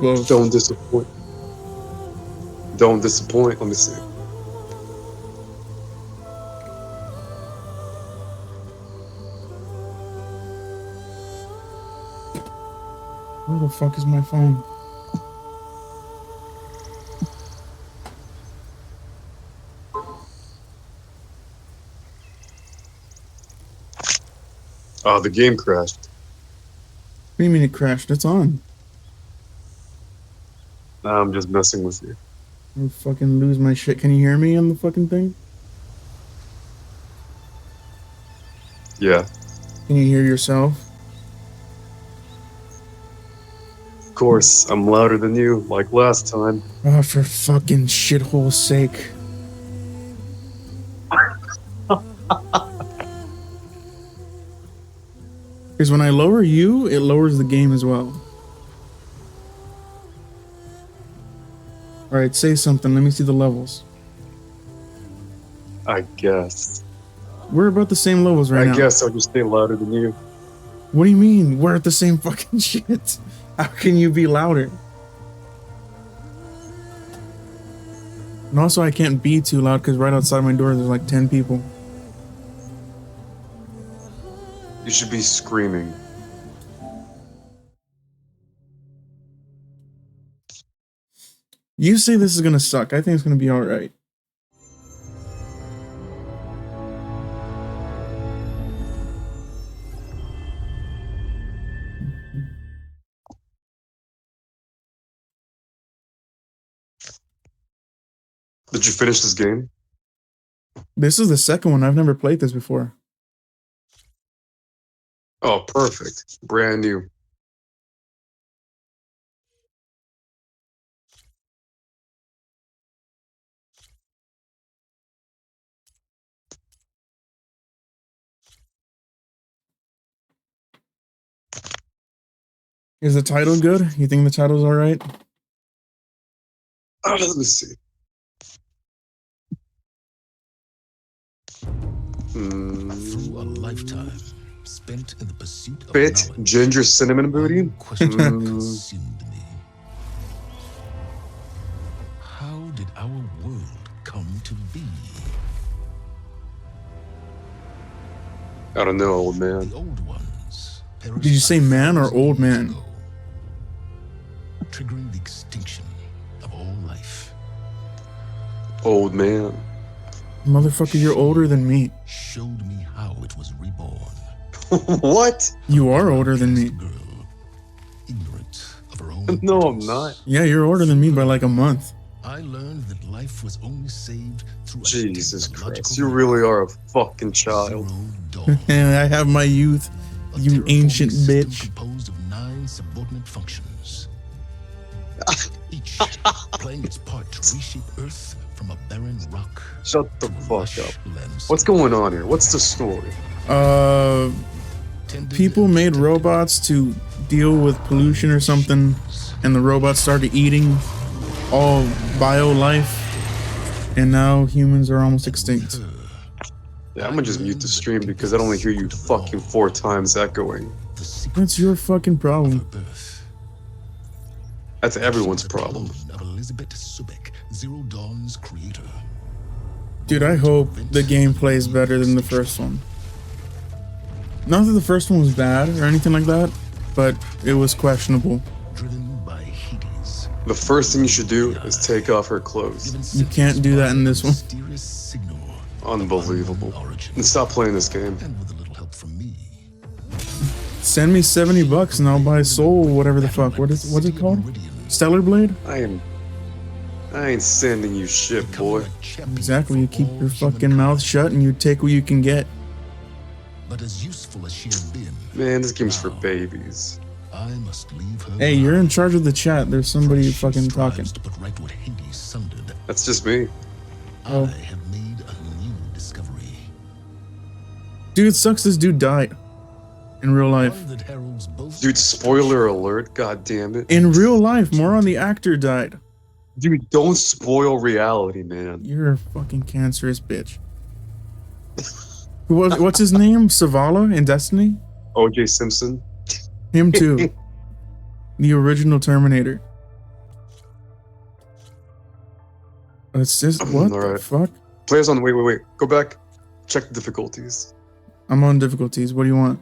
Close. Don't disappoint. Don't disappoint. Let me see. Where the fuck is my phone? Oh, the game crashed. What do you mean it crashed? It's on. Nah, I'm just messing with you. I fucking lose my shit. Can you hear me on the fucking thing? Yeah. Can you hear yourself? Of course, I'm louder than you, like last time. Oh, for fucking shithole's sake. Because when I lower you, it lowers the game as well. Alright, say something. Let me see the levels. I guess. We're about the same levels right now. I guess I'll just stay louder than you. What do you mean? We're at the same fucking shit. How can you be louder? And also, I can't be too loud because right outside my door there's like 10 people. You should be screaming. You say this is gonna suck. I think it's gonna be alright. Did you finish this game? This is the second one. I've never played this before. Oh, perfect. Brand new. Is the title good? You think the title's alright? Let me see. Through a lifetime spent in the pursuit of Bit knowledge, ginger cinnamon booty. consumed me. How did our world come to be? I don't know, old man. The old ones perished Did you say man or 1,000 old years man? ago, triggering the extinction of all life. Old man. Motherfucker, you're older than me. Showed me how it was reborn. What? You are older than me. Girl, ignorant of her own No, I'm importance. not. Yeah, you're older than me by like a month. I learned that life was only saved through a Jesus technological Christ, you really are a fucking child. zero dawn. And I have my youth, A you terraforming ancient system bitch. composed of 9 subordinate functions, each playing its part to reshape Earth from a barren rock. Shut the to a fuck lush up. landscape. What's going on here? What's the story? Tended People and made protected robots to deal with pollution or something, and the robots started eating all bio life, and now humans are almost extinct. her. Yeah, I'm gonna just mute the stream because I don't want to hear you fucking 4 times echoing. The secret That's your fucking of her problem. birth. That's everyone's The problem. clone of Elizabeth Subek, Zero Dawn's creator. Dude, I hope the game plays better than the first one. Not that the first one was bad or anything like that, but it was questionable. Driven by Hades. The first thing you should do is take off her clothes. You can't do that in this one. Mysterious signal. Unbelievable. Origin. And stop playing this game. And with a little help from me. Send me $70 and I'll buy Soul, whatever the fuck. What's it called? Stellar Blade? I ain't sending you shit, boy. Exactly. You keep your fucking mouth shut and you take what you can get. But as useful as she has been, Man, this game's for babies. I must leave her. Hey, you're in charge of the chat. There's somebody She fucking strives talking. To put right what Hades sundered. That's just me. Oh. I have made a new discovery. Dude, it sucks this dude died. In real life. One that heralds both. Dude, spoiler alert, god damn it. In real life, more on the actor died. Dude, don't spoil reality, man. You're a fucking cancerous bitch. What's his name? Savala in Destiny? OJ Simpson. Him too. The original Terminator. It's just what the Alright. fuck? Players on. Wait. Go back. Check the difficulties. I'm on difficulties. What do you want?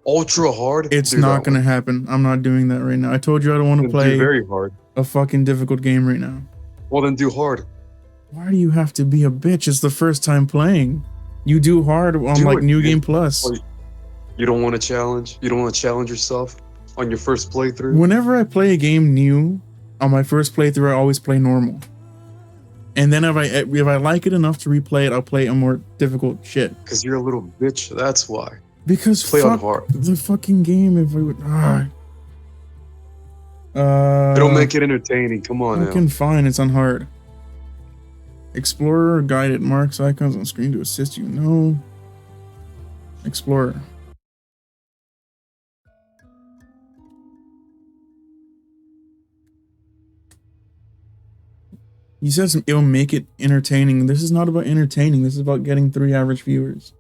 Ultra hard. It's Do not that gonna one. happen. I'm not doing that right now. I told you I don't want to Then do play very hard. a fucking difficult game right now. Well, then do hard. Why do you have to be a bitch? It's the first time playing. You do hard on Do like it, New dude. Game Plus. Well, you don't want to challenge. You don't want to challenge yourself on your first playthrough. Whenever I play a game new, on my first playthrough, I always play normal. And then if I like it enough to replay it, I'll play a more difficult shit. Because you're a little bitch. That's why. Because Play on fuck hard. the fucking game. If I would, It'll make it entertaining. Come on now. fucking fine. It's on hard. Explorer, guided marks icons on screen to assist you. No. Explorer. He says it'll make it entertaining. This is not about entertaining. This is about getting 3 average viewers.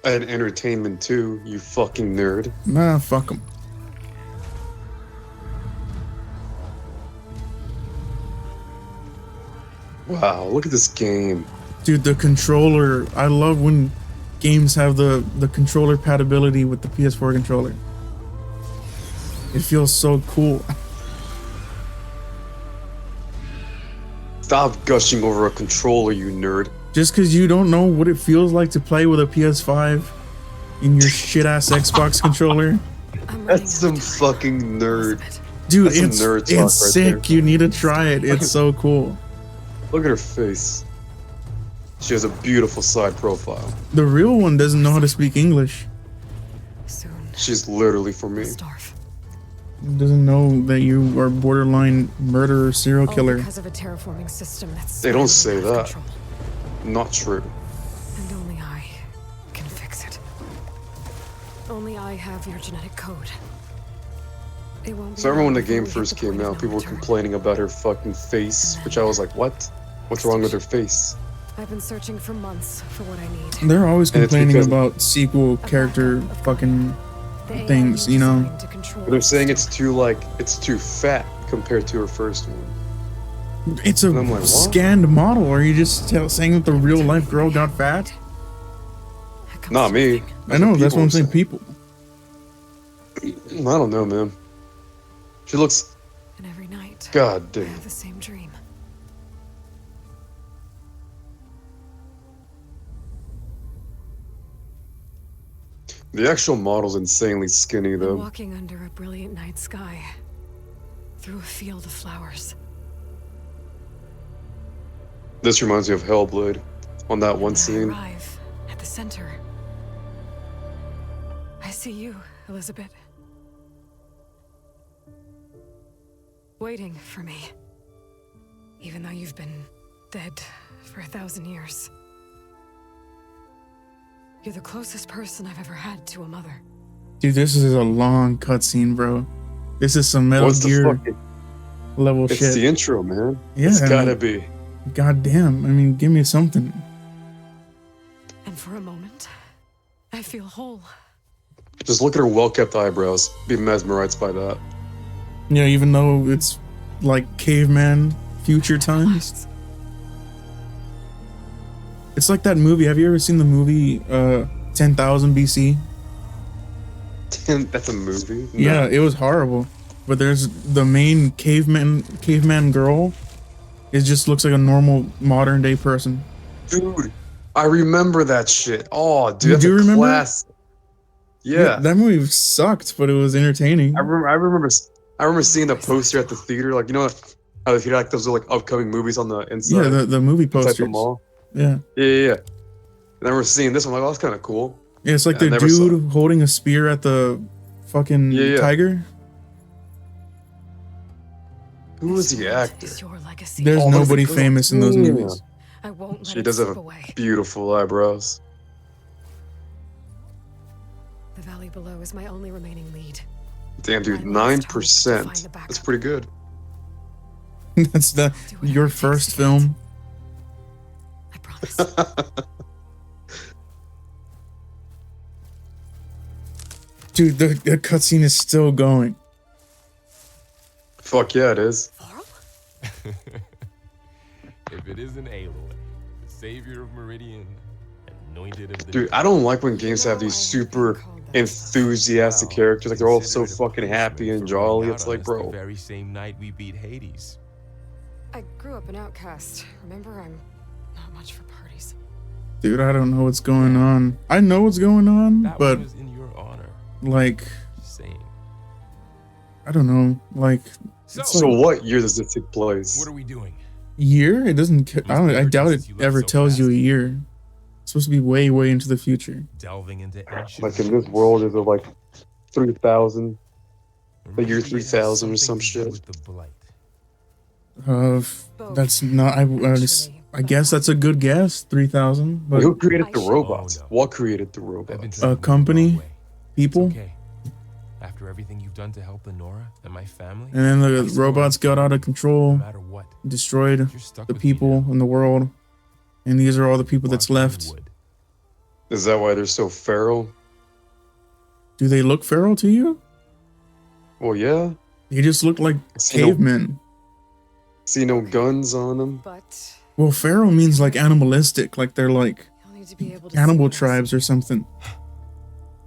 And entertainment too, you fucking nerd. Nah, fuck them. Wow, look at this game. Dude, the controller. I love when games have the controller compatibility with the PS4 controller. It feels so cool. Stop gushing over a controller, you nerd. Just because you don't know what it feels like to play with a PS5 in your shit ass Xbox controller. That's some fucking nerd. Dude, That's some it's nerd talk right sick. there. You need to try it. It's so cool. Look at her face. She has a beautiful side profile. The real one doesn't know how to speak English. Soon. She's literally for me. Starve. Doesn't know that you are borderline murderer, serial All killer. because of a terraforming system that's They don't spiraling say out of that. control. Not true. And only I can fix it. Only I have your genetic code. It won't be So remember when the long before game we hit first the came point of out, no people were return. complaining about her fucking face, which I was like, what? What's wrong with her face? I've been searching for months for what I need. They're always And it's complaining because- about sequel character fucking The AI things, you know? designed to control They're saying the it's too fat compared to her first one. It's a And I'm like, what? scanned model. Are you just saying that the real life girl got fat? That comes Not to me. nothing. I know, that's what I'm saying. People People. I don't know, man. She looks. And every night, God I damn. have the same dream. The actual model's insanely skinny, I'm though. walking under a brilliant night sky, through a field of flowers. This reminds me of Hellblade on that one And I scene. arrive at the center. I see you, Elizabeth. Waiting for me. Even though you've been dead for 1,000 years. You're the closest person I've ever had to a mother. Dude, this is a long cutscene, bro. This is some Metal What's the Gear fucking? level It's shit. the intro, man. Yeah, It's I gotta mean, be. God damn. I mean, give me something. And for a moment, I feel whole. Just look at her well-kept eyebrows. Be mesmerized by that. Yeah, even though it's like caveman future times. It's like that movie. Have you ever seen the movie 10,000 BC? That's a movie. No. Yeah, it was horrible. But there's the main caveman girl. It just looks like a normal modern day person. Dude, I remember that shit. Oh, dude, You that's do a remember? classic. Yeah, That movie sucked, but it was entertaining. I remember seeing the poster at the theater. Like, you know how the theater, like, those are like upcoming movies on the inside. Yeah, the movie inside the posters. mall. Yeah. Yeah. And I remember seeing this one. Like, oh, that's kind of cool. Yeah, it's like Yeah, I the never saw dude holding a spear at the fucking Yeah. tiger. Who was the actor? Is your legacy. There's Oh, that's nobody a good famous in those one. movies. I won't let She it does have slip a away. beautiful eyebrows. The valley below is my only remaining lead. Damn, dude, My last hope to 9%. find the backup. That's pretty good. That's Do whatever your it takes first to film. I promise. Dude, the cutscene is still going. Fuck yeah, it is. Laurel? if it isn't Aloy, the savior of Meridian, anointed of the Dude, I don't like when games have No, these I hate super being called that enthusiastic Well, characters. Like they're all so consider it a fucking happy punishment and for running jolly. out It's on like, us the bro. very same night we beat Hades. I grew up an outcast. Remember, I'm not much for parties. Dude, I don't know what's going on. I know what's going on, That but one was in your honor. like, Just saying. I don't know. Like, it's So like what year does it take place? What are we doing? year. It doesn't. I don't. Must be I doubt urgent it since you left ever so tells you a fast. year. It's supposed to be way, way into the future. Delving into ancient Like in this ruins. world, is it like 3000? Or the year maybe it has 3000 or something some to do shit. with the blight. That's not. I guess that's a good guess. 3000, but Who created the I should- robots? Oh, no. What created the I've been robots? traveling the company, wrong way. people, It's okay. After everything you've done to help Lenora and my family, and then I the swore robots I'd got out of no control, matter what, destroyed you're stuck the with me people now. in the world, and these are all the people that's Locked in left. wood. Is that why they're so feral? Do they look feral to you? Well, yeah. They just look like See no- cavemen. See no guns on them. But Well, feral means like animalistic, like they're like you'll need to be able to cannibal see this. tribes or something.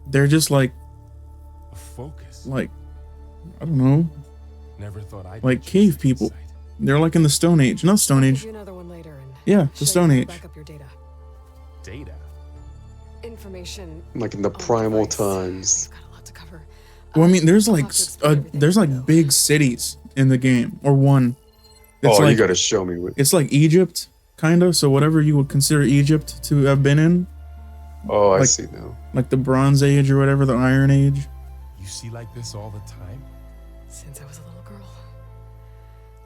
They're just like A focus. I don't know. Never thought I'd like get cave this people. insight. They're like in the Stone Age, not Stone I'll Age. give you another one later and Yeah, show the you Stone how to Age. back up your data. Data. Information. Like in the on the primal device. times. We've got a lot to cover. Well, I mean, there's I'll like have to explain everything there's as we like go. big cities in the game, or one. It's Oh, like you gotta show me. it's like Egypt, kind of. So whatever you would consider Egypt to have been in, Oh, I like- see now. like the Bronze Age or whatever, the Iron Age. You see like this all the time? Since I was a little girl.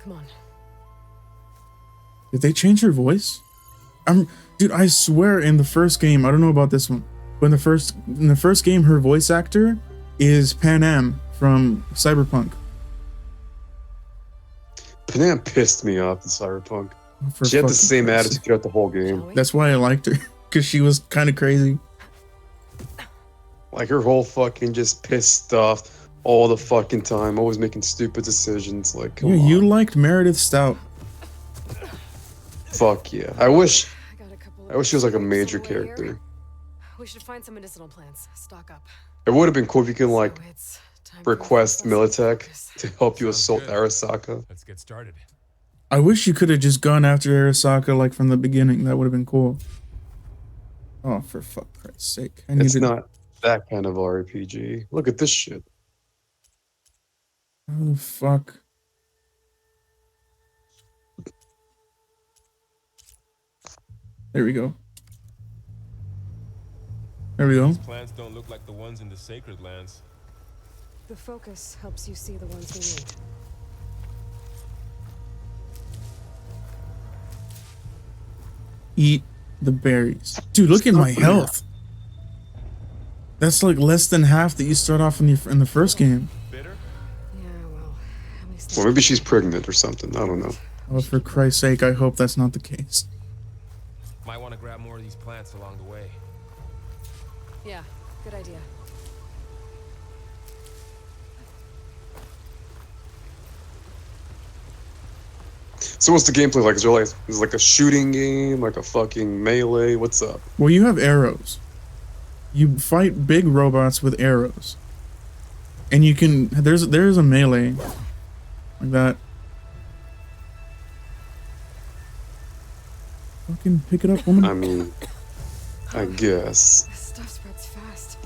Come on. Did they change her voice? Dude, I swear in the first game, I don't know about this one, but in the first game, her voice actor is Pan Am from Cyberpunk. Panam pissed me off in Cyberpunk. For She had the fucking same Christ. attitude throughout the whole game. Shall we? That's why I liked her, because she was kind of crazy. Like her whole fucking just pissed off all the fucking time, always making stupid decisions. Like, come Yeah, on. you liked Meredith Stout. Fuck yeah. I wish I got a couple I wish she was like a of major on the way here. character. We should find some medicinal plants. Stock up. It would have been cool if you can like So it's time for request the Militech focus. to help you Sounds assault good. Arasaka. Let's get started. I wish you could have just gone after Arasaka like from the beginning. That would have been cool. Oh, for fuck Christ's sake! I It's needed. not that kind of RPG. Look at this shit. How the fuck? There we go. There we go. These plants don't look like the ones in the sacred lands. The focus helps you see the ones we need. Eat the berries, dude. Look at my health. That's like less than half that you start off in the first game. Bitter? Yeah, well, at least Or maybe she's pregnant or something. I don't know. Oh, for Christ's sake! I hope that's not the case. Might want to grab more of these plants along the way. Yeah, good idea. So what's the gameplay like? Is it like a shooting game, like a fucking melee? What's up? Well, you have arrows. You fight big robots with arrows, and you can. There's a melee like that. Fucking pick it up, woman. I mean, I guess. This stuff spreads fast.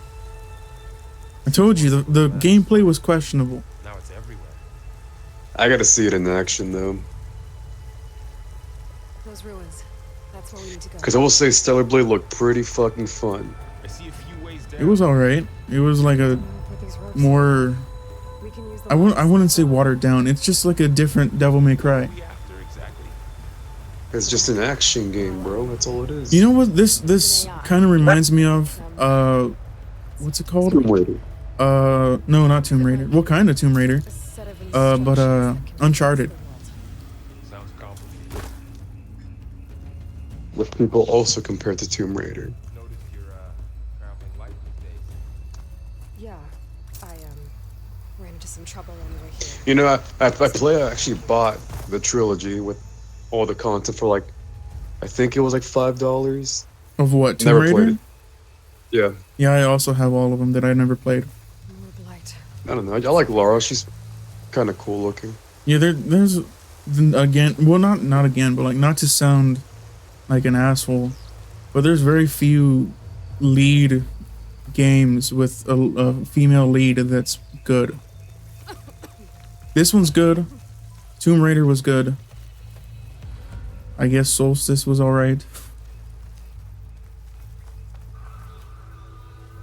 I told you the gameplay was questionable. Now it's everywhere. I gotta see it in action though. Those ruins. That's where we need to go. Because I will say Stellar Blade looked pretty fucking fun. I see a few ways down. It was all right. It was like a Put these ropes more. We can use the I lights. wouldn't say watered down. It's just like a different Devil May Cry. What are we after exactly? It's just an action game, bro. That's all it is. You know what this kind of reminds me of? What's it called? Tomb Raider. No, not Tomb Raider. What kind of Tomb Raider? A set of But instructions that can Uncharted. fix the world. Sounds complicated. With people also compared to Tomb Raider. Noticed you're traveling light these days. Yeah, I ran into some trouble on the way here. You know, I actually bought the trilogy with all the content for like I think it was like $5. Of what? Tomb Never Raider? played it. Yeah, Yeah, I also have all of them that I never played. More blight. I don't know. I like Lara. She's kind of cool looking. Yeah, there's again, well, not again, but like not to sound like an asshole, but there's very few lead games with a female lead that's good. This one's good. Tomb Raider was good. I guess Solstice was alright.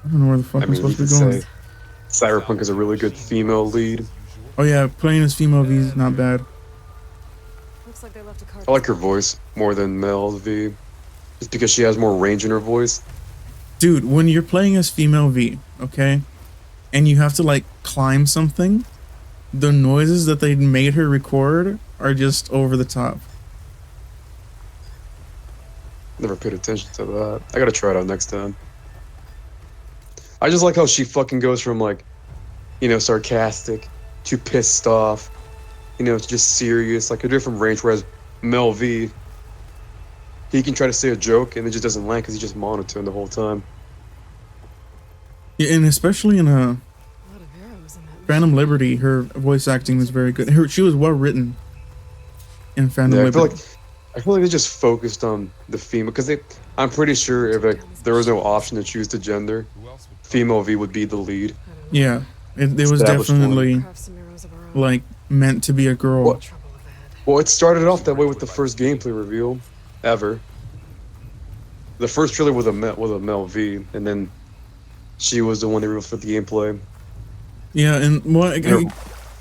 I don't know where the fuck I I'm mean, you supposed to could be going. say Cyberpunk is a really good female lead. Oh yeah, playing as female V is not bad. Looks like they left a card. I like her voice more than Mel V, just because she has more range in her voice. Dude, when you're playing as female V, okay, and you have to like climb something, the noises that they made her record are just over the top. Never paid attention to that. I gotta try it out next time. I just like how she fucking goes from like, sarcastic to pissed off, to just serious, like a different range. Whereas Mel V, he can try to say a joke and it just doesn't land because he's just monotone the whole time. Yeah, and especially in A lot of arrows in that. Phantom Liberty, her voice acting was very good. She was well written in Phantom Yeah, Liberty. I feel like they just focused on the female because I'm pretty sure if there was no option to choose the gender, Who else would female V would be the lead. Yeah, it was Established definitely Craft some arrows of our own. like meant to be a girl. What? Trouble ahead. Well, it started off that way with the first gameplay reveal ever. The first trailer was a Mel V, and then she was the one they revealed for the gameplay. Yeah, and well,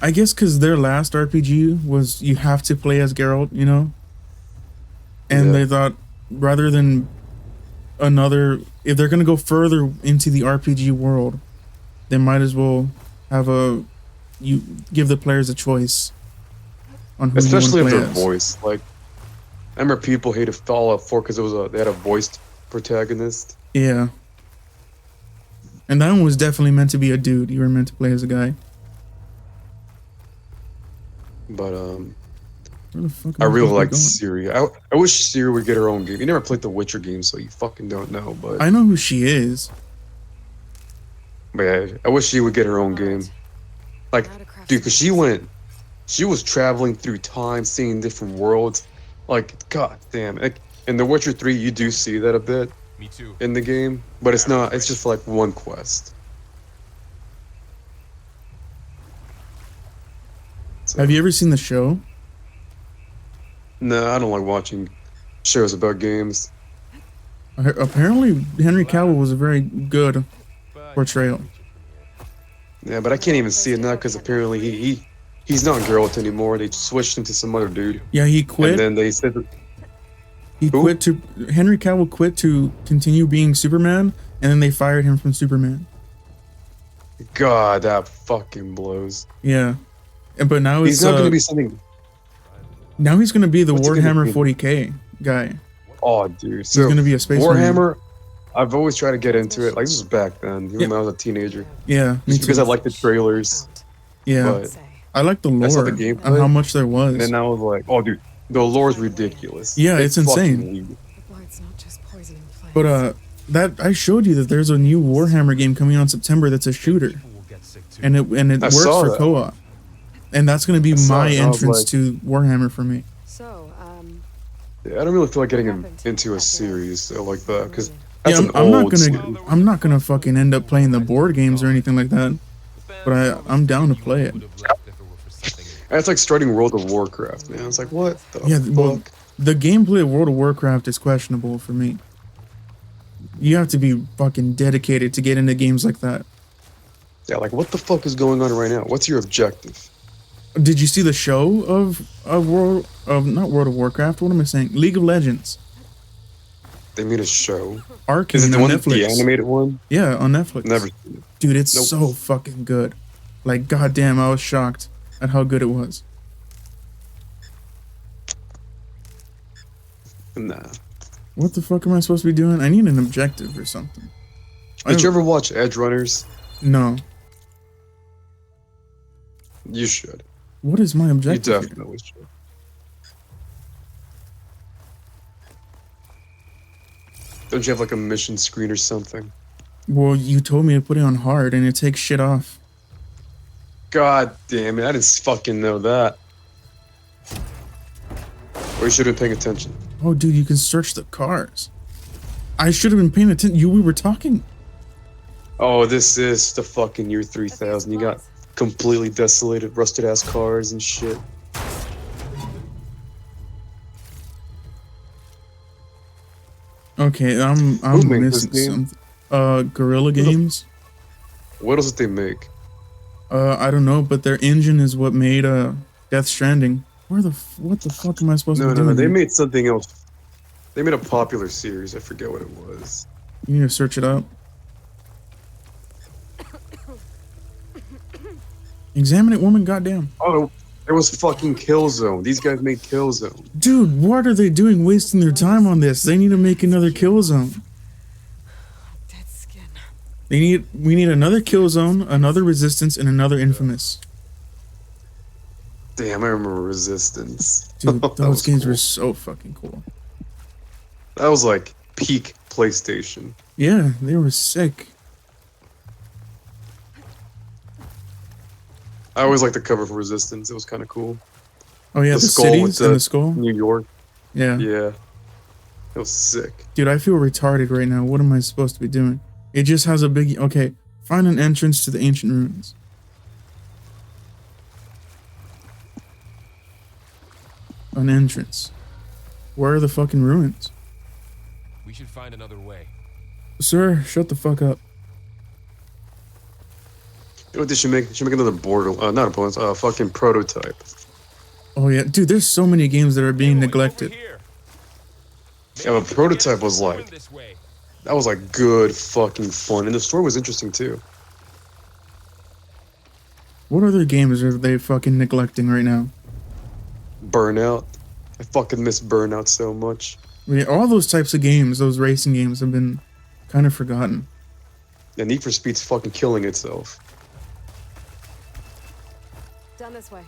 I guess because their last RPG was you have to play as Geralt, and Yeah. they thought rather than if they're gonna go further into the RPG world, they might as well have you give the players a choice on who Especially you if want their to play as. voice. Like, I remember people hated Fallout 4 because they had a voiced protagonist. Yeah, and that one was definitely meant to be a dude. You were meant to play as a guy. But Where the fuck I am really supposed to be liked going? Siri. I wish Siri would get her own game. You never played the Witcher game, so you fucking don't know. But I know who she is. yeah, I wish she would get her own game. Like, Now to craft dude, because some she was traveling through time, seeing different worlds. Like, god damn. Like, in The Witcher 3, you do see that a bit Me too. in the game, but it's not. It's just for like one quest. So, Have you ever seen the show? No, I don't like watching shows about games. Apparently, Henry Cavill was a very good portrayal. Yeah, but I can't even see it now because apparently he's not Geralt anymore. They switched him to some other dude, Yeah, he and quit. then they said that, Henry Cavill quit to continue being Superman, and then they fired him from Superman. God, that fucking blows. Yeah, but now He's it's not going to be something. now he's gonna be the What's he gonna Warhammer be? 40K guy. Oh, dude. He's So gonna be a space marine. Warhammer. I've always tried to get into it. Like, this was back then, even Yeah. when I was a teenager. Yeah, me Just because I too. liked the trailers. out. Yeah, but- Say. I like the I saw lore the and gameplay, how much there was. And then I was like, oh, dude, the lore's ridiculous. Yeah, it's insane. fucking weird. The blight's not just poisoning flames. But that I showed you that there's a new Warhammer game coming out in September that's a shooter, People will get sick too. and it I works saw for that. co-op, and that's gonna be I saw my it, and I was entrance like- to Warhammer for me. So, Yeah, I don't really feel like getting What happened into a after series like that because Yeah, that's an I'm not old gonna series. I'm not gonna fucking end up playing the board games or anything like that. But I'm down to play it. And it's like starting World of Warcraft, man. It's like, what the Yeah, fuck? well, the gameplay of World of Warcraft is questionable for me. You have to be fucking dedicated to get into games like that. Yeah, like, what the fuck is going on right now? What's your objective? Did you see the show of not World of Warcraft? What am I saying? League of Legends. They made a show. Arcane Is it the on one, Netflix. the animated one? Yeah, on Netflix. Never seen it. Dude, it's Nope. so fucking good. Like, goddamn, I was shocked at how good it was. Nah. What the fuck am I supposed to be doing? I need an objective or something. Did you ever watch Edge Runners? No. You should. What is my You objective? here? definitely should. Don't you have like a mission screen or something? Well, you told me to put it on hard and it takes shit off. God damn it, I didn't fucking know that. Or you should have been paying attention. Oh, dude, you can search the cars. I should have been paying attention. We were talking. Oh, this is the fucking year 3000. You got completely desolated, rusted ass cars and shit. Okay, I'm Who made this missing game? something. Guerrilla Games. What else did they make? I don't know, but their engine is what made Death Stranding. What the fuck am I supposed to No, be no, doing? they here? made something else. They made a popular series. I forget what it was. You need to search it up. Examine it, woman. Goddamn. Oh, it was fucking Killzone. These guys made Killzone. Dude, what are they doing wasting their time on this? They need to make another Killzone. Dead skin. We need another Killzone, another Resistance, and another Infamous. Damn, I remember Resistance. Dude, That those was games cool. were so fucking cool. That was like peak PlayStation. Yeah, they were sick. I always liked the cover for Resistance. It was kind of cool. Oh yeah, The the skull cities with and the- the skull. New York. Yeah. Yeah. It was sick. Dude, I feel retarded right now. What am I supposed to be doing? It just has a big... Okay, find an entrance to the ancient ruins. An entrance. Where are the fucking ruins? We should find another way. Sir, shut the fuck up. You know what they should make? They should make another border. Not a bonus. Fucking prototype. Oh yeah, dude, there's so many games that are being Aloy, neglected. over here. Yeah, but prototype was Going like this way. that was like good fucking fun, and the story was interesting too. What other games are they fucking neglecting right now? Burnout. I fucking miss Burnout so much. I mean, all those types of games, those racing games, have been kind of forgotten. And Need for Speed's fucking killing itself. Down this way.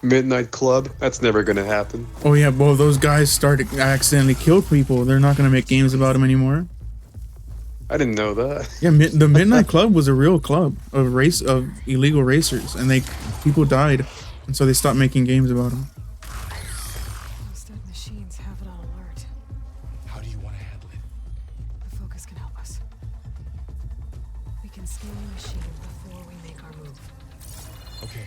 Midnight Club. That's never gonna happen. Oh yeah, well, those guys accidentally killed people. They're not gonna make games about them anymore. I didn't know that. Yeah, the Midnight Club was a real club of illegal racers, and people died, and so they stopped making games about them. Those dead machines have it on alert. How do you want to handle it? The focus can help us. We can scan the machine before we make our move. Okay.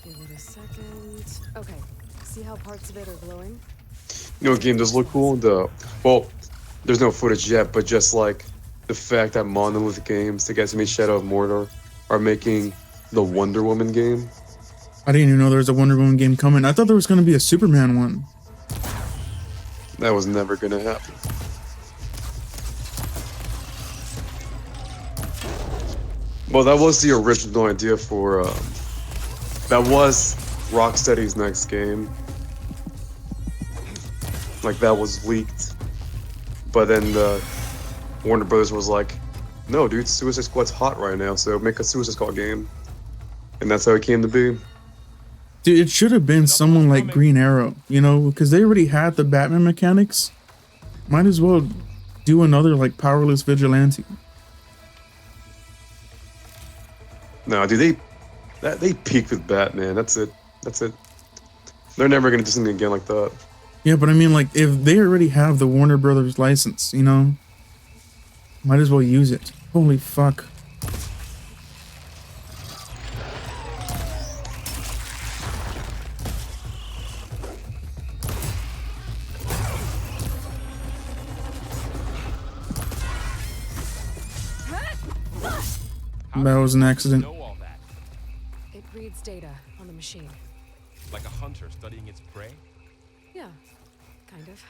Give it a second. Okay. See how parts of it are glowing? You know what game does look cool? There's no footage yet, but just like the fact that Monolith Games, the guys who made Shadow of Mordor, are making the Wonder Woman game. I didn't even know there was a Wonder Woman game coming. I thought there was gonna be a Superman one. That was never gonna happen. Well, that was the original idea for, that was Rocksteady's next game. Like, that was leaked. But then Warner Brothers was like, no, dude, Suicide Squad's hot right now, so make a Suicide Squad game. And that's how it came to be. Dude, it should have been someone like Green Arrow, you know, because they already had the Batman mechanics. Might as well do another like powerless vigilante. No, dude, they peaked with Batman. That's it. That's it. They're never gonna do something again like that. Yeah, but I mean, like, if they already have the Warner Brothers license, you know, might as well use it. Holy fuck. That was an accident. Know all that. It reads data on the machine. Like a hunter studying its prey. Yeah, kind of.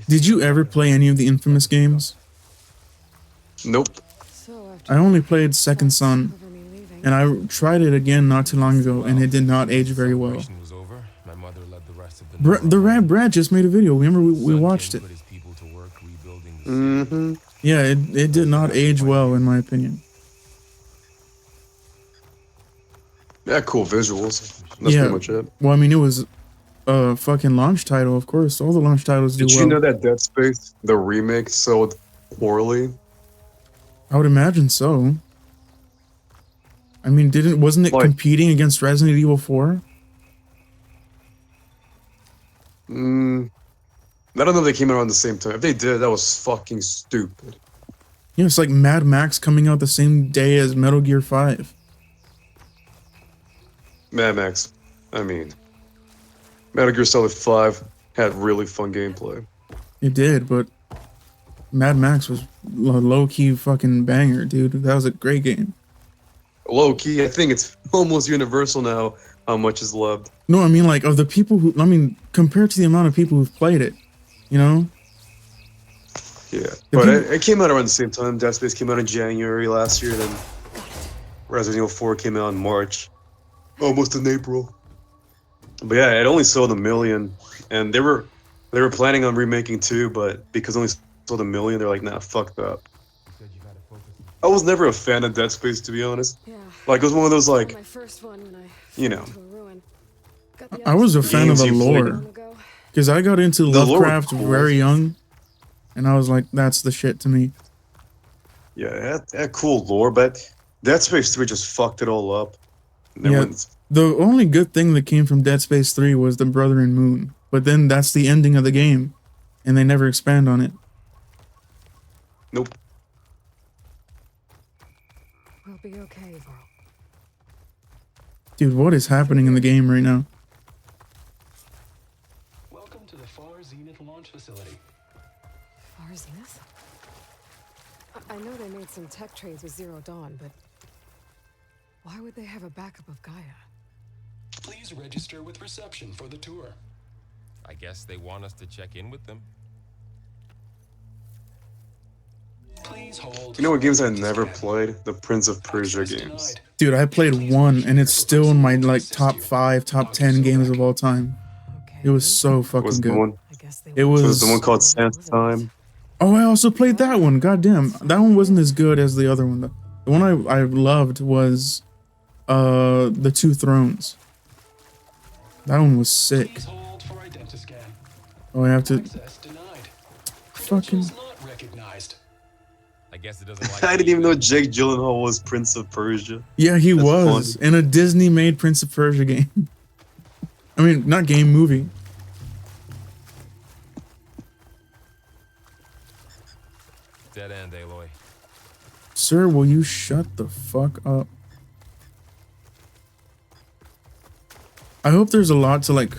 Did you ever play any of the Infamous games? Nope. So after I only played Second Son, over me leaving, and I tried it again not too long ago, and it did not age very well. Celebration was over. My mother led the rest of the The Rad Brad just made a video. Remember, we Son watched came it. to put his people to work rebuilding the city. Mm-hmm. Yeah, it did not age well, in my opinion. Yeah, cool visuals. That's Yeah. pretty much it. Well, I mean, it was fucking launch title, of course. All the launch titles do Did well. you know that Dead Space, the remake, sold poorly? I would imagine so. I mean, wasn't it Like- competing against Resident Evil 4? I don't know if they came out around the same time. If they did, that was fucking stupid. Yeah, it's like Mad Max coming out the same day as Metal Gear 5. Mad Max. I mean, Metal Gear Solid 5 had really fun gameplay. It did, but Mad Max was a low-key fucking banger, dude. That was a great game. Low key, I think it's almost universal now how much is loved. No, I mean, like, of the people who... I mean, compared to the amount of people who've played it, you know? Yeah, but it came out around the same time. Dead Space came out in January last year, then Resident Evil 4 came out in March, almost in April. But yeah, it only sold 1 million, and they were planning on remaking 2, but because it only sold 1 million, they're like, nah, fuck that. I was never a fan of Dead Space, to be honest. Yeah. Like, it was one of those, like, My first one when I you fell know. into a ruin. Got the I was a fan of Games the you played. lore. long ago. Because I got into The lore was Lovecraft cool. very young, and I was like, that's the shit to me. Yeah, it had cool lore, but Dead Space 3 just fucked it all up. And Yeah. everyone's- The only good thing that came from Dead Space 3 was the Brother in Moon. But then that's the ending of the game, and they never expand on it. Nope. We'll be okay, Varl. Dude, what is happening in the game right now? Welcome to the Far Zenith launch facility. Far Zenith? I know they made some tech trades with Zero Dawn, but why would they have a backup of Gaia? Please register with reception for the tour. I guess they want us to check in with them. Please hold. You know what games I for never scan. played? The Prince of Persia Access games. denied. Dude, I played one, and it's still in my like top 5, top 10 games of all time. Okay. It was so Was fucking the good. one? I guess they It want was the one called to- Sands Time. Oh, I also played that one. Goddamn, that one wasn't as good as the other one though. The one I loved was the Two Thrones. That one was sick. Please hold for identiscan. Oh, I have to Access denied. fucking. Credentials not recognized. I guess it doesn't like I didn't me even know either. Jake Gyllenhaal was Prince of Persia. Yeah, he That's was in a Disney-made Prince of Persia game. I mean, not game, movie. Dead end, Aloy. Sir, will you shut the fuck up? I hope there's a lot to like.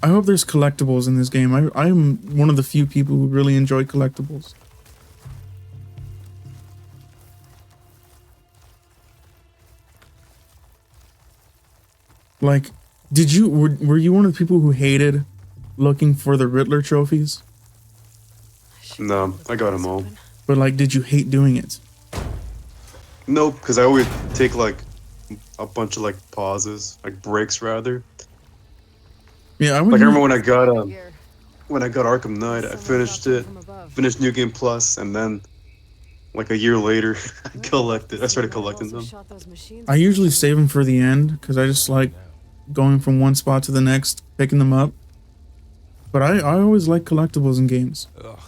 I hope there's collectibles in this game. I'm one of the few people who really enjoy collectibles. Like, were you one of the people who hated looking for the Riddler trophies? No, I got them all. But like, did you hate doing it? Nope, because I always take like a bunch of like pauses, like breaks rather. Yeah, I Like I would. remember Here. when I got Arkham Knight, I Someone finished dropped it, from above. finished New Game Plus, and then like a year later, I started Someone collecting also them. shot those machines I with usually the save them for the end because I just like going from one spot to the next, picking them up. But I always like collectibles in games. Ugh.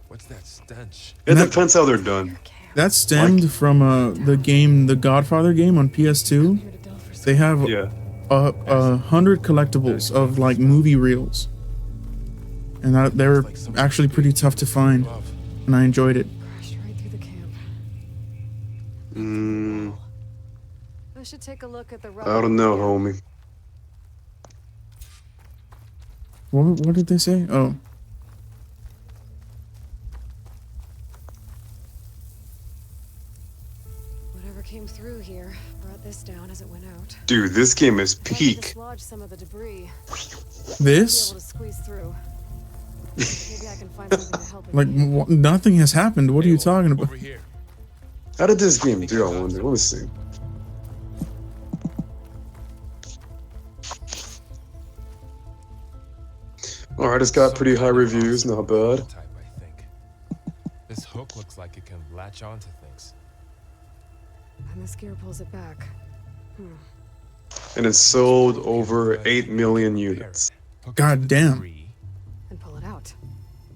What's that stench? It That- depends how they're done. That stemmed from the Godfather game on PS2. Here to Delphi. They have Yeah. 100 collectibles of like movie reels, and they're actually pretty tough to find, Love. and I enjoyed it. Crashed right through the camp. Mm, I should take a look at the I don't know, homie. What did they say? Oh, Whatever came through here brought this down as it went out. Dude, this game is If I could peak. dislodge some of the debris, this? be able to squeeze through. Maybe I can find something to help. Like nothing has happened. What are you talking about? Over here. How did this game do? I wonder. Let me see. Alright, it's got pretty high reviews, not bad. Type, I think. This hook looks like it can latch onto things. And this gear pulls it back. And it sold over 8 million units. Hook up God the damn. tree. And pull it out.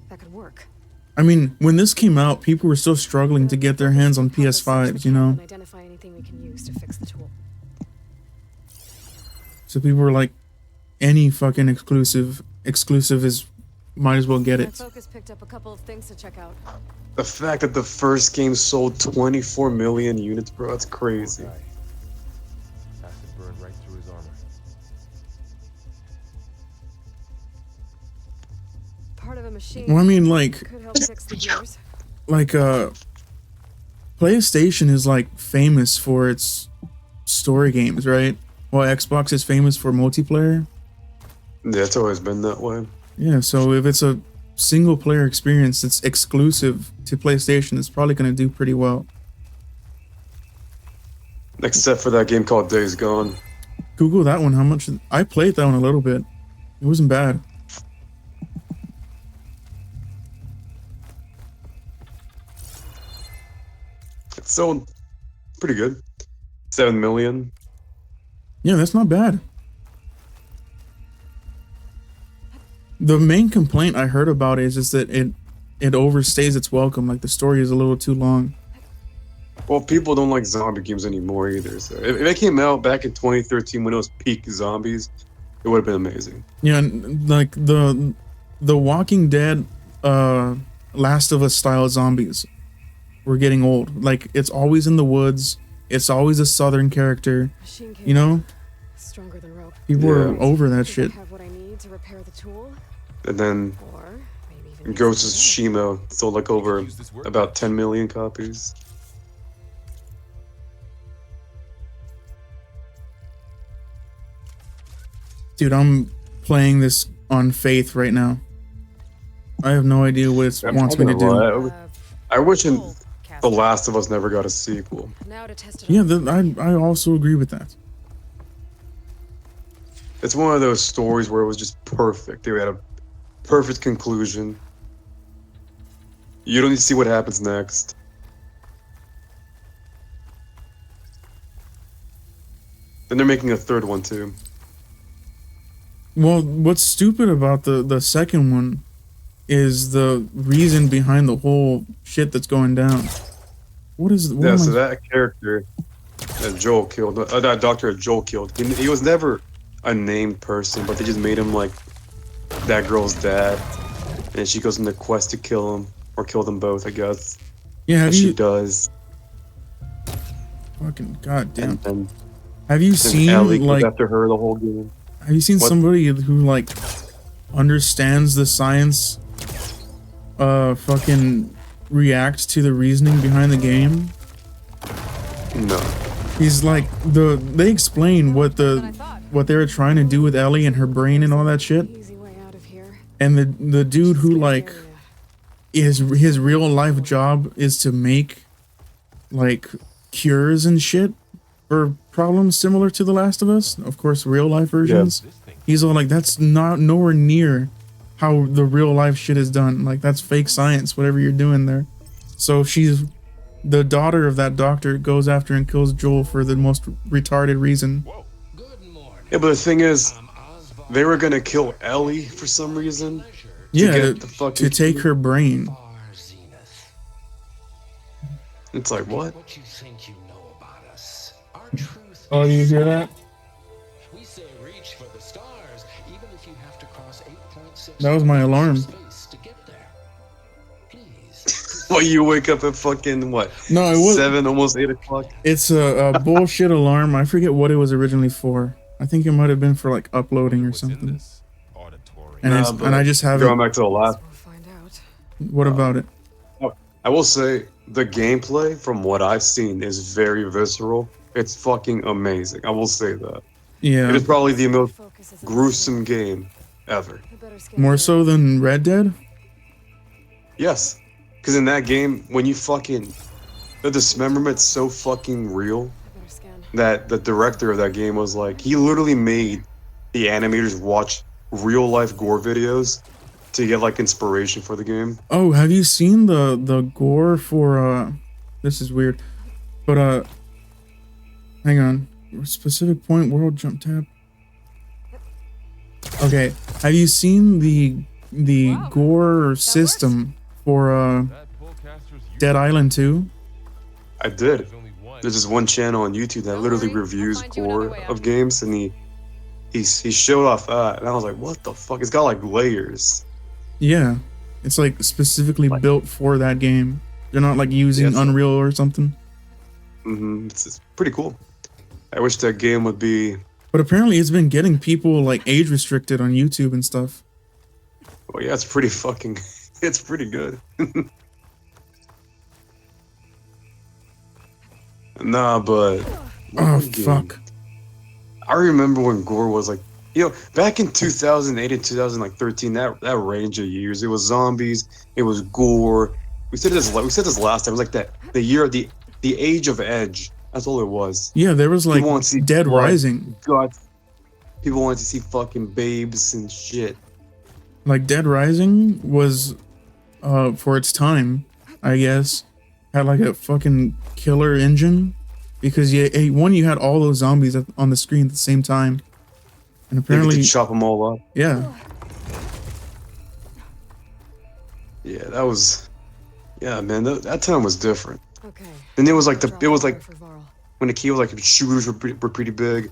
That could work. I mean, when this came out, people were still struggling to get their hands on PS5s, you know? And identify anything we can use to fix the tool. So people were like, any fucking exclusive is, might as well get My it. focus picked up a couple of things to check out. The fact that the first game sold 24 million units, bro, that's crazy. Guy. Acid burned right through his armor. Part of a machine Well, I mean, like, could help fix the gears. like, PlayStation is like famous for its story games, right? While Xbox is famous for multiplayer. Yeah, it's always been that way. Yeah, so if it's a single player experience that's exclusive to PlayStation, it's probably going to do pretty well. Except for that game called Days Gone. Google that one. How much? I played that one a little bit. It wasn't bad. It's sold pretty good. 7 million. Yeah, that's not bad. The main complaint I heard about is that it overstays its welcome. Like the story is a little too long. Well, people don't like zombie games anymore either. So if it came out back in 2013 when it was peak zombies, it would have been amazing. Yeah, and like the Walking Dead, Last of Us style zombies were getting old. Like it's always in the woods. It's always a southern character. Machine You know, stronger than rope. people are Yeah. over that Think I shit. have what I need to repair the tool, And then or maybe even Ghost of use some more. Tsushima sold like over Use this work. about 10 million copies. Dude, I'm playing this on faith right now. I have no idea what it I'm wants me to not gonna do. lie, I wish in Tool cast. The Last of Us never got a sequel. Now to test it Yeah, out. I also agree with that. It's one of those stories where it was just perfect. They had a perfect conclusion. You don't need to see what happens next. Then they're making a third one too. Well, what's stupid about the second one is the reason behind the whole shit that's going down. What is what Yeah, am so I- that character that Joel killed, that doctor that Joel killed, he was never a named person, but they just made him like that girl's dad. And she goes on the quest to kill him, or kill them both, I guess. Yeah, have And she you does. fucking goddamn. And then Have you Ellie seen goes like after her the whole game. have you seen What? somebody who like understands the science fucking reacts to the reasoning behind the game? No. He's like they explain what they were trying to do with Ellie and her brain and all that shit. Easy way out of here. And the dude who like his real life job is to make like cures and shit for problems similar to The Last of Us. Of course, real life versions. This thing. He's all like, that's not nowhere near how the real life shit is done. Like that's fake science, whatever you're doing there. So she's the daughter of that doctor goes after and kills Joel for the most retarded reason. Good morning. Yeah, but the thing is, I'm Oswald they were gonna kill Ellie for some reason. Yeah, get to, the fucking to take her brain. Far Zenith. It's like, what? What you think you know about us? Our truth. Oh, you hear that? We say reach for the stars, even if you have to cross 8.6. That was my alarm. Space to get there. Please. Well, you wake up at fucking, what? No, it was. 7, almost 8 o'clock? It's a bullshit alarm. I forget what it was originally for. I think it might have been for like uploading or What's in something. this auditorium? And it's, Nah, and I just Going haven't. back to the last, We'll find out. What about it? I will say the gameplay from what I've seen is very visceral. It's fucking amazing. I will say that. It Yeah, is probably the most Focus is gruesome game ever. I better scan more the so than Red Dead. Yes. Because in that game, when you fucking... The dismemberment's so fucking real I better scan. that the director of that game was like... He literally made the animators watch real-life gore videos to get, like, inspiration for the game. Oh, have you seen the gore for this is weird. But hang on. Specific point world jump tab. Okay, have you seen the Wow, gore works. system for That Pullcaster's Dead Island 2? I did. There's only one. There's this one channel on YouTube that Don't literally worry, I'll reviews find you another gore way of out. games, and he showed off that, and I was like, what the fuck? It's got like layers. Yeah, it's like specifically Like, built for that game. They're not like using it's Unreal or something. it's pretty cool. I wish that game would be. But apparently, it's been getting people like age restricted on YouTube and stuff. Well, yeah, it's pretty fucking. It's pretty good. Nah, but. Oh one game- fuck! I remember when gore was like, back in 2008 and 2013, that range of years, it was zombies, it was gore. We said this last time. It was like the year of the age of edge. That's all it was. Yeah, there was like People want to see Dead blood, Rising. guts. People wanted to see fucking babes and shit. Like Dead Rising was, for its time, I guess, had like a fucking killer engine, because you had all those zombies on the screen at the same time, and You apparently, could chop them all up. yeah, Yeah, that was. Yeah, man, that time was different. Okay. And it was like Drop it was the like wire for Varl. when the key was like shooters were pretty big.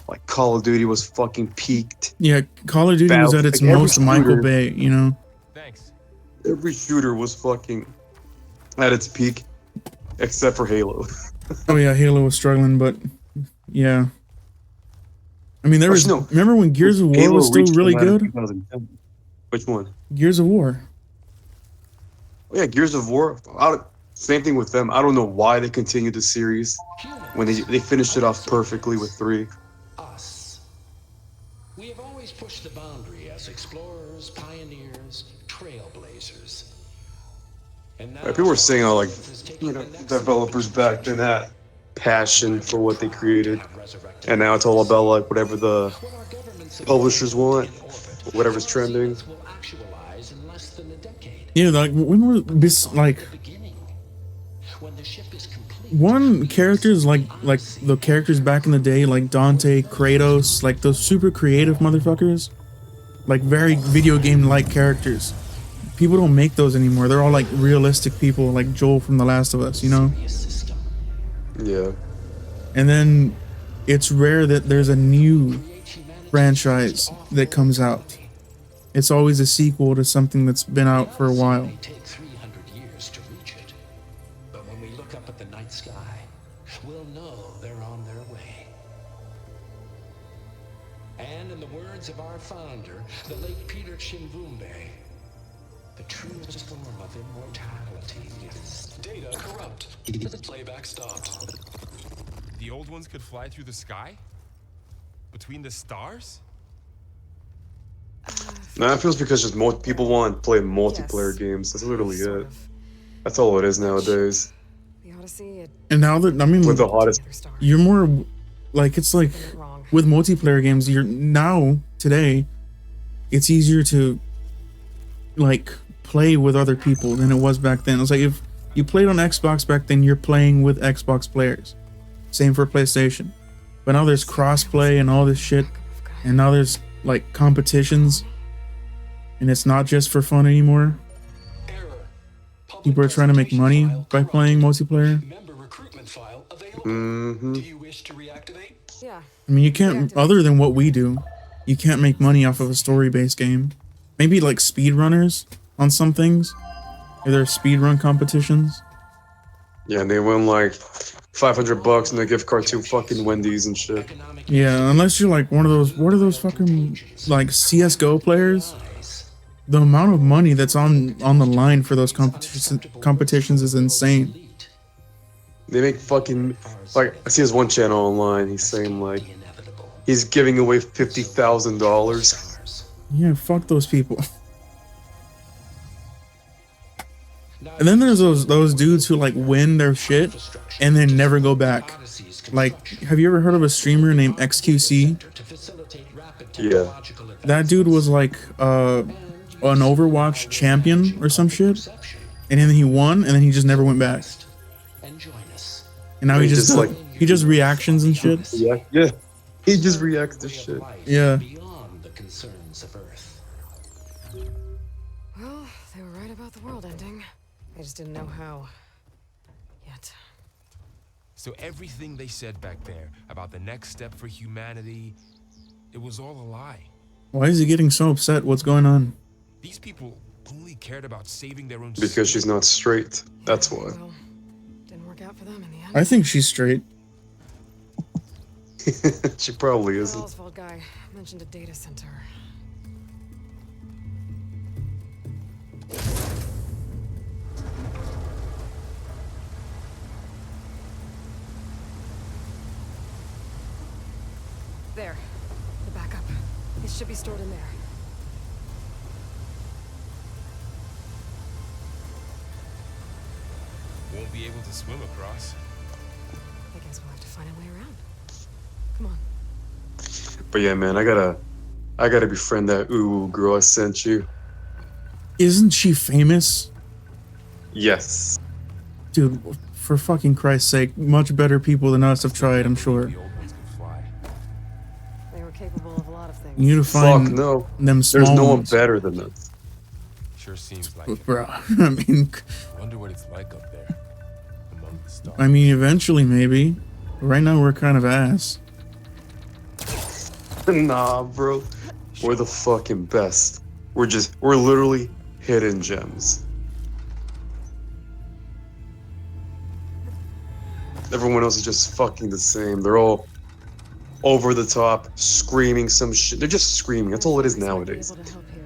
Like Call of Duty was fucking peaked. yeah. Call of Duty was Battle- at its like every most Michael shooter- Bay, you know. Thanks. Every shooter was fucking at its peak, except for Halo. Oh yeah, Halo was struggling, but yeah. I mean, there was. Actually, no. Remember when Gears of War Halo was still reached really the line in good? 2010. Which one? Gears of War. Oh, yeah, Gears of War. Same thing with them. I don't know why they continued the series when they finished it off perfectly with 3. Us. We have always pushed the boundary as explorers, pioneers, trailblazers. And now People were saying how, like, has taken the next developers back then had passion for what they created, have resurrected and now it's all about like whatever the what our governments have publishers want, in orbit. whatever's trending. Will actualize in less than a decade. Yeah, like when were this like Beginning. When the ship is complete. one characters like the characters back in the day, like Dante, Kratos, like those super creative motherfuckers, like very video game like characters. People don't make those anymore. They're all like realistic people, like Joel from The Last of Us, you know. System. Yeah. And then it's rare that there's a new franchise that comes out. It's always a sequel to something that's been out for a while. It may take 300 years to reach it. But when we look up at the night sky, we'll know they're on their way. And in the words of our founder, the late Peter Chimvumbe, the truest form of immortality is data corrupt. Playback stopped. The old ones could fly through the sky? Between the stars? No, that feels because just more people want to play multiplayer Yes. games. That's literally Sort it. of. That's all it is nowadays. The Odyssey, it And now that I mean, With the hottest. other star. you're more like it's like Get it wrong. with multiplayer games. You're now today, it's easier to like play with other people than it was back then. It's like if you played on Xbox back then, you're playing with Xbox players. Same for PlayStation. But now there's crossplay and all this shit, and now there's like competitions, and it's not just for fun anymore. Error. Public People are trying to make money presentation by file playing corrupted. multiplayer. Member recruitment file available. Mm-hmm. Do you wish to reactivate? Yeah. I mean, you can't, other than what we do, you can't make money off of a story-based game. Maybe like speedrunners on some things. There are speedrun competitions. Yeah, and they win like $500 and a gift card to fucking Wendy's and shit. Economic Yeah, unless you're like one of those, what are those fucking like CS:GO players? The amount of money that's on the line for those competitions is insane. elite. They make fucking like I see his one channel online. He's saying like The inevitable. he's giving away $50,000. Stars. Yeah, fuck those people. Now, And then there's those dudes who like win their shit and then never go back. Odyssey's Like, have you ever heard of a streamer named XQC? to facilitate rapid Yeah. technological That dude was like an Overwatch champion or some shit, perception. and then he won, and then he just never went back. And join us. And now he He just just, like he just reactions and shit. Yeah. He just reacts to shit. Yeah. Beyond the concerns conditions of Earth. Well, they were right about the world ending. I just didn't know how. Yet. So everything they said back there about the next step for humanity, it was all a lie. Why is he getting so upset? What's going on? These people only cared about saving their own Because she's not straight. That's why. Well, didn't work out for them in the end. I think she's straight. She probably The isn't. Oswald guy mentioned a data center. There. The backup. It should be stored in there. Won't be able to swim across. I guess we'll have to find a way around. Come on. But yeah, man, I gotta befriend that ooh girl I sent you. Isn't she famous? Yes. Dude, for fucking Christ's sake, much better people than us have tried, I'm sure. The old ones could fly. They were capable of a lot of things. You need to Fuck find no. them small There's no one ones. better than this. Sure seems like it. Bro, I mean, Wonder what it's like up there among the stars. eventually maybe. Right now we're kind of ass. Nah, bro. We're the fucking best. We're literally hidden gems. Everyone else is just fucking the same. They're all over the top, screaming some shit. They're just screaming. That's all it is nowadays. Able to help here.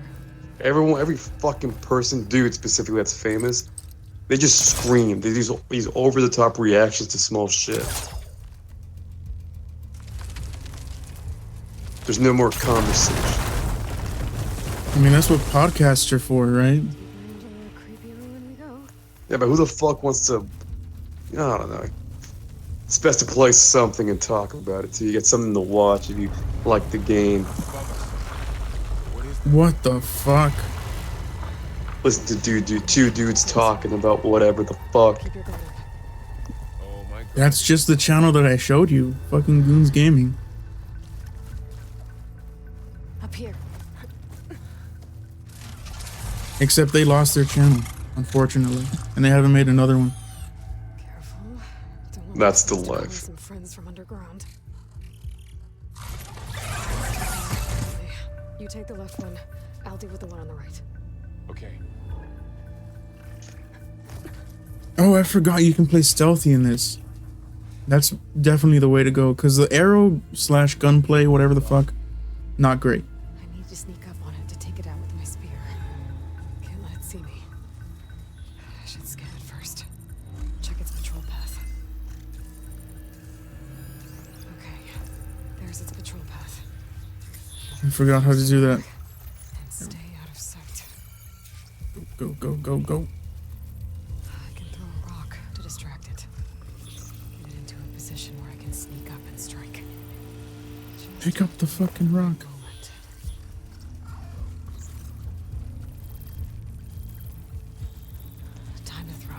Everyone, every fucking person, dude specifically that's famous, they just scream. They do these over the top reactions to small shit. There's no more conversation. I mean, that's what podcasts are for, right? Into the creepy ruin we go. Yeah, but who the fuck wants to? I don't know. It's best to play something and talk about it too. You get something to watch if you like the game. What the fuck? Listen to two dudes talking about whatever the fuck. Keep your guard up. Oh my god. That's just the channel that I showed you. Fucking Goons Gaming. Up here. Except they lost their channel, unfortunately. And they haven't made another one. Careful. Don't let That's them the steal life. Some friends from underground. You take the left one. I'll deal with the one on the right. Okay. Oh, I forgot you can play stealthy in this. That's definitely the way to go. Because the arrow / gunplay, whatever the fuck, not great. I need to sneak up on it to take it out with my spear. Can't let it see me. I should scan it first. Check its patrol path. Okay. There's its patrol path. I forgot how to do that. And stay out of sight. Go, go, go, go. I can throw a rock to distract it. Get it into a position where I can sneak up and strike. Just Pick up the fucking rock. a moment. Time to throw.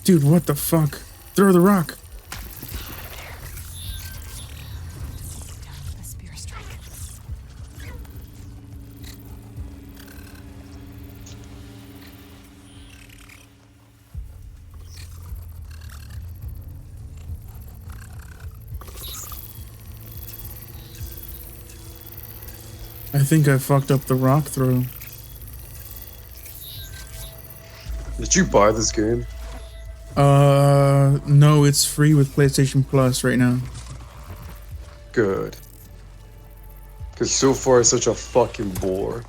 Dude, what the fuck? Throw the rock. Down with a spear strike. I think I fucked up the rock throw. Did you buy this game? No, it's free with PlayStation Plus right now. Good. Cause so far it's such a fucking bore.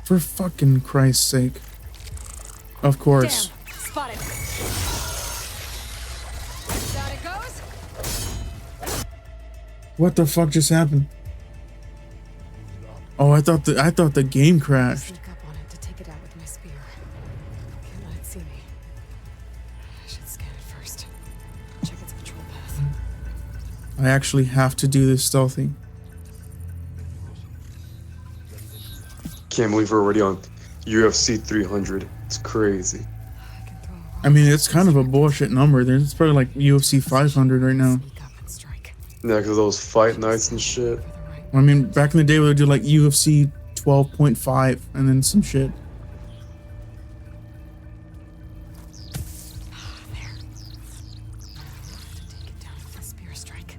For fucking Christ's sake. Of course. Damn! Spotted! Down it goes! What the fuck just happened? Oh, I thought the game crashed. Sneak up on it to take it out with my spear. Can't let it see me. I should scan it first. Check its patrol path. I actually have to do this stealthy. Can't believe we're already on UFC 300. It's crazy. I can throw a I mean, it's kind of a bullshit number. There's probably like UFC 500 right now. Sneak up and strike. Yeah, because those fight nights and shit. For the right. I mean, back in the day, we would do like UFC 12.5 and then some shit. There. Take it down with a spear strike.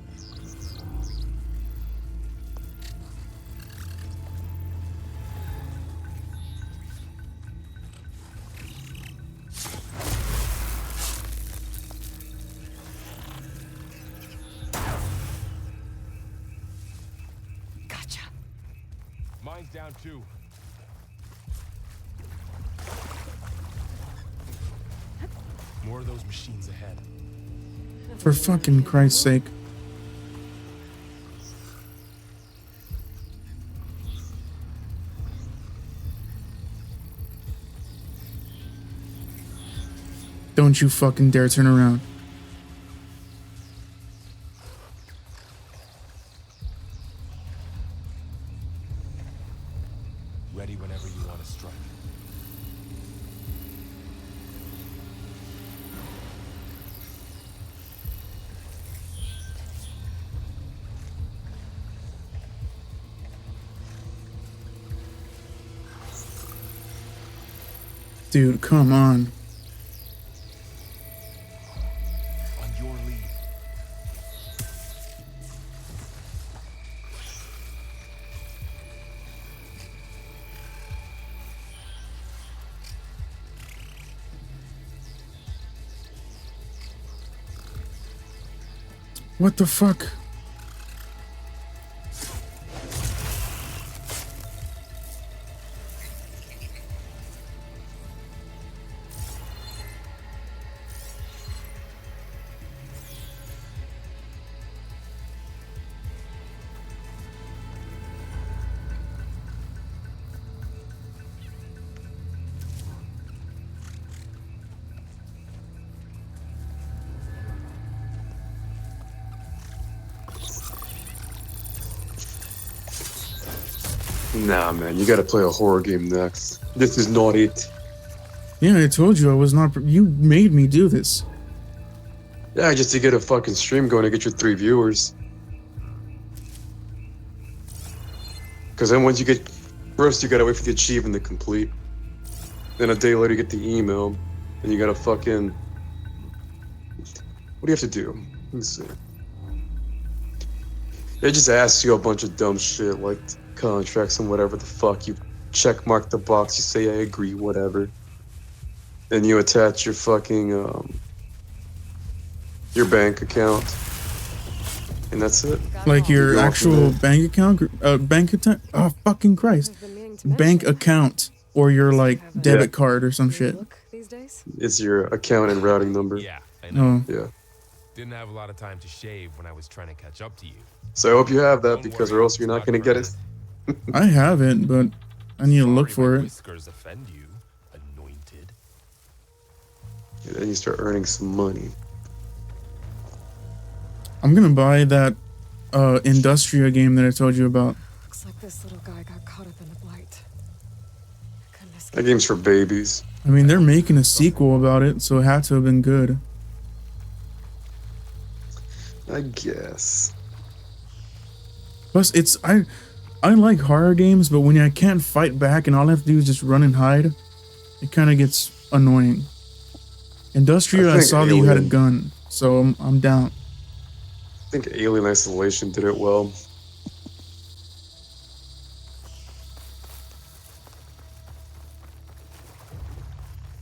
Gotcha. Mine's down too. More of those machines ahead. For fucking Christ's sake. Don't you fucking dare turn around. Ready whenever you want to strike. Dude, come on. On your lead. What the fuck? Nah, man, you gotta play a horror game next. This is not it. Yeah, I told you I was not. You made me do this. Yeah, just to get a fucking stream going to get your 3 viewers. Because then once you get... First, you gotta wait for the achievement to complete. Then a day later, you get the email. And you gotta fucking... What do you have to do? Let me see. It just asks you a bunch of dumb shit, like contracts and whatever the fuck. You check mark the box, you say I agree, whatever. Then you attach your fucking, your bank account. And that's it. Like your Go actual from there. bank account? Bank account? Oh, fucking Christ. I've been meaning to Bank mention. account. Or your, like, debit Yeah. card or some Do you shit. look these days? It's your account and routing number. Yeah, I know. Oh. Yeah. Didn't have a lot of time to shave when I was trying to catch up to you. So I hope you have that Don't because worry, or else it's you're not gonna get it. permanent. I have it, but I need to look Sorry for my it. Whiskers offend you, anointed. And then you start earning some money. I'm gonna buy that Industria game that I told you about. Looks like this little guy got caught up in the blight. Couldn't escape. That game's for babies. I mean, they're making a sequel about it, so it had to have been good. I guess. Plus, I like horror games, but when I can't fight back and all I have to do is just run and hide, it kind of gets annoying. Industria, I think saw that you had a Alien- gun, so I'm down. I think Alien Isolation did it well.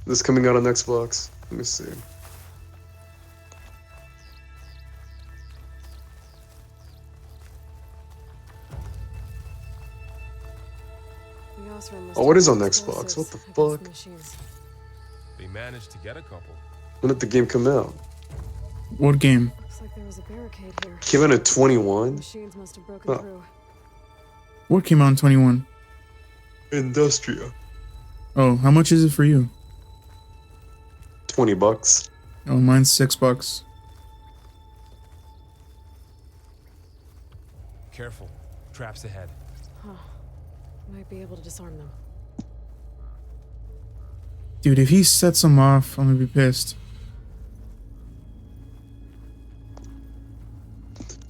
This coming out on Xbox. Let me see. The Osram must Oh, what have is on explosives Xbox? What the against fuck? machines. They managed to get a couple. When did the game come out? What game? Looks like there was a barricade here. Came out at 21? Machines must have broken Huh. through. What came out in 21? Industria. Oh, how much is it for you? $20. Oh, mine's $6. Careful. Traps ahead. Might be able to disarm them. Dude, if he sets them off, I'm gonna be pissed.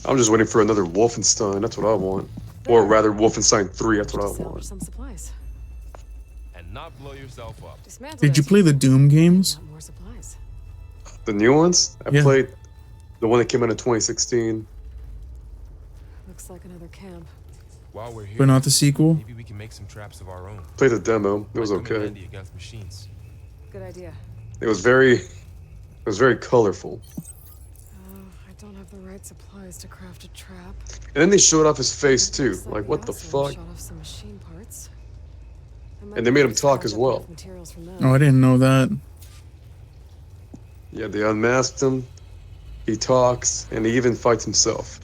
I'm just waiting for another Wolfenstein. That's what I want. Or rather, Wolfenstein 3. That's what I Just salvage want. some supplies. And not blow yourself up. Dismantle Did you it. play the Doom games? Got more supplies. The new ones? I Yeah. played the one that came out in 2016. Looks like another camp. While we're here, But not the sequel? maybe we can make some traps of our own. Played the demo. It was Might come in okay. handy against machines. Good idea. It was very colorful. I don't have the right supplies to craft a trap. And then they showed off his face too. Looks Like, what the asshole fuck? shot off some machine parts. I might And they be made able him to talk scrounge as up well. enough materials from them. Oh, I didn't know that. Yeah, they unmasked him. He talks, and he even fights himself.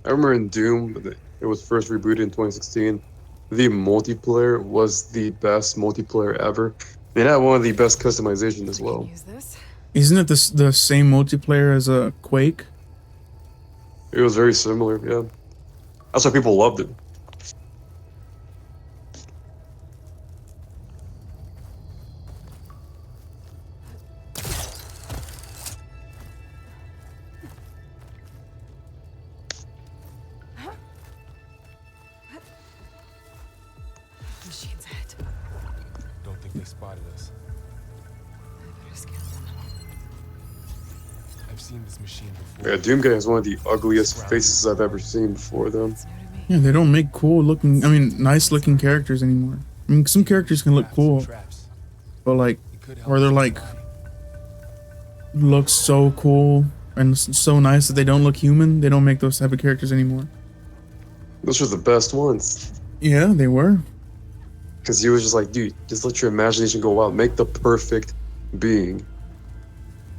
I remember in Doom, it was first rebooted in 2016. The multiplayer was the best multiplayer ever. It had one of the best customization as I well. can use this. Isn't it the same multiplayer as a Quake? It was very similar, yeah. That's why people loved it. Machine's ahead. Don't think they spotted us. I better scan them. I've seen this machine before. Yeah, Doom Guy has one of the ugliest faces I've ever seen before, though. It's new to me. Yeah, they don't make cool looking, I mean, nice looking characters anymore. I mean, some characters can look Traps, cool, traps. but like, It could help or they're us like, survive. look so cool and so nice that they don't look human. They don't make those type of characters anymore. Those were the best ones. Yeah, they were. Because he was just like, dude, just let your imagination go wild. Make the perfect being.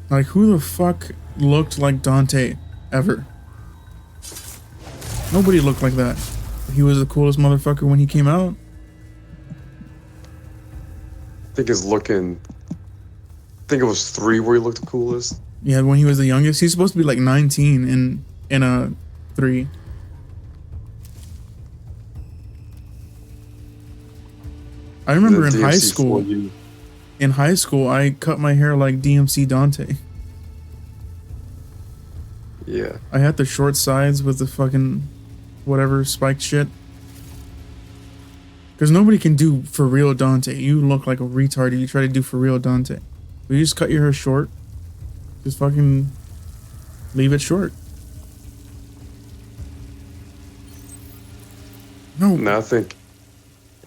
Like, who the fuck looked like Dante ever? Nobody looked like that. He was the coolest motherfucker when he came out. I think it was 3 where he looked the coolest. Yeah, when he was the youngest. He's supposed to be like 19 in a 3. I remember in The high DMC school. 4U. In high school, I cut my hair like DMC Dante. Yeah. I had the short sides with the fucking whatever spiked shit. Because nobody can do for real Dante. You look like a retard if you try to do for real Dante. But you just cut your hair short. Just fucking leave it short. No. No, I think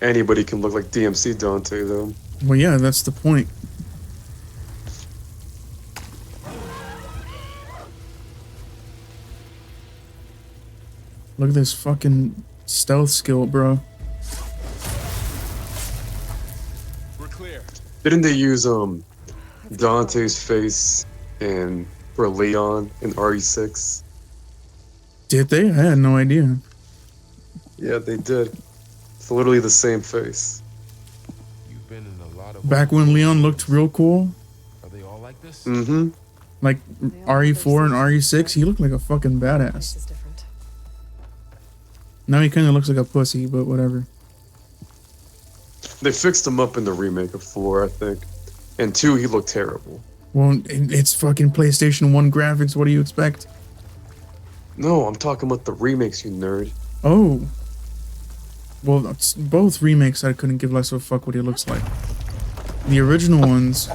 anybody can look like DMC Dante, though. Well, yeah, that's the point. Look at this fucking stealth skill, bro. We're clear. Didn't they use Dante's face and for Leon in RE6? Did they? I had no idea. Yeah, they did. It's literally the same face. You've been in a lot of Back when Leon looked real cool, Are they all like this? Mm-hmm. like They all have RE4 and their RE6, he looked like a fucking Face badass. is different. Now he kind of looks like a pussy, but whatever. They fixed him up in the remake of 4, I think. And 2, he looked terrible. Well, it's fucking PlayStation 1 graphics. What do you expect? No, I'm talking about the remakes, you nerd. Oh. Well, it's both remakes, I couldn't give less of a fuck what he looks like. The original ones,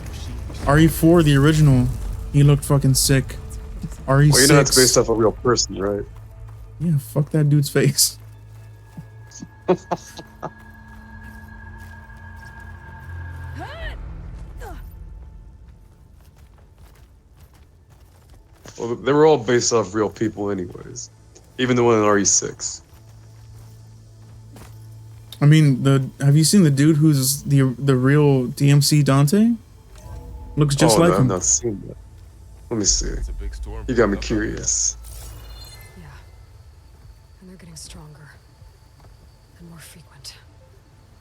RE4, the original, he looked fucking sick. RE6. Well, you know that's based off a real person, right? Yeah, fuck that dude's face. Well, they were all based off real people anyways. Even the one in RE6. I mean, have you seen the dude who's the real DMC Dante? Looks just oh, like no, I've him. not seen that. Let me see. It's a big storm. You got me coming up out curious. Yeah. And they're getting stronger. And more frequent. there.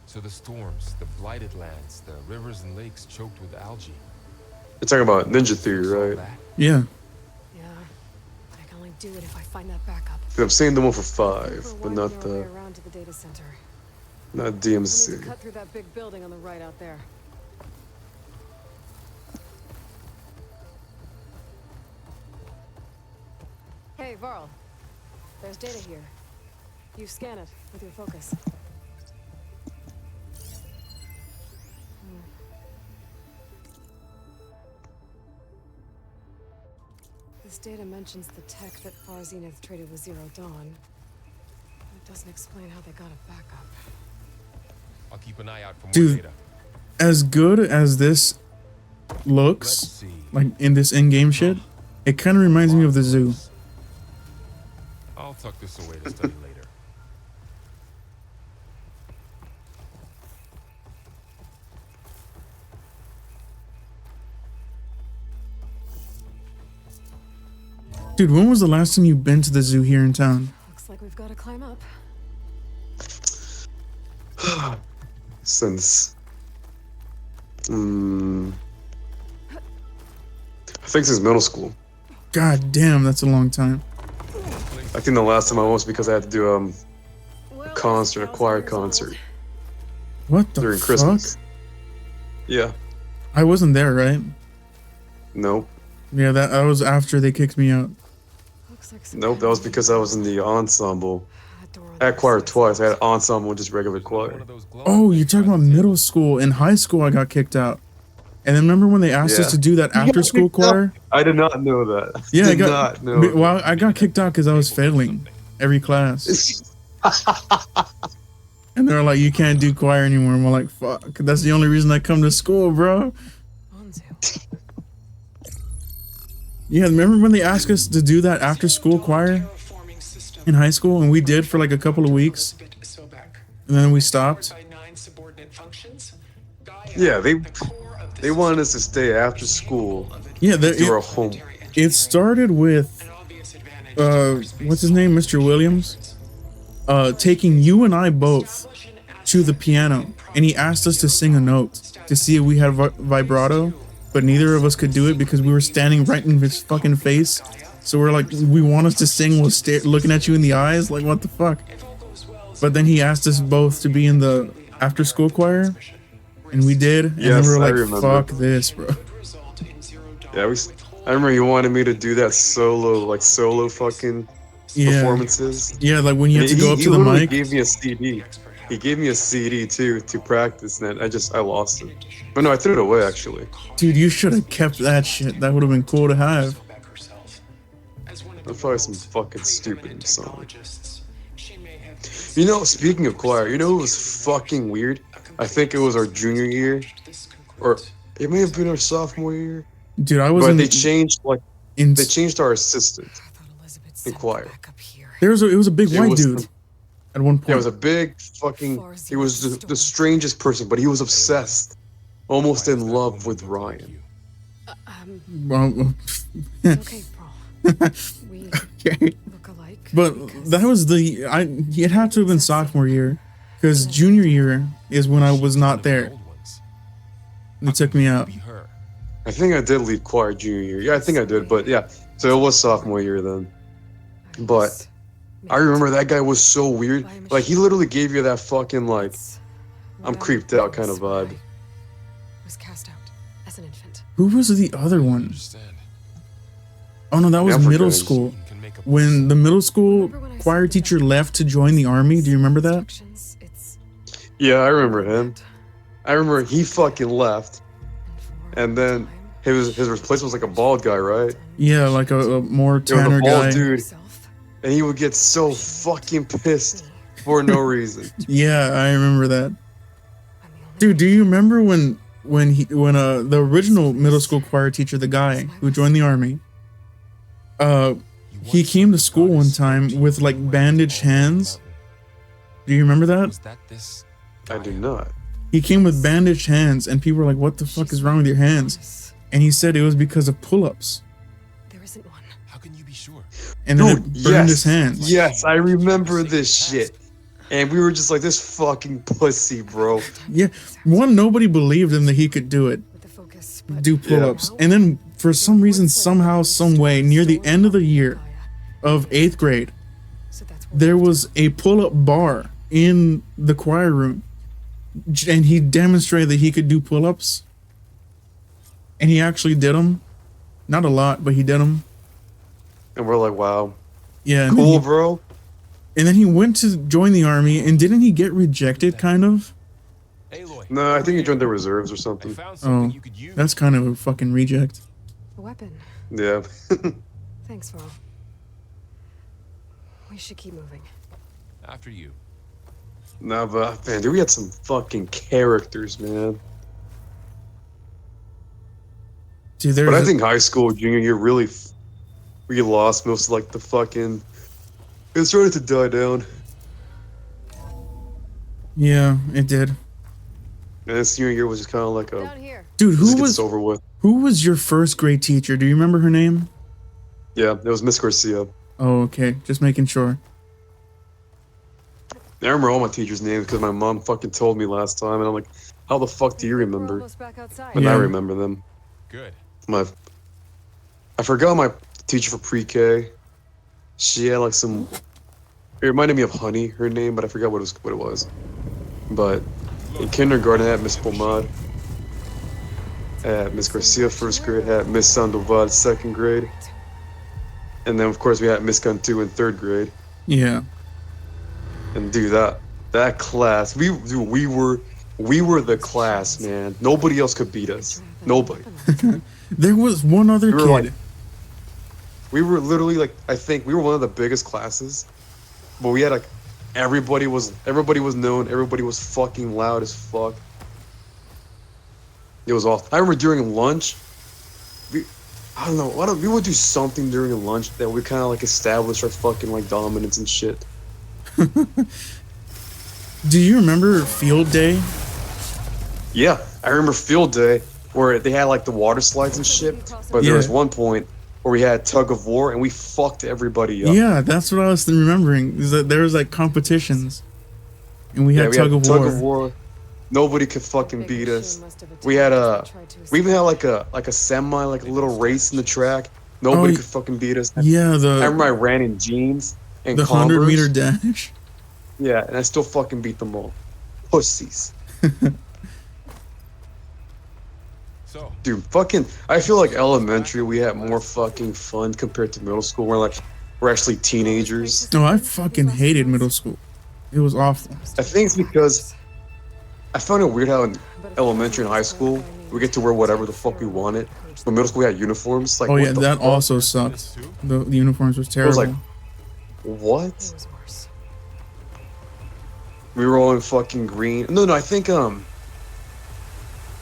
So the storms, the blighted lands, the rivers and lakes choked with algae. You're talking about Ninja Theory, Fix all right? that? Yeah. Yeah. I can only do it if I find that backup. I'm saying the one for We're 5, but winding not our way the around to the data center. not We'll need DMC. to cut through that big building on the right out there. Hey, Varl. There's data here. You scan it with your focus. This data mentions the tech that Far Zenith traded with Zero Dawn. It doesn't explain how they got it back up. I'll keep an eye out for more Dude. data. As good as this Let's looks, see. like in this in-game shit, it kind of reminds me of the zoo. I'll tuck this away to study later. Dude, when was the last time you've been to the zoo here in town? Looks like we've got to climb up. Since I think since middle school. God damn, that's a long time. I think the last time I was because I had to do Well, concert, a 1,000 choir years old. concert What the during fuck? Christmas. Yeah. I wasn't there, right? Nope. Yeah, that was after they kicked me out. Looks like some Nope. That was because I was in the ensemble. That door on I had the choir other side's twice. I had closed. ensemble and just regular One choir. of those glow Oh, you're things talking by about the middle table. school. In high school, I got kicked out. And then remember when they asked us Yeah. to do that after school choir? I did not know that. Yeah, I I did got. not know. But- Well, I got kicked out because I was failing every class. And they're like, "You can't do choir anymore." And we're like, "Fuck, that's the only reason I come to school, bro." Onzu. Yeah, remember when they asked us to do that after school choir in high school, and we did for like a couple of weeks, and then we stopped. Yeah, they wanted us to stay after school, Yeah, do our home. it started with what's his name, Mr. Williams, taking you and I both to the piano, and he asked us to sing a note to see if we had vibrato, but neither of us could do it because we were standing right in his fucking face. So we're like, we want us to sing while looking at you in the eyes, like what the fuck? But then he asked us both to be in the after school choir, and we did, and then Yes, we were I like, remember. fuck this, bro. Yeah, I remember he wanted me to do that solo fucking Yeah. performances. Yeah, like when you have to He- go up he to the literally mic. gave me a CD. He gave me a CD too to practice, and I lost it. But no, I threw it away actually. Dude, you should have kept that shit. That would have been cool to have. That's probably some fucking stupid song. You know, speaking of choir, you know what was fucking weird? I think it was our junior year, or it may have been our sophomore year. Dude, I But wasn't they changed in. they changed our assistant. I thought Elizabeth In sent me choir. back up here. It was a big It white was- dude at one point. Yeah, it was a big fucking. He was the strangest person, but he was obsessed, almost in love with Ryan. Well, Okay, Pearl. We okay. look alike. But because that was it had to have been sophomore year, because junior year is when I was not there. They took me out. Be her. I think I did lead choir junior year. Yeah, I think I did, but yeah. So it was sophomore year then. I But was I remember that guy was so weird. Like he literally gave you that fucking like It's I'm what I creeped out kind of was when vibe. I was cast out as an infant. Who was the other one? Understand. Oh no, that was Yeah, I'm middle forgetting. school. Can make a When the middle school Remember when I choir said that teacher left to join the army. Do you remember that? Instructions, it's Yeah, I remember him. I remember he fucking left, and then his replacement was like a bald guy, right? Yeah, like a more It was tanner a bald guy. dude, and he would get so fucking pissed for no reason. Yeah, I remember that. Dude, do you remember when the original middle school choir teacher, the guy who joined the army, he came to school one time with like bandaged hands? Do you remember that? Was that this? I do not. He came with bandaged hands, and people were like, "What the fuck is wrong with your hands?" And he said it was because of pull-ups, There isn't one. How can you be sure? and then Dude, it burned his yes, hands. yes, I remember this shit. And we were just like, this fucking pussy, bro. Yeah, one, nobody believed him that he could do it, With the focus, but do pull-ups, and then for some reason, somehow, some way, near the end of the year, of 8th grade, So that's where there was a pull-up bar in the choir room, and he demonstrated that he could do pull-ups, and he actually did them. Not a lot, but he did them. And we're like, wow, Yeah, and cool, then he, bro. and then he went to join the army, and didn't he get rejected, kind of? Aloy, No, I think he joined the over reserves or here. I something. found something Oh, you could use. that's kind of a fucking reject. a weapon. Yeah. Thanks, Val. We should keep moving. After you. Nah, but man, dude, we had some fucking characters, man. Dude, But I there's think high school, junior year, really, we lost most of like the fucking. It started to die down. yeah, it did. And then senior year was just kind of like a. Down here. Dude, Just who get this was over with. your first grade teacher? Do you remember her name? Yeah, it was Miss Garcia. Oh, okay, just making sure. I remember all my teachers' names because my mom fucking told me last time, and I'm like, how the fuck do you We're remember? almost back outside. And Yeah. I remember them. Good. I forgot my teacher for pre-K. She had like some. It reminded me of Honey, her name, but I forgot what it was. But in kindergarten, I had Miss Pomad. I had Miss Garcia first grade. I had Miss Sandoval 2nd grade. And then of course we had Miss Cantu in 3rd grade. Yeah. And dude, that class, we were the class, man. Nobody else could beat us. Nobody. There was one other We were kid. like- We were literally like, I think we were one of the biggest classes, but we had like everybody was known. Everybody was fucking loud as fuck. It was awful. I remember during lunch, I don't know, we would do something during lunch that we kind of like established our fucking like dominance and shit. Do you remember field day? Yeah, I remember field day where they had like the water slides and shit, but there was Yeah. one point where we had tug of war and we fucked everybody up. Yeah, that's what I was remembering. Is that there was like competitions, and we had tug of war. Nobody could fucking beat us. We had we even had like a semi, like a little race in the track. Nobody Oh, could fucking beat us. Yeah, I remember I ran in jeans and the Converse. 100-meter dash. Yeah, and I still fucking beat them all. Pussies. So, Dude, fucking, I feel like elementary we had more fucking fun compared to middle school. We're actually teenagers. No, I fucking hated middle school. It was awful. I think it's because I found it weird how in elementary and high school we get to wear whatever the fuck we wanted. But middle school we had uniforms. Like, Oh what yeah, the that fuck? also sucked. The uniforms was terrible. like- What? It was worse. We were all in fucking green. No, I think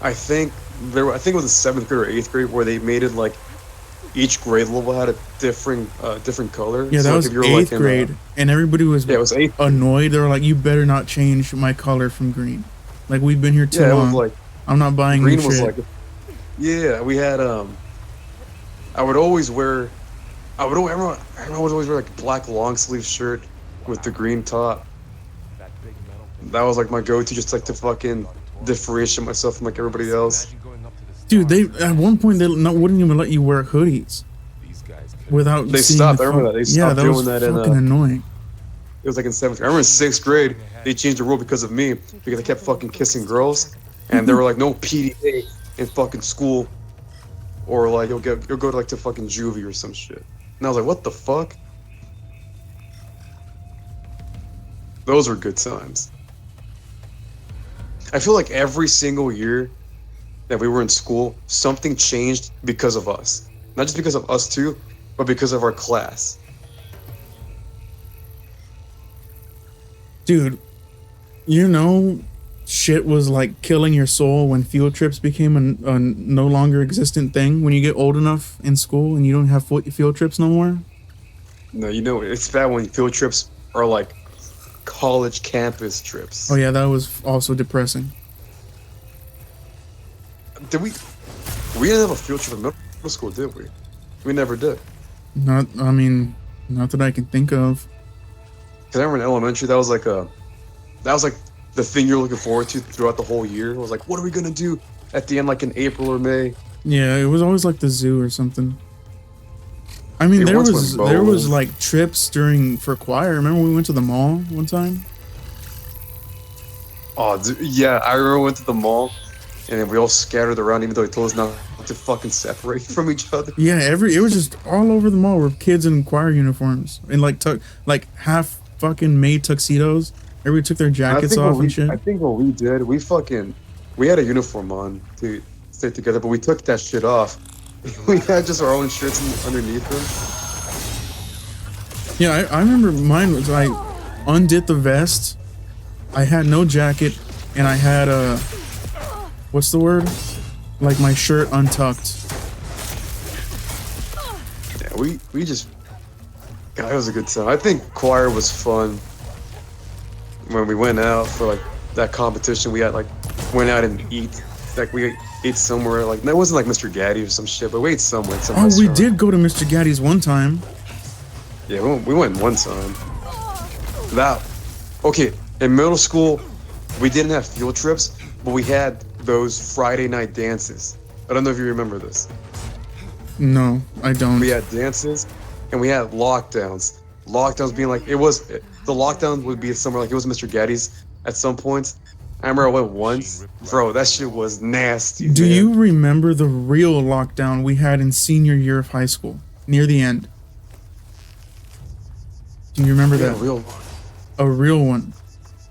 I think it was the 7th grade or 8th grade where they made it like each grade level had a different color. yeah, So, that like, was if you were, 8th like, in, grade, and everybody was yeah, it was 8th. annoyed. They were like, "You better not change my color from green. Like we've been here too Yeah, it long. was like I'm not buying green new was shit." like. Yeah, we had I would always wear. Everyone would always wear like a black long sleeve shirt with the green top. that big metal thing. That was like my go-to, just like to fucking differentiate myself from like everybody else. Imagine going up to the Dude, they stars. at one point they wouldn't even let you wear hoodies These guys could without. They seeing stopped, the I remember fuck- that. They yeah, stopped that doing was that in, fucking annoying. It was like in 7th grade. I remember in 6th grade, they changed the rule because of me, because I kept fucking kissing girls, and they were like, no PDA in fucking school, or like you'll go to like to fucking juvie or some shit. And I was like, what the fuck? Those were good times. I feel like every single year that we were in school, something changed because of us. Not just because of us too, but because of our class. Dude, you know, shit was like killing your soul when field trips became a no longer existent thing. When you get old enough in school and you don't have field trips no more. No, you know, it's bad when field trips are like college campus trips. Oh yeah, that was also depressing. Did we didn't have a field trip in middle school, did we? We never did. Not that I can think of. Cause I remember in elementary, that was like the thing you're looking forward to throughout the whole year. It was like, what are we gonna do at the end, like in April or May? Yeah, it was always like the zoo or something. I mean, It there once was went there was bowling. like trips for choir. Remember we went to the mall one time? Oh, dude, yeah, I remember we went to the mall, and then we all scattered around, even though he told us not to fucking separate from each other. Yeah, it was just all over the mall with kids in choir uniforms and like half fucking made tuxedos. Everybody took their And jackets off and shit. I think what we did, we had a uniform on to stay together, but we took that shit off. We had just our own shirts underneath them. Yeah, I remember mine was I undid the vest. I had no jacket, and I had what's the word? Like my shirt untucked. Yeah, we just, God, it was a good time. I think choir was fun when we went out for like that competition. We had like went out and eat. Like we ate somewhere. Like that wasn't like Mr. Gaddy or some shit, but we ate somewhere. Some Oh, we restaurant. did go to Mr. Gaddy's one time. Yeah, we went one time. That okay. In middle school, we didn't have field trips, but we had those Friday night dances. I don't know if you remember this. No, I don't. We had dances, and we had lockdowns. Lockdowns being like the lockdown would be somewhere like it was Mr. Gaddy's at some points. I remember I went once, bro. That shit was nasty. Do man. you remember the real lockdown we had in senior year of high school, near the end? Do you remember Yeah, that? real? A real one.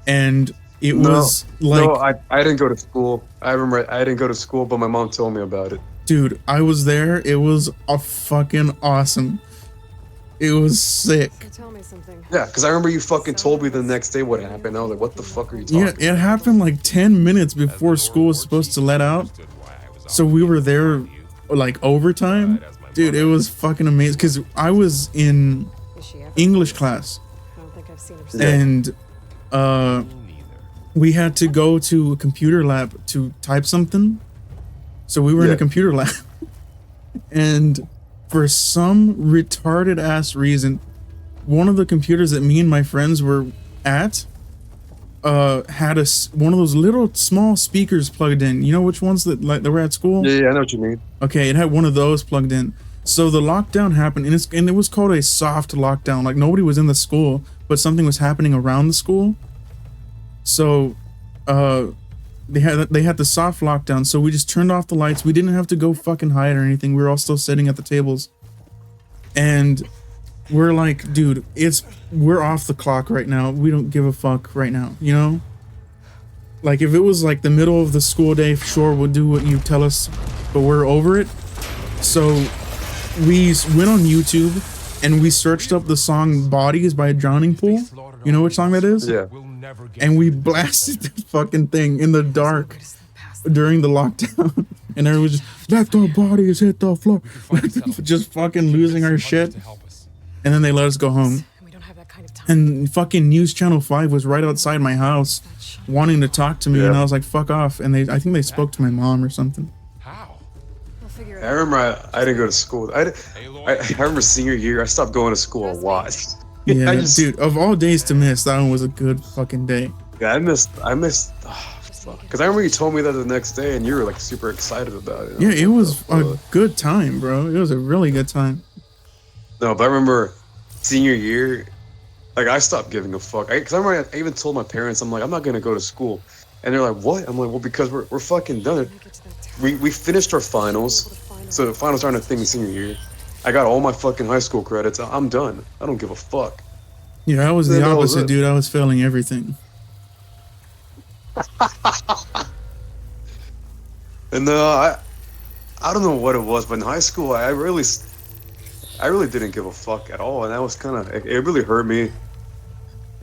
And it No, was like, no, I didn't go to school. I remember I didn't go to school, but my mom told me about it. dude, I was there. It was a fucking awesome. It was sick. So tell me something. Yeah, because I remember you fucking told me the next day what happened. I was like, what the fuck are you talking Yeah, it happened like 10 minutes before school was supposed to let out. So we were there like overtime. Dude, it was fucking amazing because I was in Is she ever English class I don't think I've seen her Yeah. since. and we had to go to a computer lab to type something. So we were in a Yeah. computer lab. And for some retarded ass reason, one of the computers that me and my friends were at had one of those little small speakers plugged in. You know which ones that like that were at school? Yeah, I know what you mean. Okay, it had one of those plugged in. So the lockdown happened, and it was called a soft lockdown. Like nobody was in the school, but something was happening around the school. So, they had the soft lockdown. So we just turned off the lights. We didn't have to go fucking hide or anything. We were all still sitting at the tables, and we're like, dude, we're off the clock right now. We don't give a fuck right now, you know? Like if it was like the middle of the school day, sure, we'll do what you tell us, but we're over it. So we went on YouTube and we searched up the song Bodies by Drowning Pool. You know which song that is? Yeah. And we blasted the fucking thing in the dark during the lockdown. And everyone was just, let our bodies hit the floor. Just fucking losing our shit. And then they let us go home. We don't have that kind of time. And fucking News Channel 5 was right outside my house wanting to talk to me. Yeah. And I was like, fuck off. And I think they spoke to my mom or something. How? We'll figure it I out. remember I didn't go to school. I remember senior year, I stopped going to school a lot. Yeah, I just, dude, of all days to miss, that one was a good fucking day. yeah, I missed, because I remember you told me that the next day and you were like super excited about it. Yeah, it was Fuck. a good time, bro. It was a really good time. No, but I remember senior year, like I stopped giving a fuck. Because I remember I even told my parents, I'm like, I'm not gonna go to school, and they're like, what? I'm like, well, because we're fucking done. When I get to that town, We finished our finals, so the finals aren't a thing in senior year. I got all my fucking high school credits. I'm done. I don't give a fuck. Yeah, I was the Yeah, that was opposite, it. dude. I was failing everything. And I don't know what it was, but in high school, I really didn't give a fuck at all, and that was kind of it really hurt me.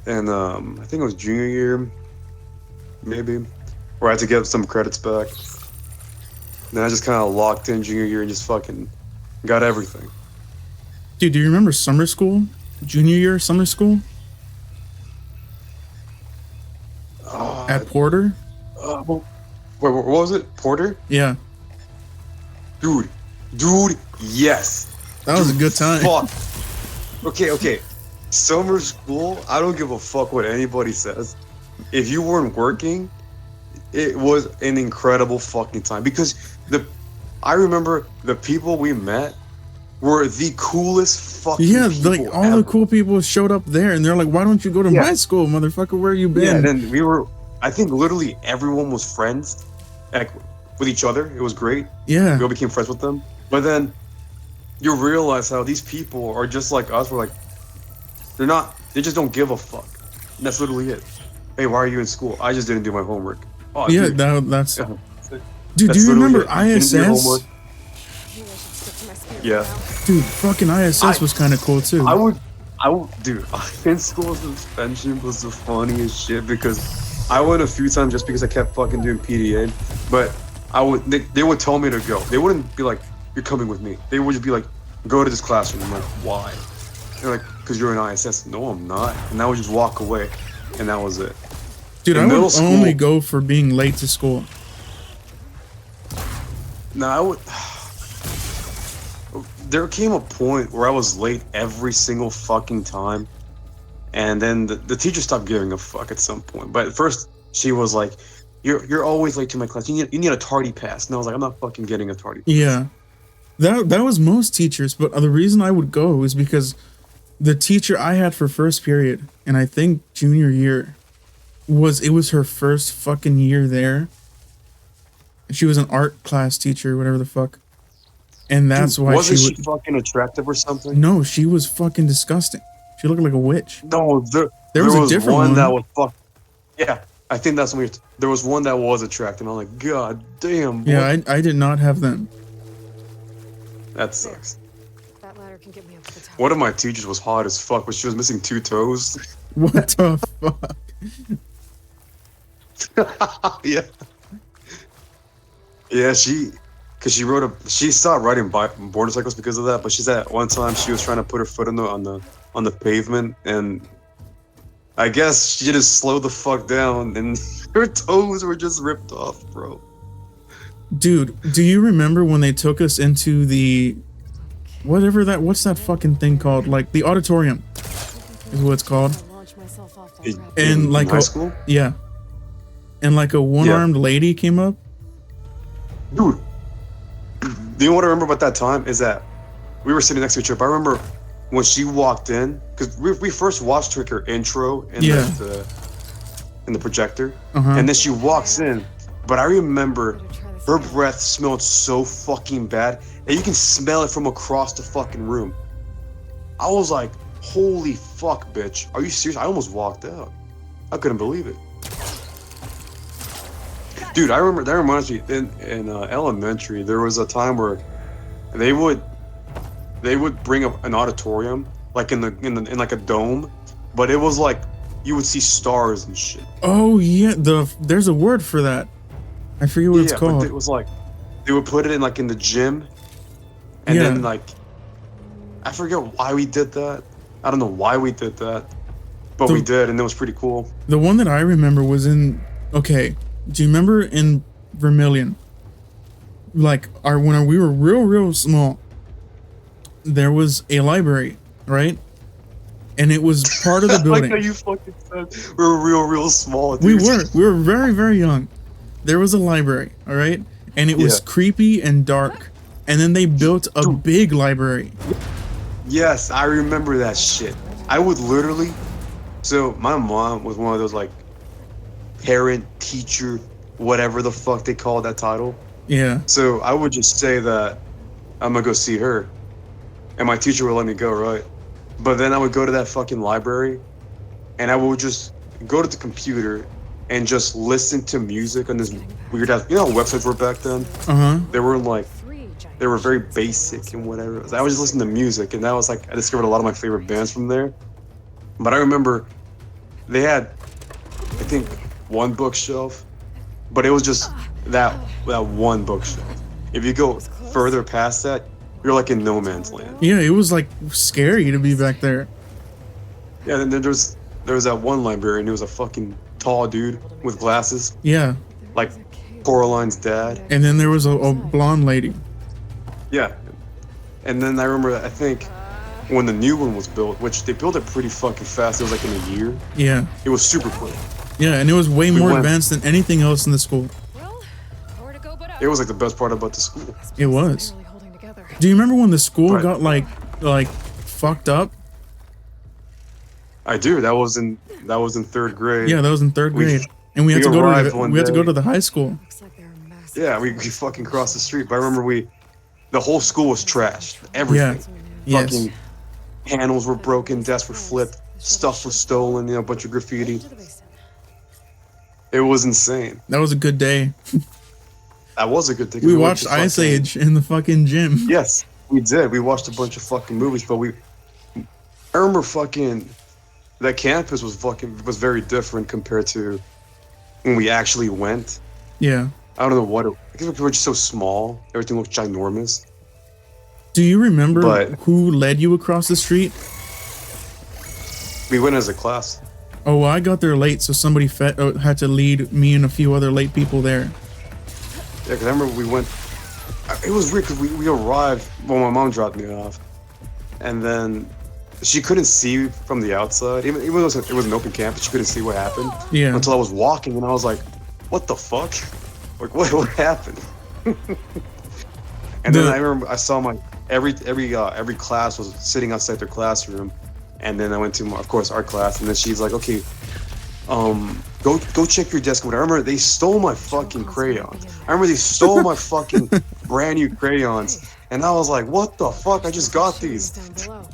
And I think it was junior year, maybe, where I had to get some credits back. And then I just kind of locked in junior year and just fucking got everything. Dude, do you remember summer school? Junior year summer school? At Porter? Wait, what was it? Porter? Yeah, Dude, yes. that was a good time. Fuck. Okay. Summer school, I don't give a fuck what anybody says. If you weren't working, it was an incredible fucking time because I remember the people we met were the coolest fucking Yeah, people like all ever. the cool people showed up there, and they're like, "Why don't you go to my school, motherfucker? Where you been?" Yeah, and then we were. I think literally everyone was friends, like with each other. It was great. Yeah. We all became friends with them. But then you realize how these people are just like us. We're like, they're not. They just don't give a fuck. And that's literally it. Hey, why are you in school? I just didn't do my homework. Oh, Yeah, dude. that's. Yeah. Dude, That's do you literally remember it. You didn't do your homework. ISS? Maybe I should stick to my spirit Yeah. now. Dude, fucking ISS was kind of cool too. I would, dude, in school suspension was the funniest shit because I went a few times just because I kept fucking doing PDA, but they would tell me to go. They wouldn't be like, you're coming with me. They would just be like, go to this classroom. I'm like, why? They're like, because you're in ISS. No, I'm not. And I would just walk away, and that was it. Dude, in I middle would school- only go for being late to school. No, I would. There came a point where I was late every single fucking time, and then the teacher stopped giving a fuck at some point. But at first, she was like, "You're always late to my class. You need a tardy pass." And I was like, "I'm not fucking getting a tardy pass." Yeah, that was most teachers. But the reason I would go is because the teacher I had for first period, and I think junior year, it was her first fucking year there. She was an art class teacher, whatever the fuck. And that's Dude, why wasn't she she would. fucking attractive or something? No, she was fucking disgusting. She looked like a witch. No, There was a different one. that was fuck. Yeah, I think that's weird. There was one that was attractive. I'm like, God damn. Boy. Yeah, I did not have them. That sucks. That ladder can get me up to the top. One of my teachers was hot as fuck, but she was missing 2 toes. What the fuck? Yeah. Yeah, she stopped riding motorcycles because of that. But she said at one time she was trying to put her foot on the pavement, and I guess she just slowed the fuck down, and her toes were just ripped off, bro. Dude, do you remember when they took us into the what's that fucking thing called? Like the auditorium is what it's called. I'll launch myself off that In- rabbit. And in like high school, Yeah. And like a one-armed lady came up. dude. Do you know what I remember about that time is that we were sitting next to each other. But I remember when she walked in, because we first watched her intro in the projector, Uh-huh. and then she walks in. But I remember her breath smelled so fucking bad, and you can smell it from across the fucking room. I was like, holy fuck, bitch. Are you serious? I almost walked out. I couldn't believe it. Dude, I remember, that reminds me, in elementary, there was a time where they would bring up an auditorium, like in like a dome, but it was like, you would see stars and shit. Oh yeah, there's a word for that. I forget what it's But called. it was like, they would put it in like in the gym, and Yeah. then like, I forget why we did that. I don't know why we did that, but we did, and it was pretty cool. The one that I remember was okay, do you remember in Vermilion? Like when we were real small, there was a library, right? And it was part of the building. Like how you fucking said we were real small. We Dude. were very young. There was a library, all right? And it was Yeah. creepy and dark. And then they built a big library. Yes, I remember that shit. I would literally. So my mom was one of those like parent, teacher, whatever the fuck they call that title. Yeah. So I would just say that I'm gonna go see her, and my teacher would let me go, right? But then I would go to that fucking library, and I would just go to the computer and just listen to music on this weird ass. You know how websites were back then? Uh-huh. They were like, they were very basic and whatever. I was just listening to music, and that was like, I discovered a lot of my favorite bands from there. But I remember they had, I think, one bookshelf, but it was just that one bookshelf. If you go further past that, you're like in no man's land. Yeah, it was like scary to be back there. Yeah, then there was that one librarian who was a fucking tall dude with glasses, Yeah. like Coraline's dad. And then there was a blonde lady. Yeah. And then I remember, I think, when the new one was built, which they built it pretty fucking fast, it was like in a year. Yeah. It was super quick. Yeah, and it was way more went- advanced than anything else in the school. Well, nowhere to go but up. It was like the best part about the school. It was. Barely holding together. Do you remember when the school Right. got like fucked up? I do. That was in 3rd grade. Yeah, that was in 3rd We- grade, and we had we to go arrived to one we had to go day. to the high school. Looks like there are massive Yeah, we fucking crossed the street. But I remember the whole school was trashed. Everything. Yes. Fucking panels were broken, desks were flipped, stuff was stolen, a bunch of graffiti. It was insane. That was a good day. That was a good thing. We went watched to Ice fucking- Age in the fucking gym. Yes, we did. We watched a bunch of fucking movies, but I remember fucking that campus was very different compared to when we actually went. Yeah. I don't know what I guess we were just so small. Everything looked ginormous. Do you remember But- who led you across the street? We went as a class. Oh, well, I got there late, so somebody had to lead me and a few other late people there. Yeah, because I remember we went. It was weird because we arrived. Well, my mom dropped me off, and then she couldn't see from the outside. Even though it was an open campus, she couldn't see what happened. Yeah. Until I was walking, and I was like, "What the fuck? Like, what happened?" And then I remember I saw every class was sitting outside their classroom, and then I went to of course our class, and then she's like, "Okay, go check your desk." But I remember they stole my fucking crayons. I remember they stole my fucking brand new crayons, and I was like, "What the fuck? I just got these." Down below.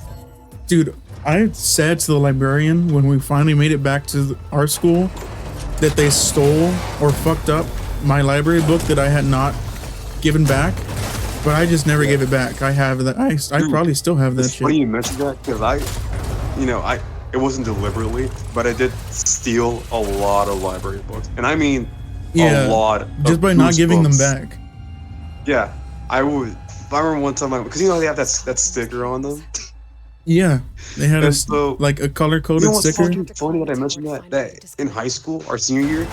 Dude, I said to the librarian when we finally made it back to our school that they stole or fucked up my library book that I had not given back, but I just never gave it back. I have that. I Dude, probably still have that It's funny shit. you mentioned that because it wasn't deliberately, but I did steal a lot of library books, and I mean Yeah, a lot. just of by not loose giving books. them back. Yeah, I would. I remember one time because they have that sticker on them. Yeah, they had And so- like a color You coded know what's sticker. fucking funny that I mentioned that in high school, our senior year,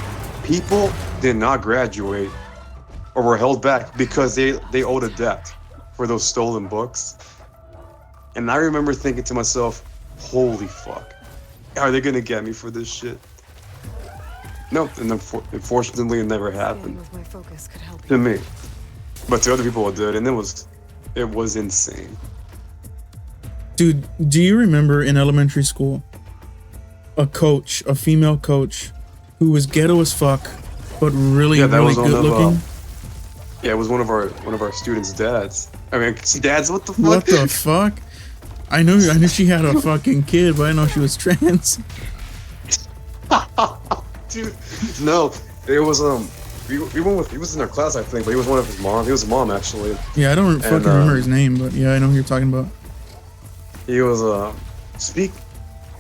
people did not graduate or were held back because they owed a debt for those stolen books. And I remember thinking to myself, holy fuck, are they gonna get me for this shit? No, and unfortunately it never happened With my focus could help to you. me. But to other people it did, and it was insane. Dude, do you remember in elementary school a female coach, who was ghetto as fuck, but really, Yeah, that really was one good of, looking? Yeah, it was one of our students' dads. I mean, dads, what the fuck? What the fuck? I knew she had a fucking kid, but I didn't know she was trans. Dude, no, it was we went with, he was in our class I think, but he was one of his mom. He was a mom actually. Yeah, I don't fucking remember his name, but yeah, I know who you're talking about. He was dude,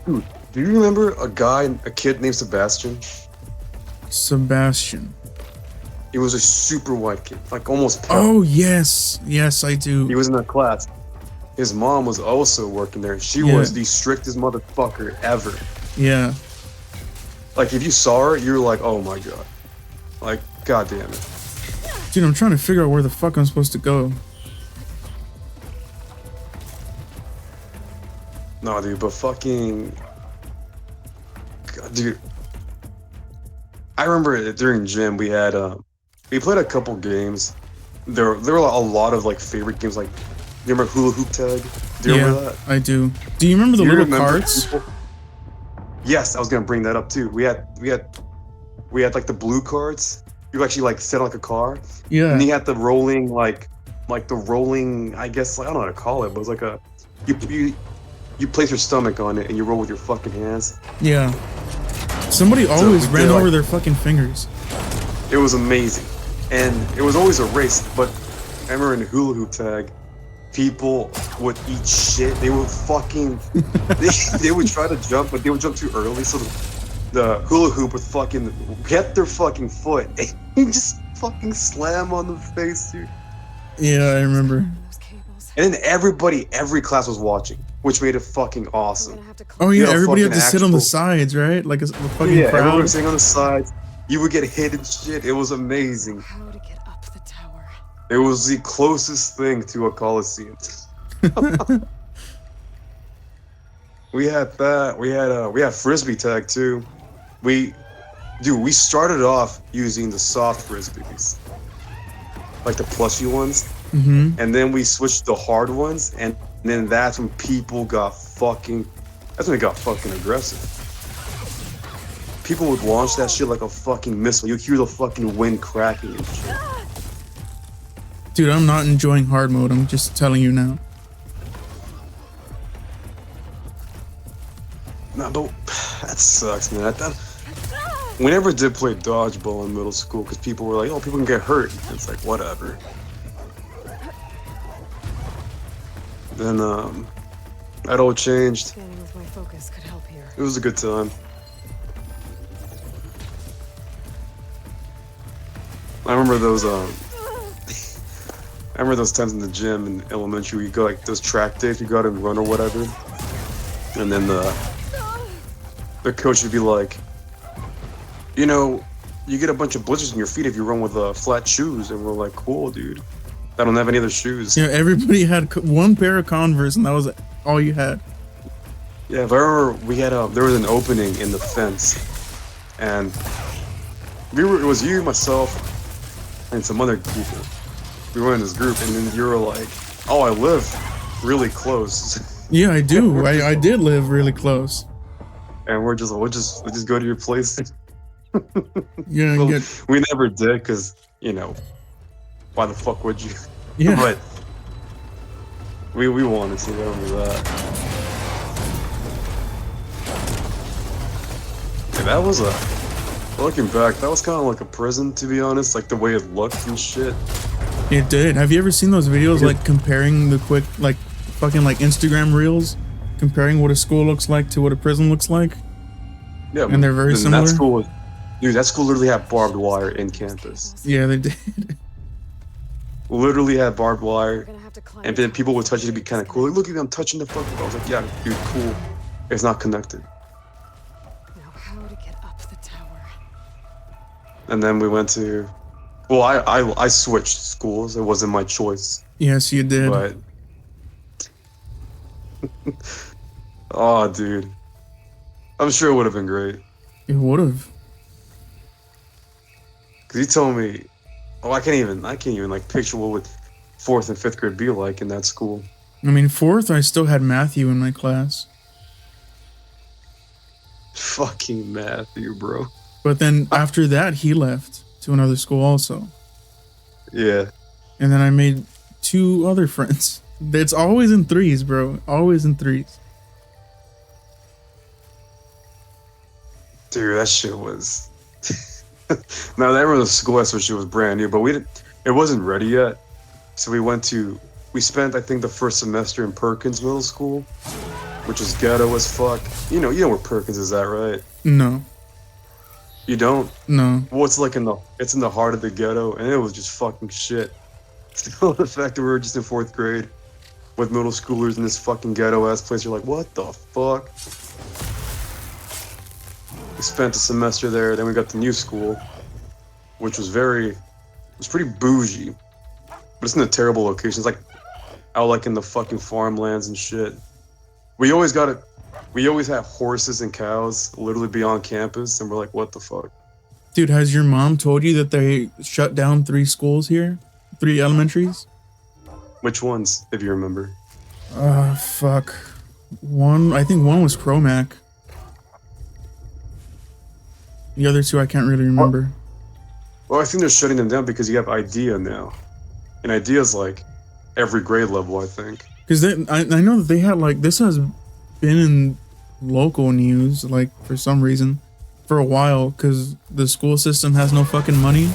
do you remember a kid named Sebastian? Sebastian. He was a super white kid, like almost pale. Oh yes, yes I do. He was in our class. His mom was also working there. She Yeah. was the strictest motherfucker ever. Yeah. Like if you saw her, you're like, oh my god. Like, god damn it. Dude, I'm trying to figure out where the fuck I'm supposed to go. No, dude, but fucking, God, dude. I remember during gym we had we played a couple games. There were a lot of like favorite games. Like, you remember hula hoop tag? Do you remember that? I do. Do you remember the Do you little remember carts? people- Yes, I was gonna bring that up too. We had like the blue cards. You actually like sit on like a car, Yeah. and you had the rolling like the rolling. I guess I don't know how to call it, but it's like a you place your stomach on it and you roll with your fucking hands. Yeah. Somebody always we ran did, over like- their fucking fingers. It was amazing, and it was always a race. But I remember in hula hoop tag, people would eat shit. They would fucking they would try to jump, but they would jump too early, so the hula hoop would fucking get their fucking foot and just fucking slam on the face, dude. Yeah, I remember. Those cables. And then every class was watching, which made it fucking I'm awesome. gonna have to Oh You yeah, know, everybody had to fucking sit on the actual- sides, right? Like a fucking Yeah, everyone crowd. was sitting on the sides. You would get hit and shit. It was amazing. how to get up the tower. It was the closest thing to a coliseum. We had that. We had frisbee tag too. We started off using the soft frisbees, like the plushy ones, And then we switched to hard ones, and then that's when people got fucking. That's when it got fucking aggressive. People would launch that shit like a fucking missile. You'd hear the fucking wind cracking and shit. Dude, I'm not enjoying hard mode. I'm just telling you now. Nah, but that sucks, man. We never did play dodgeball in middle school because people were like, "Oh, people can get hurt." And it's like, whatever. Then that all changed. Standing with my focus could help here. It was a good time. I remember those I remember those times in the gym in elementary where you go like those track days, you go out and run or whatever. And then the coach would be like, you know, you get a bunch of blisters in your feet if you run with flat shoes. And we're like, cool, dude. I don't have any other shoes. Yeah, everybody had one pair of Converse, and that was all you had. Yeah, if I remember, we had there was an opening in the fence, and it was you, myself, and some other people. We were in this group, and then you were like, "Oh, I live really close." Yeah, I do. I did live really close. And we'll just go to your place. Yeah, Well, we never did, because you know, why the fuck would you? yeah. But we wanted to. I remember that. Yeah, that was looking back, that was kind of like a prison, to be honest. Like the way it looked and shit. It did. Have you ever seen those videos like comparing the quick like fucking like Instagram reels, comparing what a school looks like to what a prison looks like? Yeah, and they're very similar. That school was, dude, that school literally had barbed wire in campus. Yeah, they did. Literally had barbed wire, We're gonna have to climb and then people would touch it to be kind of cool. Like, look at me, I'm touching the fucking. I was like, yeah, dude, cool. It's not connected. Now how to get up the tower? And then we went to, well, I switched schools. It wasn't my choice, Yes, you did. but oh, dude, I'm sure it would have been great. It would have. Cause he told me, oh, I can't even like picture what would 4th and 5th grade be like in that school. I mean, 4th, I still had Matthew in my class. Fucking Matthew, bro. But then after that, he left to another school also. Yeah. And then I made 2 other friends. It's always in 3s, bro. Always in 3s. Dude, that shit was. Now that was the school, that's when she was brand new, but it wasn't ready yet. So we spent, I think, the first semester in Perkins Middle School, which is ghetto as fuck. You know where Perkins is at, right? No. You don't? No. Well, it's in the heart of the ghetto, and it was just fucking shit. So the fact that we were just in 4th grade with middle schoolers in this fucking ghetto ass place, you're like, what the fuck? We spent a semester there, then we got the new school, which was pretty bougie, but it's in a terrible location. It's like out like in the fucking farmlands and shit. We always had horses and cows literally be on campus, and we're like, what the fuck? Dude, has your mom told you that they shut down 3 schools here? 3 elementaries? Which ones, if you remember? Fuck. I think one was Cromac. The other 2 I can't really remember. Well, I think they're shutting them down because you have IDEA now. And IDEA is like every grade level, I think. Because I know that they had like, this has been in local news, like for some reason, for a while, because the school system has no fucking money.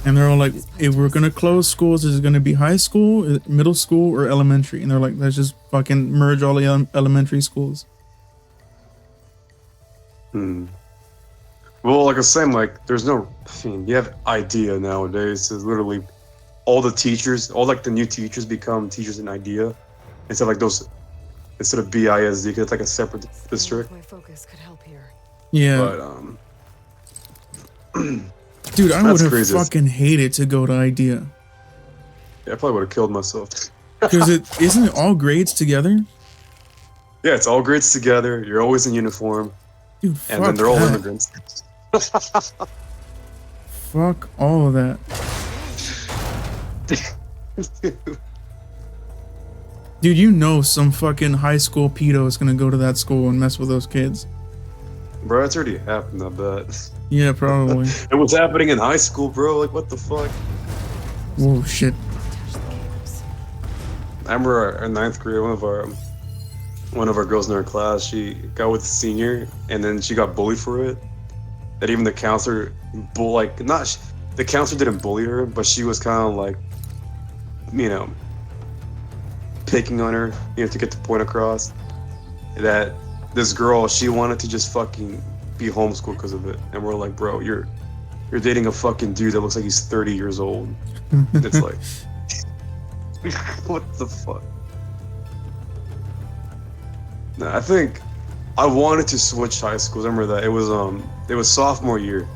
And they're all like, if we're going to close schools, is it going to be high school, middle school, or elementary? And they're like, let's just fucking merge all the elementary schools. Well, like I was saying, like, you have IDEA nowadays. It's literally all the teachers, all like the new teachers become teachers in IDEA. Instead of BISD, because it's like a separate district. My focus could help here. Yeah. But, dude, I would have crazy. fucking hated to go to IDEA. Yeah, I probably would have killed myself. Because isn't it all grades together? Yeah, it's all grades together. You're always in uniform. Dude, and then they're all immigrants. Fuck all of that. Dude, you know some fucking high school pedo is gonna go to that school and mess with those kids. Bro, it's already happened, I bet. Yeah, probably. It was happening in high school, bro. Like, what the fuck? Whoa, shit. Touch the cables. I remember in ninth grade, one of our girls in our class, she got with a senior, and then she got bullied for it. That even the counselor, the counselor didn't bully her, but she was kind of like, you know, picking on her, you know, to get the point across. That this girl, she wanted to just fucking be homeschooled because of it, and we're like, bro, you're dating a fucking dude that looks like he's 30 years old. It's like, what the fuck? Nah, I think I wanted to switch high schools. I remember that it was sophomore year.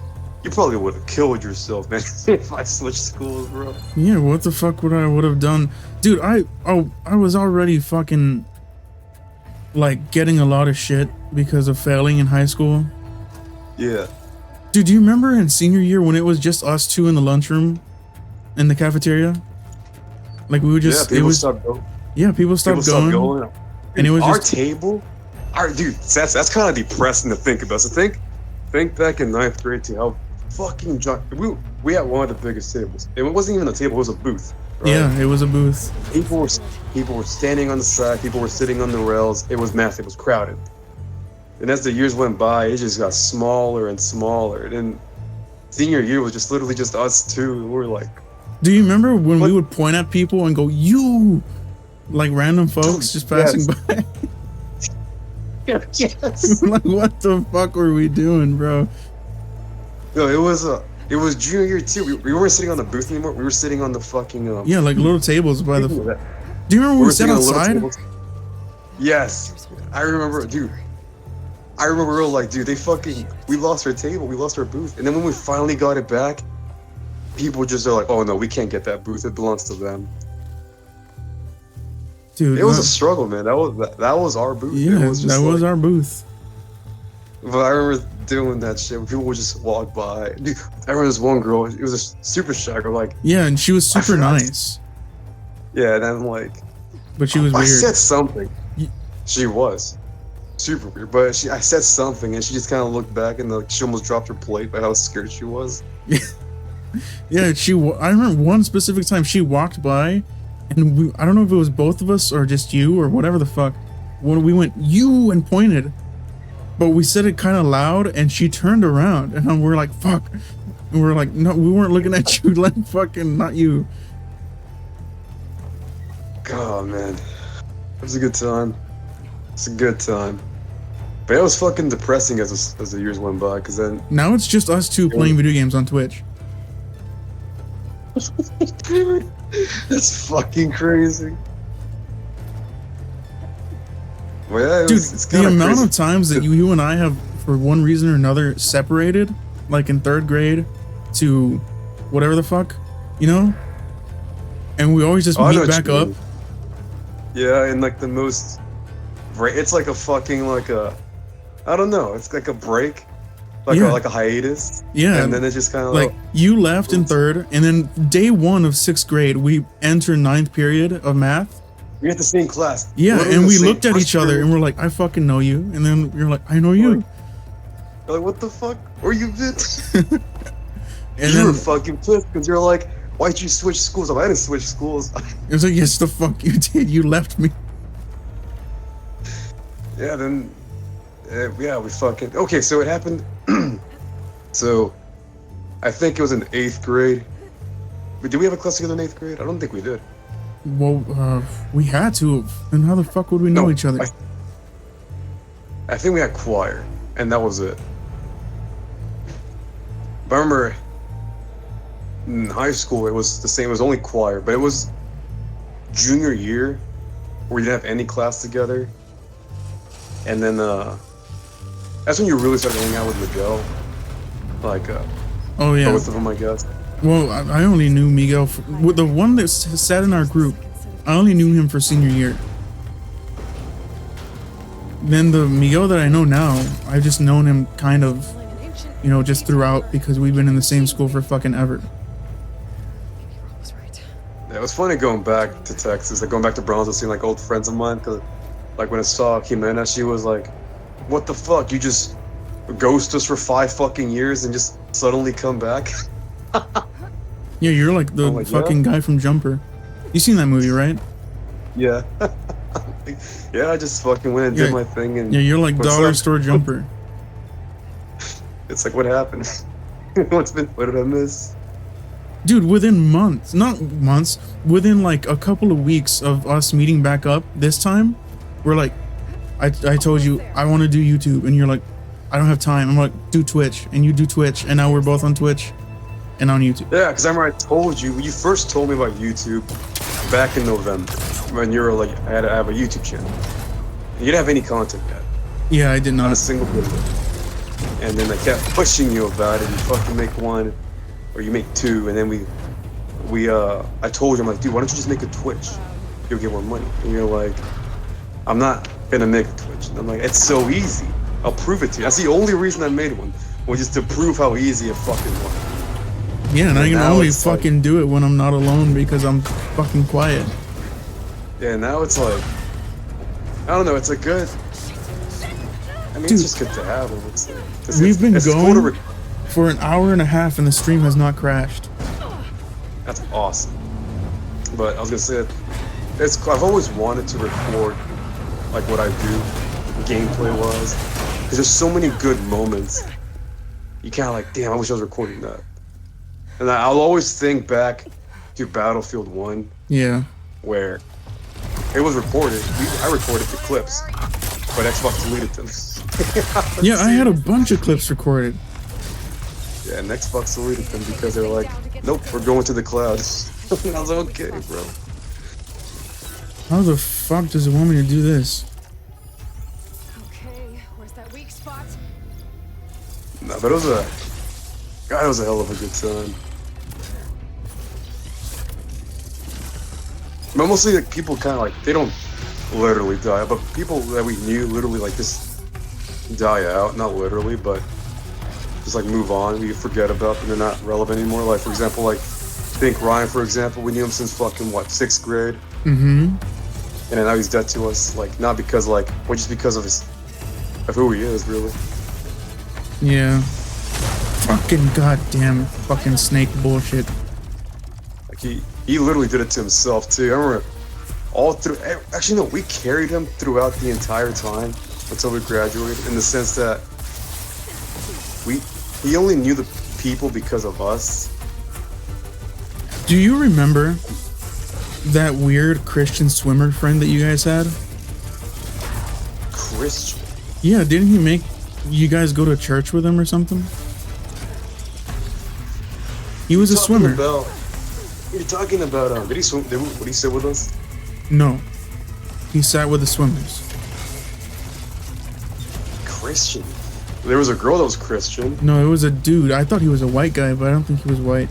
You probably would have killed yourself, man, if I switched schools, bro. Yeah, what the fuck would I would have done? Dude, I was already fucking like getting a lot of shit because of failing in high school. Yeah. Dude, do you remember in senior year when it was just us two in the lunchroom in the cafeteria? Like we would just people stopped going. Yeah, people stopped going. And it was our just table. Dude, that's kind of depressing to think about. So think back in ninth grade to how fucking we had one of the biggest tables. It wasn't even a table; it was a booth. Right? Yeah, it was a booth. People were standing on the side. People were sitting on the rails. It was massive. It was crowded. And as the years went by, it just got smaller and smaller. And then senior year was just literally just us two. We were like, do you remember when we would point at people and go, "You," like random folks just passing by? Yes. Like, what the fuck were we doing, bro? No, it was junior year too. We weren't sitting on the booth anymore. We were sitting on the fucking Yeah, like little tables by the. Do you remember we we sat outside? Yes, I remember, dude. I remember we were like, dude, we lost our table, we lost our booth, and then when we finally got it back, people just are like, oh no, we can't get that booth. It belongs to them. Dude, it was a struggle, man. That was our booth. Yeah, that was our booth. But I remember doing that shit when people would just walk by. Dude, I remember this one girl. It was a super shy girl. Like, yeah, and she was super nice. Yeah, and I'm like, but she was I weird. said something. She was super weird, but I said something, and she just kind of looked back, and she almost dropped her plate by how scared she was. Yeah, I remember one specific time she walked by, and I don't know if it was both of us or just you or whatever the fuck. When we went you and pointed, but we said it kind of loud, and she turned around, and we're like, "Fuck," and we're like, "No, we weren't looking at you, like fucking not you." God, man, it was a good time. It's a good time. But it was fucking depressing as the years went by, because then now it's just us two playing video games on Twitch. That's fucking crazy. Well, yeah, dude, it's the amount crazy. of times that you and I have, for one reason or another, separated, like in third grade to whatever the fuck, you know? And we always just meet back up. Yeah, and like the most, it's like a fucking I don't know. It's like a break, like a hiatus. Yeah, and then it's just kind of like you left in third, and then day one of sixth grade, we enter ninth period of math. We had the same class. Yeah, and we looked at each other and we're like, "I fucking know you," and then you're like, "I know you." You're like, what the fuck? Where you been? And you then, were fucking pissed because you're like, why'd you switch schools? I didn't switch schools. It was like, yes, the fuck you did. You left me. Yeah, then, yeah, we fucking... Okay, so it happened... So, I think it was in 8th grade. Did we have a class together in 8th grade? I don't think we did. Well, we had to. And how the fuck would we know each other? I think we had choir, and that was it. But I remember in high school, it was the same. It was only choir, but it was junior year where we didn't have any class together. And then that's when you really started hanging out with Miguel. Like, oh yeah, both of them, I guess. Well, I only knew Miguel with the one that sat in our group. I only knew him for senior year. Then the Miguel that I know now, I've just known him kind of, you know, just throughout because we've been in the same school for fucking ever. Yeah, it was funny going back to Texas, like going back to Brownsville, seeing like old friends of mine. Cause like when I saw Jimena, she was like, "What the fuck? You just ghost us for 5 fucking years and just suddenly come back?" Yeah, you're like the I'm like, yeah, fucking guy from Jumper. You seen that movie, right? yeah, yeah. I just fucking went and Yeah, did my thing, and yeah, you're like what's dollar up? store Jumper. It's like, what happened? What did I miss? Dude, within months, not months, within like a couple of weeks of us meeting back up this time, we're like, I told you I want to do YouTube, and you're like, I don't have time. I'm like, do Twitch, and you do Twitch, and now we're both on Twitch and on YouTube. Yeah, because I remember I told you when you first told me about YouTube back in November when you were like, I have a YouTube channel. You didn't have any content yet, Yeah, I did not a not. single video. And then I kept pushing you about it. You fucking make one, or you make two, and then I told you, I'm like, dude, why don't you just make a Twitch? You'll get more money. And you're like, I'm not gonna make a Twitch. And I'm like, it's so easy. I'll prove it to you. That's the only reason I made one, was just to prove how easy it fucking was. Yeah, and I can now only it's like- fucking do it when I'm not alone because I'm fucking quiet. Yeah, now it's like, I don't know, it's a good. I mean, Dude, it's just good to have them. It's like, 'cause We've been it's cool going to rec- for an hour and a half, and the stream has not crashed. That's awesome. But I was gonna say, I've always wanted to record like what I do, gameplay wise, because there's so many good moments. You kind of like, damn, I wish I was recording that. And I'll always think back to Battlefield 1, Yeah. where it was recorded. I recorded the clips, but Xbox deleted them. Yeah, I had a bunch of clips recorded. Yeah, and Xbox deleted them because they're like, nope, we're going to the cloud. And I was like, okay, bro. How the fuck does it want me to do this? Okay, where's that weak spot? No, but it was a hell of a good time. But mostly like, people kind of like, they don't literally die, but people that we knew literally like just die out, not literally, but just like move on. We forget about them, they're not relevant anymore. Like for example, like think Ryan, for example, we knew him since fucking what, 6th grade, Mm-hmm. and then now he's dead to us. Like not because like, well, just because of who he is, really. Yeah. Fucking goddamn fucking snake bullshit. Like he literally did it to himself too. I remember all through. Actually, no, we carried him throughout the entire time until we graduated. In the sense that he only knew the people because of us. Do you remember that weird Christian swimmer friend that you guys had? Christian. Yeah, didn't he make you guys go to church with him or something? He was a swimmer. You're talking about. Did he swim? Would he sit with us? No. He sat with the swimmers. Christian. There was a girl that was Christian. No, it was a dude. I thought he was a white guy, but I don't think he was white.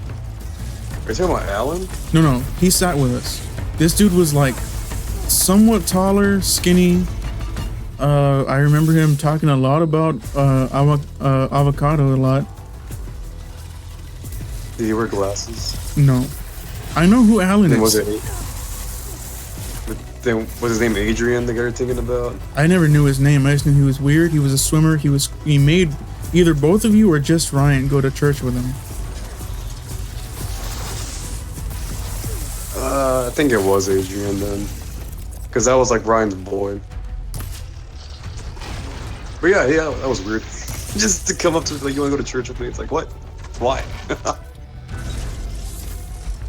Are you talking about Alan? No, he sat with us. This dude was like somewhat taller, skinny. I remember him talking a lot about avocado a lot. Did he wear glasses? No. I know who Alan Then is. was his name Adrian, the guy you're thinking about? I never knew his name. I just knew he was weird. He was a swimmer. He made either both of you or just Ryan go to church with him. I think it was Adrian then, because that was like Ryan's boy. But yeah, that was weird. Just to come up to like, you want to go to church with me? It's like, what? Why? It's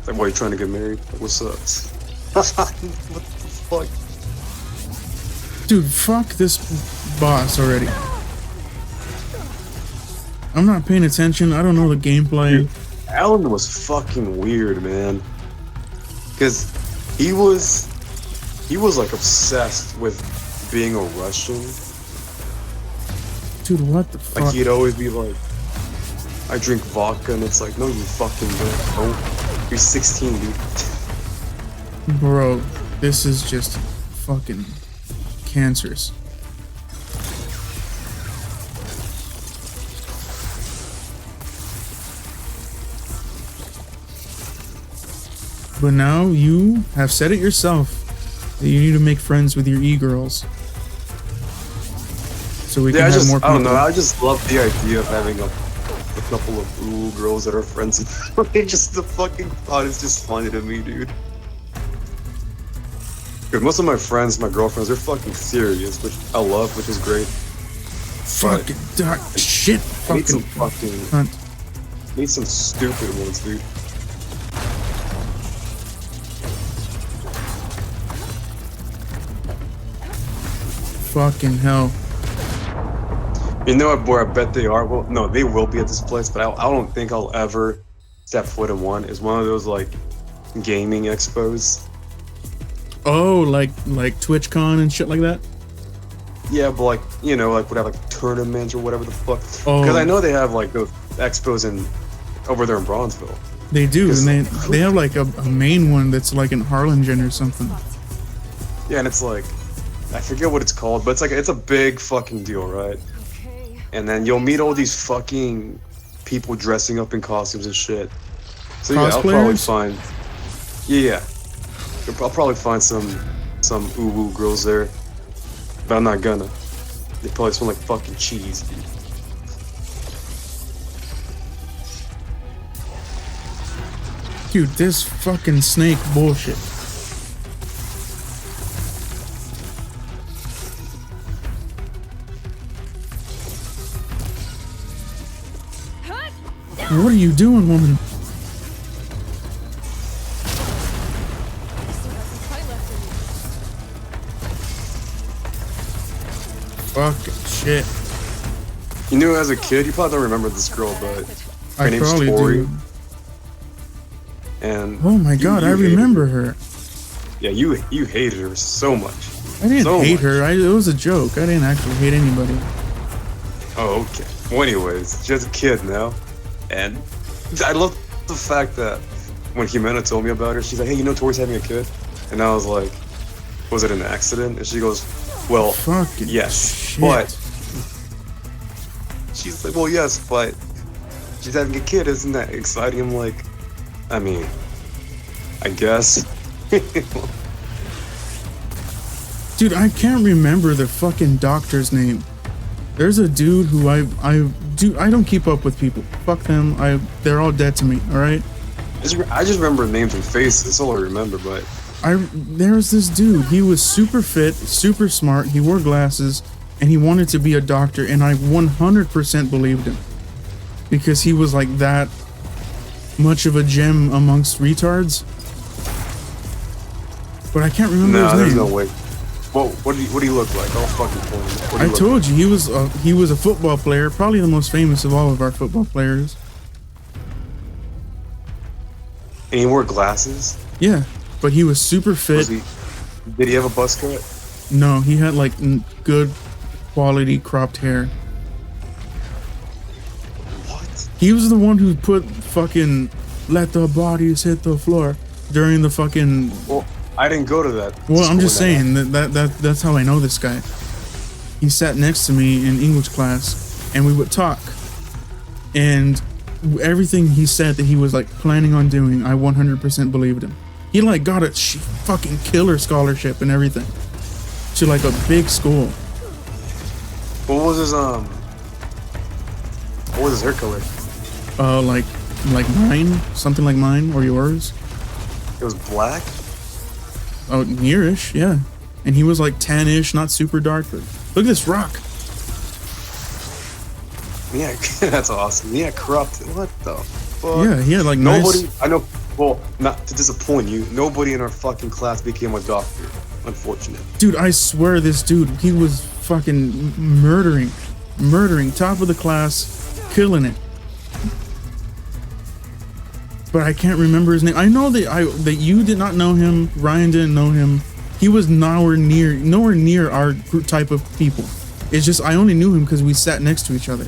like, why are you trying to get married? Like, what's up? What the fuck? Dude, fuck this boss already. I'm not paying attention. I don't know the gameplay. Dude, Alan was fucking weird, man. Because he was like obsessed with being a Russian. Dude, what the fuck? Like he'd always be like, I drink vodka, and it's like, no, you fucking don't. You're 16, dude. Bro, this is just fucking cancerous. But now you have said it yourself that you need to make friends with your e-girls. So we can have more people. I don't know. I just love the idea of having a couple of ooh girls that are friends. Just the fucking thought is just funny to me, dude. Dude, most of my friends, my girlfriends, they're fucking serious, which I love, which is great. Fucking duck shit. I need some Fucking fucking. cunt. Need some stupid ones, dude. Fucking hell. You know what, boy? I bet they are. Well, no, they will be at this place, but I don't think I'll ever step foot in one. It's one of those like gaming expos. Oh, like TwitchCon and shit like that? Yeah, but like, you know, like would have like tournaments or whatever the fuck. Oh. Because I know they have like those expos in over there in Bronzeville. They do, and they have like a main one that's like in Harlingen or something. Yeah, and it's like, I forget what it's called, but it's like it's a big fucking deal, right? Okay. And then you'll meet all these fucking people dressing up in costumes and shit. So yeah, I'll probably Cosplayers? find. Yeah, I'll probably find some uwu girls there, but I'm not gonna. They probably smell like fucking cheese, dude. Dude, this fucking snake bullshit. What are you doing, woman? Fucking shit. You knew as a kid, you probably don't remember this girl, but her I name's probably Tori. do. And Oh my god, I hated remember her. her. Yeah, you hated her so much. I didn't So hate much. her. It was a joke. I didn't actually hate anybody. Oh, okay. Well, anyways, she's a kid now, and I love the fact that when Jimena told me about her, she's like, "Hey, you know Tori's having a kid," and I was like, "Was it an accident?" And she goes, "Well, Fucking yes, shit. but." She's like, "Well, yes, but she's having a kid. Isn't that exciting?" I'm like, I mean, I guess. Dude, I can't remember the fucking doctor's name. There's a dude who I don't keep up with people. Fuck them. They're all dead to me, alright? I just remember names and faces. That's all I remember, but There's this dude. He was super fit, super smart. He wore glasses, and he wanted to be a doctor, and I 100% believed him. Because he was like that much of a gem amongst retards. But I can't remember nah, his there's name. no way. Well, what do you look like? I'll fucking point you. What do I you look told you he was a football player, probably the most famous of all of our football players. like? And he wore glasses. Yeah, but he was super fit. Did he have a buzz cut? No, he had like good quality cropped hair. What? He was the one who put fucking "let the bodies hit the floor" during the fucking. Well, I didn't go to that. Well, I'm just school saying that's how I know this guy. He sat next to me in English class, and we would talk. And everything he said that he was like planning on doing, I 100% believed him. He like got a fucking killer scholarship and everything to like a big school. What was his hair color? Like mine, something like mine or yours. It was black. Oh, nearish, yeah. And he was like tan-ish, not super dark. But look at this rock. Yeah, that's awesome. Yeah, corrupted. What the fuck? Yeah, he had like Nobody, nice. I know. Well, not to disappoint you, nobody in our fucking class became a doctor. Unfortunate. Dude, I swear this dude, he was fucking murdering, top of the class, killing it. But I can't remember his name. I know that you did not know him. Ryan didn't know him. He was nowhere near our group type of people. It's just I only knew him because we sat next to each other.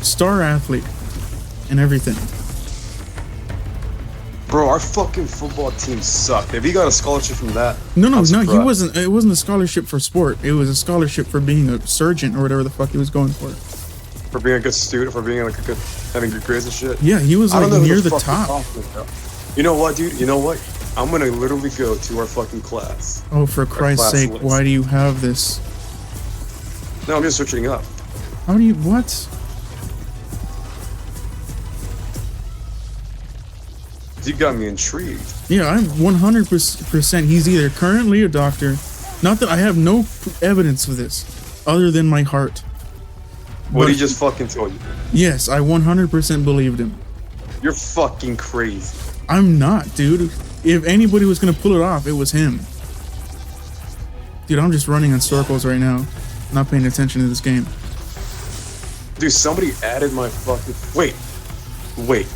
Star athlete and everything. Bro, our fucking football team sucked. If he got a scholarship from that, No, I'm he surprised. wasn't. It wasn't a scholarship for sport. It was a scholarship for being a surgeon or whatever the fuck he was going for. For being a good student, for being like a good, having good grades and shit. Yeah, he was I like don't know who near the fuck you're top. talking about. You know what, dude? You know what? I'm gonna literally go to our fucking class. Oh, for Christ's class sake, list. why do you have this? No, I'm just searching it up. How do you, what? You got me intrigued. Yeah, I'm 100% he's either currently a doctor, not that I have no evidence of this, other than my heart. What But he just fucking told you. yes, I 100% believed him. You're fucking crazy. I'm not, dude. If anybody was gonna pull it off, it was him. Dude, I'm just running in circles right now, not paying attention to this game. Dude, somebody added my fucking... Wait.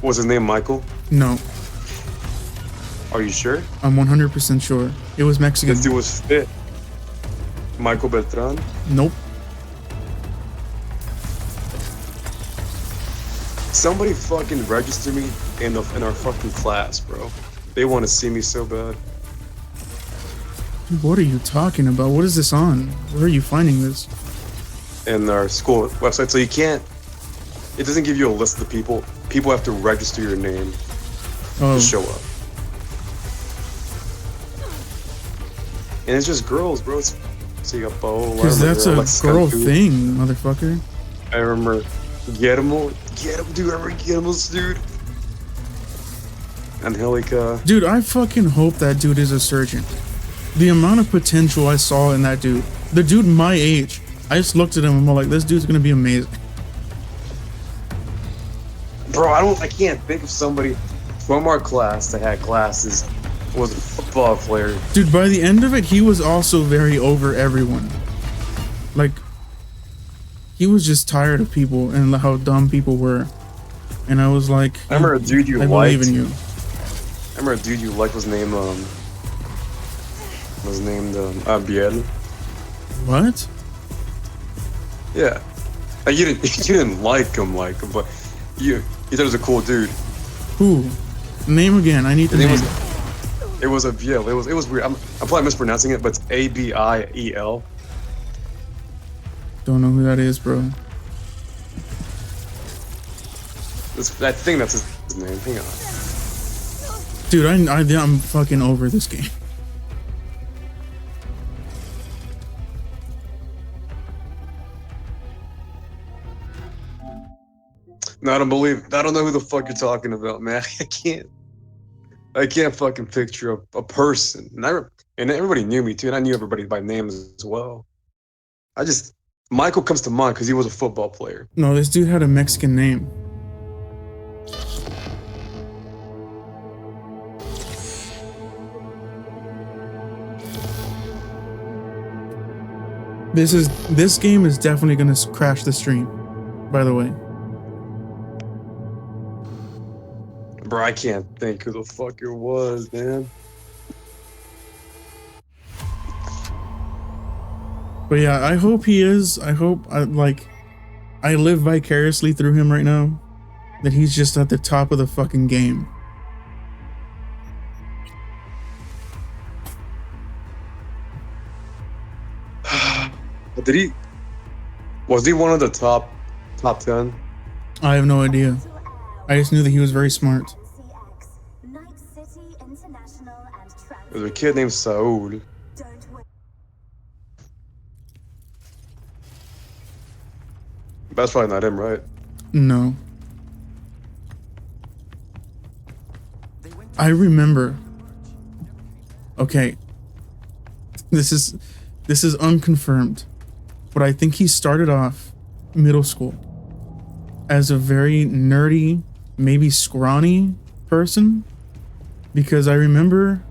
Was his name Michael? No, Are you sure? I'm 100% sure. It was Mexican. This dude was fit. Michael Beltran? Nope. Somebody fucking register me in our fucking class, bro. They want to see me so bad. What are you talking about? What is this on? Where are you finding this? In our school website, so you can't... It doesn't give you a list of the people. People have to register your name Oh, to show up. And it's just girls, bro. So you got Bo. because that's a Alexis girl Cantu. thing, motherfucker. I remember Guillermo. Dude, remember Guillermo's dude? Angelica. Dude, I fucking hope that dude is a surgeon. The amount of potential I saw in that dude. The dude my age. I just looked at him and I'm like, this dude's gonna be amazing. Bro, I can't think of somebody from our class that had glasses, was a football player. Dude, by the end of it, he was also very over everyone. Like, he was just tired of people and how dumb people were. And I was like, I remember a dude you I liked. believe in you. I remember a dude you liked was named Biel. What? Yeah. Like, you didn't like him, but you thought he was a cool dude. Who? Name again. I need the His name name. It was a Biel. It was weird. I'm probably mispronouncing it, but it's Abiel. Don't know who that is, bro. I think that's his name. Hang on. Dude, I'm fucking over this game. No, I don't know who the fuck you're talking about, man. I can't fucking picture a person. And everybody knew me too, and I knew everybody by name as well. Michael comes to mind because he was a football player. No, this dude had a Mexican name. This game is definitely gonna crash the stream, by the way. Bro, I can't think who the fuck it was, man. But yeah, I hope he is. I hope I live vicariously through him right now. That he's just at the top of the fucking game. Was he one of the top 10? I have no idea. I just knew that he was very smart. There's a kid named Saul. That's probably not him, right? No. I remember. Okay. This is unconfirmed. But I think he started off middle school as a very nerdy, maybe scrawny person. Because I remember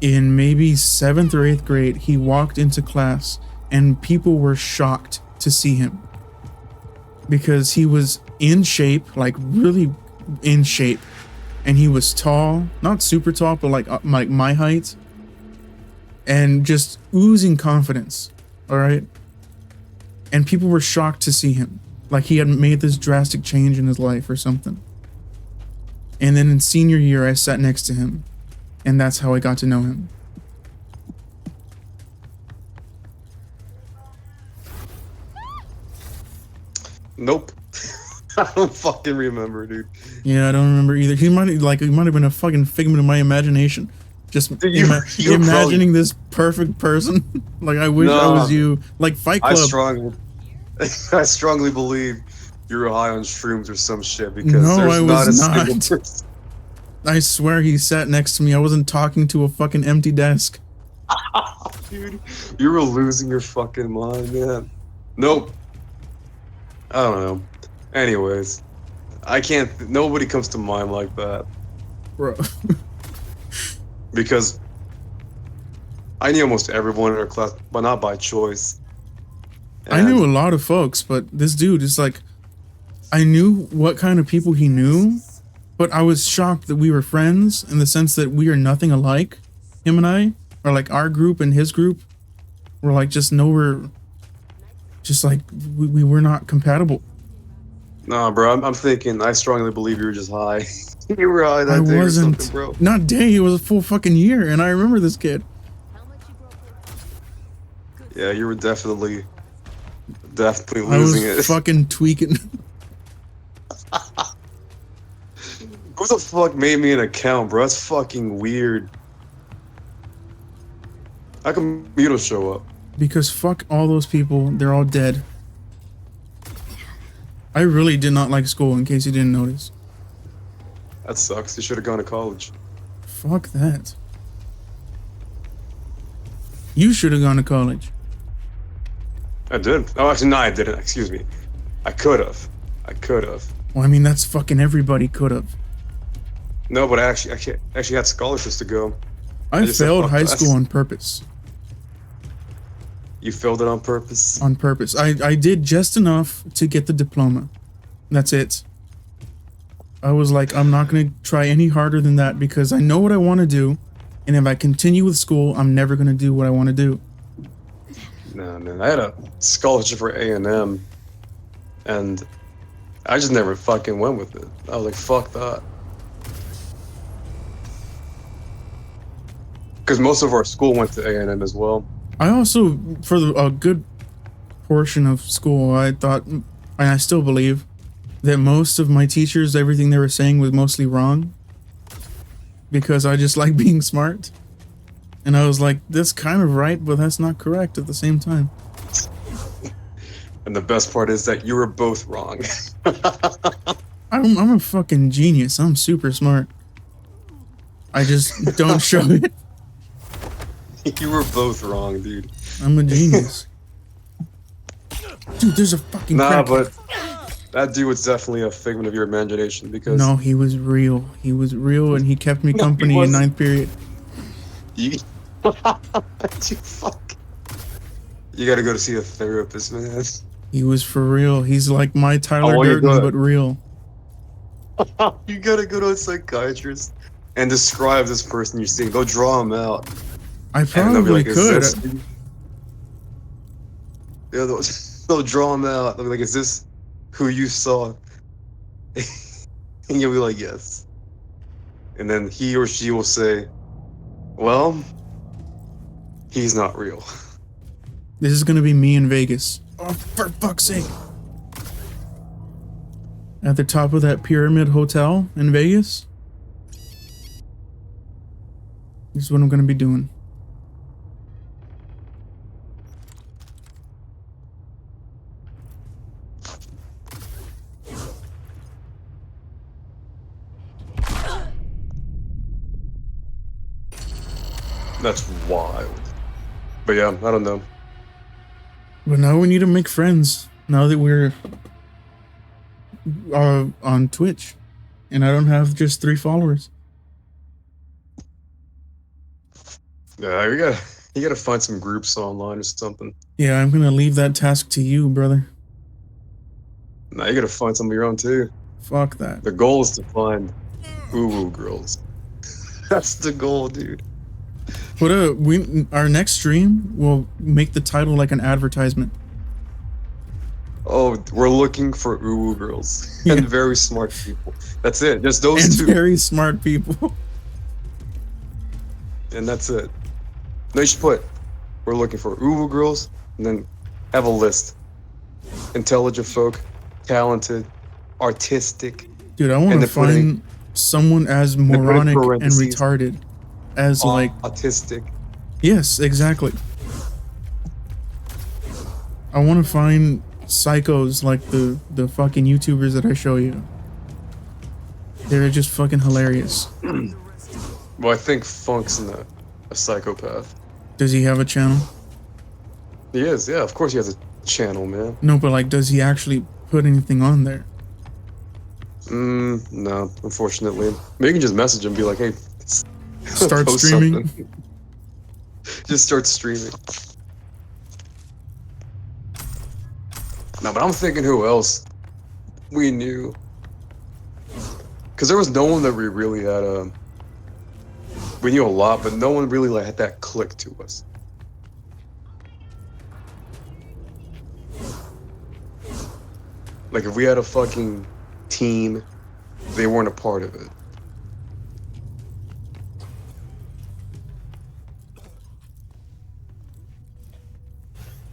in maybe 7th or 8th grade, he walked into class and people were shocked to see him. Because he was in shape, like really in shape. And he was tall, not super tall, but like my height. And just oozing confidence, all right? And people were shocked to see him. Like he had made this drastic change in his life or something. And then in senior year, I sat next to him. And that's how I got to know him. Nope. I don't fucking remember, dude. Yeah, I don't remember either. He might have been a fucking figment of my imagination. Just Dude, you're imagining this perfect person. Like I wish I was No. you. Like Fight I Club. strongly believe you were high on shrooms or some shit because No, there's I not was a single not. person. I swear he sat next to me. I wasn't talking to a fucking empty desk. Dude, you were losing your fucking mind, man. Nope. I don't know. Anyways, I can't. Nobody comes to mind like that Bro. because I knew almost everyone in our class, but not by choice. I knew a lot of folks, but this dude is like, I knew what kind of people he knew, but I was shocked that we were friends in the sense that we are nothing alike. Him and I, or like our group and his group, were like just nowhere, just like we were not compatible. Nah, bro. I'm thinking. I strongly believe you were just high. You were high that I day or wasn't. something, bro. Not day. It was a full fucking year, and I remember this kid. Yeah, you were definitely I was losing it. fucking tweaking. Who the fuck made me an account, bro? That's fucking weird. How come you don't show up? Because fuck all those people. They're all dead. I really did not like school, in case you didn't notice. That sucks. You should have gone to college. Fuck that. You should have gone to college. I did. Oh, actually, no, I didn't. Excuse me. I could have. Well, I mean, that's fucking everybody could have. No, but I actually had scholarships to go. I just said, failed "Fuck high that." school on purpose. You failed it on purpose. On purpose. I did just enough to get the diploma. That's it. I was like, I'm not going to try any harder than that because I know what I want to do. And if I continue with school, I'm never going to do what I want to do. No, man. I had a scholarship for A&M, and I just never fucking went with it. I was like, fuck that. Because most of our school went to A&M as well. I also, for a good portion of school, I thought, and I still believe, that most of my teachers, everything they were saying was mostly wrong. Because I just like being smart. And I was like, that's kind of right, but that's not correct at the same time. And the best part is that you were both wrong. I'm a fucking genius. I'm super smart. I just don't show it. You were both wrong, dude. I'm a genius. Dude, there's a fucking Nah, crackhead. but that dude was definitely a figment of your imagination because No, he was real. He was real, and he kept me No, he company in wasn't. ninth period. you, you fuck. You gotta go to see a therapist, man. He was for real. He's like my Tyler want you to Durden, do it. but real. You gotta go to a psychiatrist and describe this person you're seeing. They'll draw him out. I And they'll be probably like, could. is this... Yeah, they'll draw him out. They'll be like, is this who you saw? And you'll be like, yes. And then he or she will say, well, he's not real. This is gonna be me in Vegas. Oh, for fuck's sake! At the top of that pyramid hotel in Vegas. This is what I'm gonna be doing. That's wild. But yeah, I don't know. But now we need to make friends. Now that we're on Twitch, and I don't have just 3 followers. Yeah, you gotta find some groups online or something. Yeah, I'm gonna leave that task to you, brother. Now you gotta find some of your own too. Fuck that. The goal is to find woo girls. That's the goal, dude. But our next stream will make the title like an advertisement. Oh, we're looking for uwu girls Yeah. and very smart people. That's it. Just those And two, very smart people. and that's it. No, you should put. We're looking for uwu girls, and then have a list. Intelligent folk, talented, artistic, Dude, I want and to then putting find someone as then put in moronic and parentheses, retarded as like, autistic. yes, exactly. I want to find psychos like the fucking YouTubers that I show you. They're just fucking hilarious. Well, I think Funk's a psychopath. Does he have a channel? He is, yeah. Of course, he has a channel, man. No, but like, does he actually put anything on there? No, unfortunately. Maybe you can just message him and be like, "Hey, Start post streaming? something." Just start streaming. No, but I'm thinking who else we knew. Because there was no one that we really had we knew a lot, but no one really like had that click to us. Like if we had a fucking team, they weren't a part of it.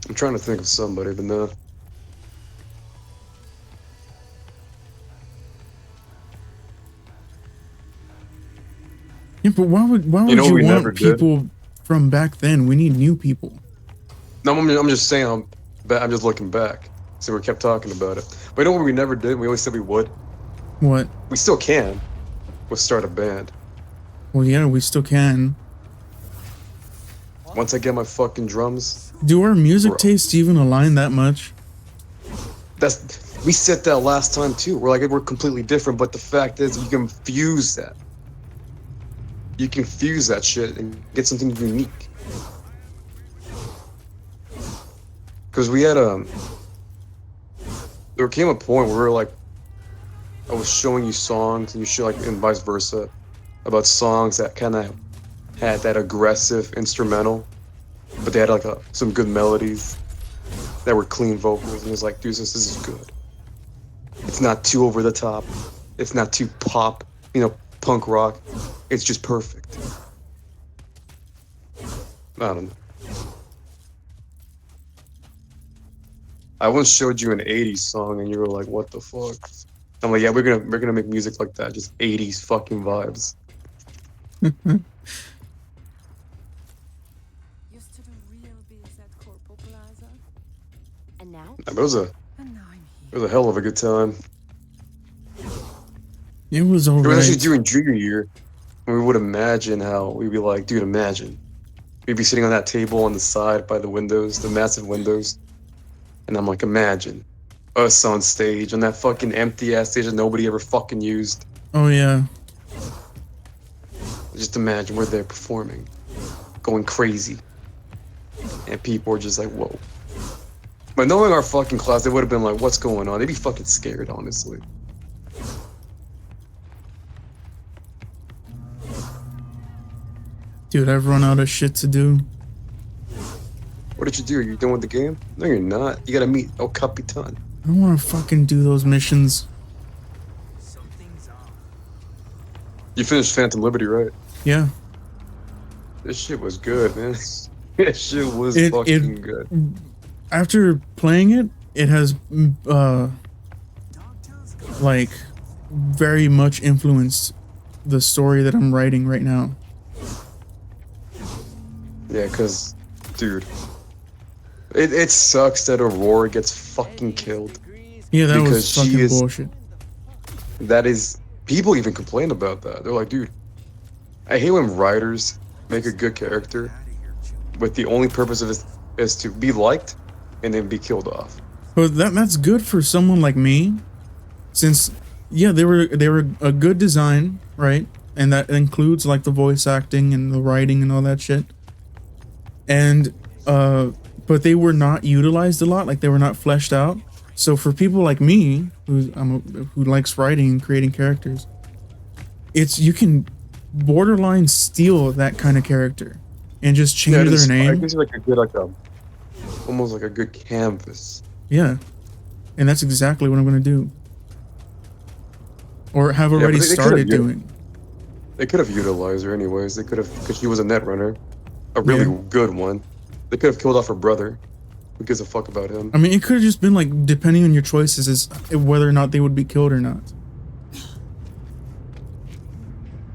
I'm trying to think of somebody, but no. Yeah, but why would You know you we never want did? people from back then? We need new people. No, I'm just saying. I'm just looking back. So we kept talking about it. But you know what we never did? We always said we would. What? We still can. We'll start a band. Well, yeah, we still can. Once I get my fucking drums, Do our music Bro. tastes even align that much? we said that last time too. We're like we're completely different, but the fact is you can fuse that. You can fuse that shit and get something unique. Because we had there came a point where we were like, I was showing you songs and you show like, and vice versa, about songs that kind of had that aggressive instrumental, but they had like some good melodies that were clean vocals, and it was like, dude, this is good. It's not too over the top. It's not too pop, punk rock. It's just perfect. I don't know. I once showed you an 80s song and you were like, what the fuck? I'm like, yeah, we're gonna make music like that, just 80s fucking vibes. Used to do real biz at Corporal Plaza. And now? It was a hell of a good time. It was It was actually alright. during junior year, and we would imagine how we'd be like, dude, imagine. We'd be sitting on that table on the side by the windows, the massive windows. And I'm like, imagine us on stage on that fucking empty ass stage that nobody ever fucking used. Oh yeah. Just imagine we're there performing, going crazy. And people are just like, whoa. But knowing our fucking class, they would have been like, what's going on? They'd be fucking scared, honestly. Dude, I've run out of shit to do. What did you do? Are you done with the game? No, you're not. You gotta meet El Capitan. I don't want to fucking do those missions. You finished Phantom Liberty, right? Yeah. This shit was good, man. This shit was It- fucking it- good. After playing it, it has like very much influenced the story that I'm writing right now. Yeah, cause, dude, it sucks that Aurora gets fucking killed. Yeah, that Because was she fucking is- bullshit. That is, people even complain about that. They're like, dude, I hate when writers make a good character, but the only purpose of it is to be liked and then be killed off. But that's good for someone like me, since yeah, they were a good design, right? And that includes like the voice acting and the writing and all that shit. And but they were not utilized a lot, like they were not fleshed out. So for people like me, who likes writing and creating characters, you can borderline steal that kind of character and just change it their is- I name. guess like a good, almost like a good canvas. Yeah, and that's exactly what I'm gonna do, or have already but they could've started u- doing. They could have utilized her anyways. They could have, because she was a net runner, a really Yeah. good one. They could have killed off her brother, Who gives a fuck about him? I mean, it could have just been like, depending on your choices, is whether or not they would be killed or not.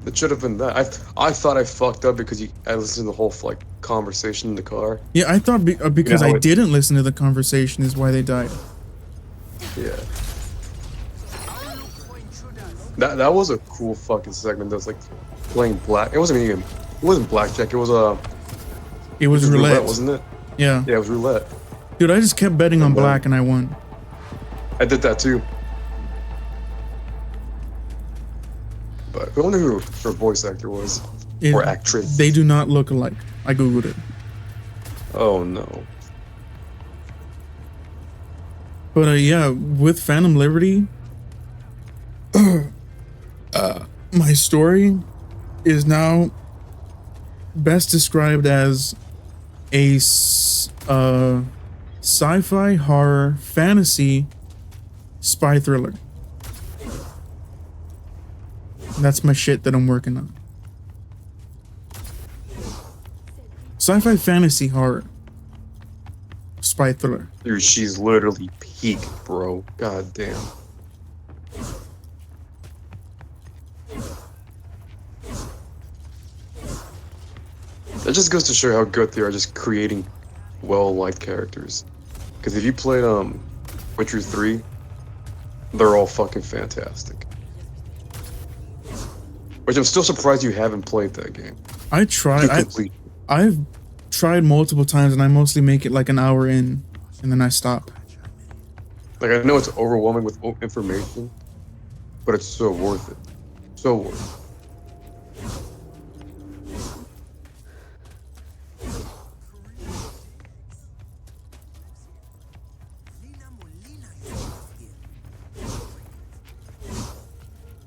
It should have been that. I thought I fucked up because I listened to the whole like conversation in the car. Yeah, I thought because how I didn't listen to the conversation is why they died. Yeah. That was a cool fucking segment. That was like playing black. It wasn't blackjack. It was It was roulette, wasn't it? Yeah. Yeah, it was roulette. Dude, I just kept betting on then- black and I won. I did that too. But I wonder who her voice actor was. Or actress. They do not look alike. I googled it. Oh no. But yeah, with Phantom Liberty, my story is now best described as a sci-fi horror fantasy spy thriller. That's my shit that I'm working on. Sci-fi fantasy horror spy thriller. Dude, she's literally peak, bro. God damn. That just goes to show how good they are just creating well-liked characters. Because if you played Witcher 3, they're all fucking fantastic. Which I'm still surprised you haven't played that game. I've tried multiple times and I mostly make it like an hour in and then I stop. Like, I know it's overwhelming with information, but it's so worth it. So worth it.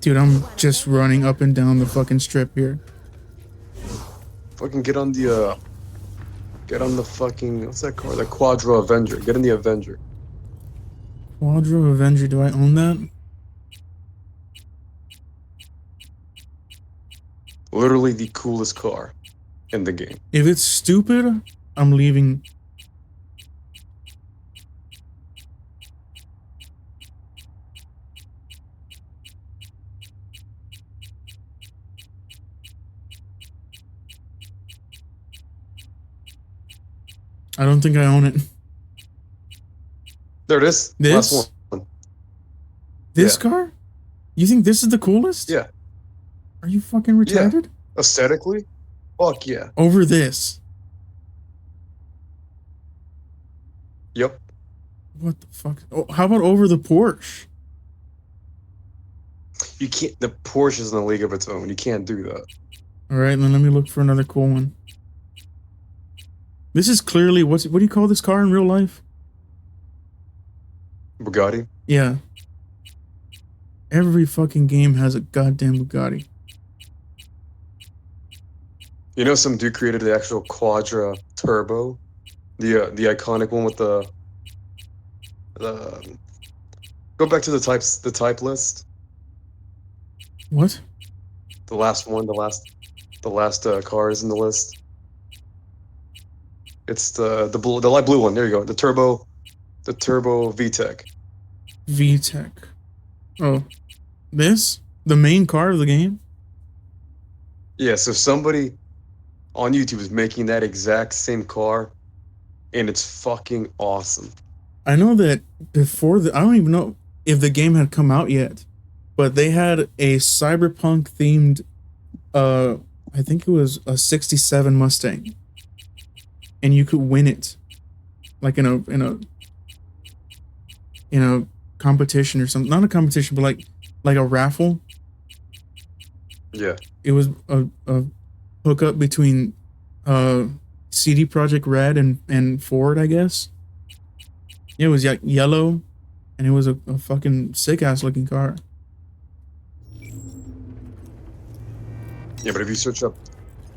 Dude, I'm just running up and down the fucking strip here. Fucking get on the fucking, what's that called? The Quadra Avenger. Get in the Avenger. Quadra Avenger, do I own that? Literally the coolest car in the game. If it's stupid, I'm leaving. I don't think I own it. There it is. This? Last one. This Yeah. car? You think this is the coolest? Yeah. Are you fucking retarded? Aesthetically? Fuck yeah. Over this. Yep. What the fuck? Oh, how about over the Porsche? You can't, the Porsche is in a league of its own. You can't do that. All right, then let me look for another cool one. This is clearly, what do you call this car in real life? Bugatti? Yeah. Every fucking game has a goddamn Bugatti. You know, some dude created the actual Quadra Turbo, the iconic one with the go back to the type list. What? The last one, the last cars in the list. It's the light blue one. There you go. The turbo VTEC. VTEC. Oh, this? The main car of the game? Yeah. So somebody on YouTube is making that exact same car, and it's fucking awesome. I know that before I don't even know if the game had come out yet, but they had a cyberpunk themed, I think it was a '67 Mustang, and you could win it, like in a competition or something. Not a competition, but like a raffle. Yeah. It was a hookup between CD Projekt Red and Ford, I guess. It was yellow, and it was a fucking sick ass looking car. Yeah, but if you search up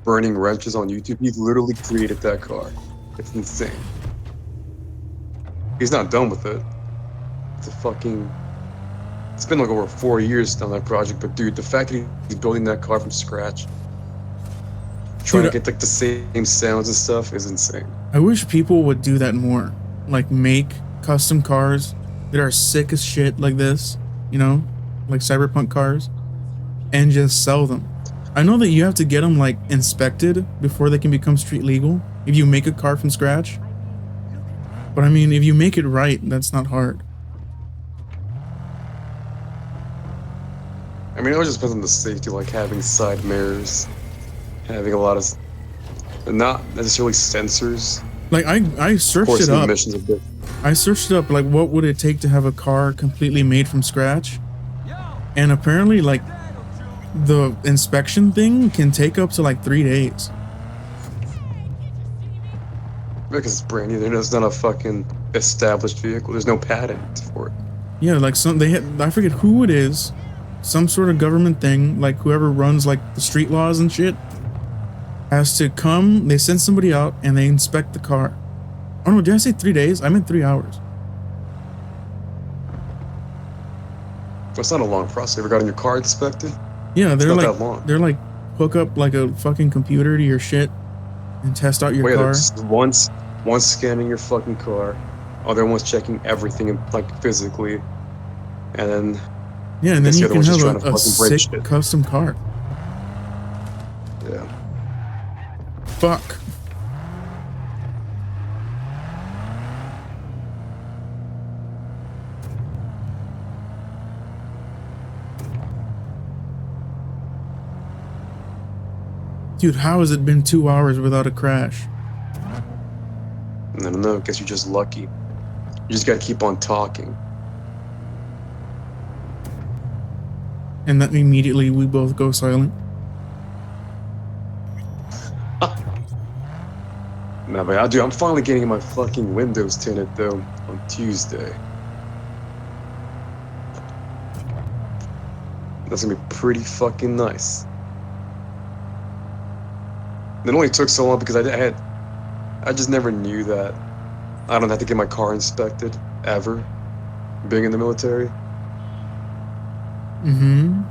burning wrenches on YouTube, he literally created that car. It's insane. He's not done with it. It's been like over 4 years on that project, but dude, the fact that he's building that car from scratch, trying to get like the same sounds and stuff is insane. I wish people would do that more. like make custom cars that are sick as shit like this, you know, like cyberpunk cars, and just sell them. I know that you have to get them like inspected before they can become street legal if you make a car from scratch. But I mean, if you make it right, that's not hard. I mean, it all just depends on the safety, like having side mirrors, having a lot of, not necessarily sensors. Like I Of searched course, it the up. emissions a bit. I searched it up, like what would it take to have a car completely made from scratch? And apparently, like the inspection thing can take up to like 3 days. Because it's brand new. There's not a fucking established vehicle. There's no patent for it. Yeah, like I forget who it is, some sort of government thing, like whoever runs like the street laws and shit, has to come. They send somebody out and they inspect the car. Oh no, did I say 3 days? I meant 3 hours. It's not a long process. Ever gotten your car inspected? Yeah, It's not that long. they're like hook up like a fucking computer to your shit and test out your Wait, car. there's once scanning your fucking car, other one's checking everything like physically, and then Yeah, and then guess the you other can one's just have trying to a fucking break sick shit. custom car. yeah. Fuck. Dude, how has it been 2 hours without a crash? I don't know. Guess you're just lucky. You just gotta keep on talking. And then immediately we both go silent. Nah, but I'm finally getting my fucking windows tinted though on Tuesday. That's gonna be pretty fucking nice. It only took so long because I just never knew that I don't have to get my car inspected ever, being in the military. Mm-hmm.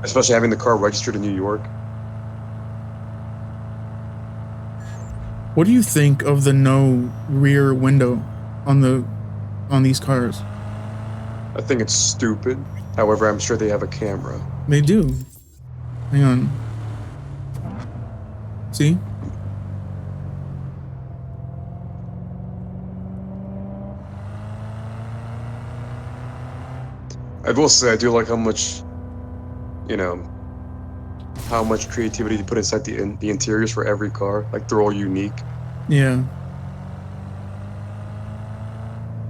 Especially having the car registered in New York. What do you think of the no rear window on these cars? I think it's stupid. However, I'm sure they have a camera. They do. Hang on. See? I will say I do like how much, how much creativity you put inside the interiors for every car. Like they're all unique. Yeah.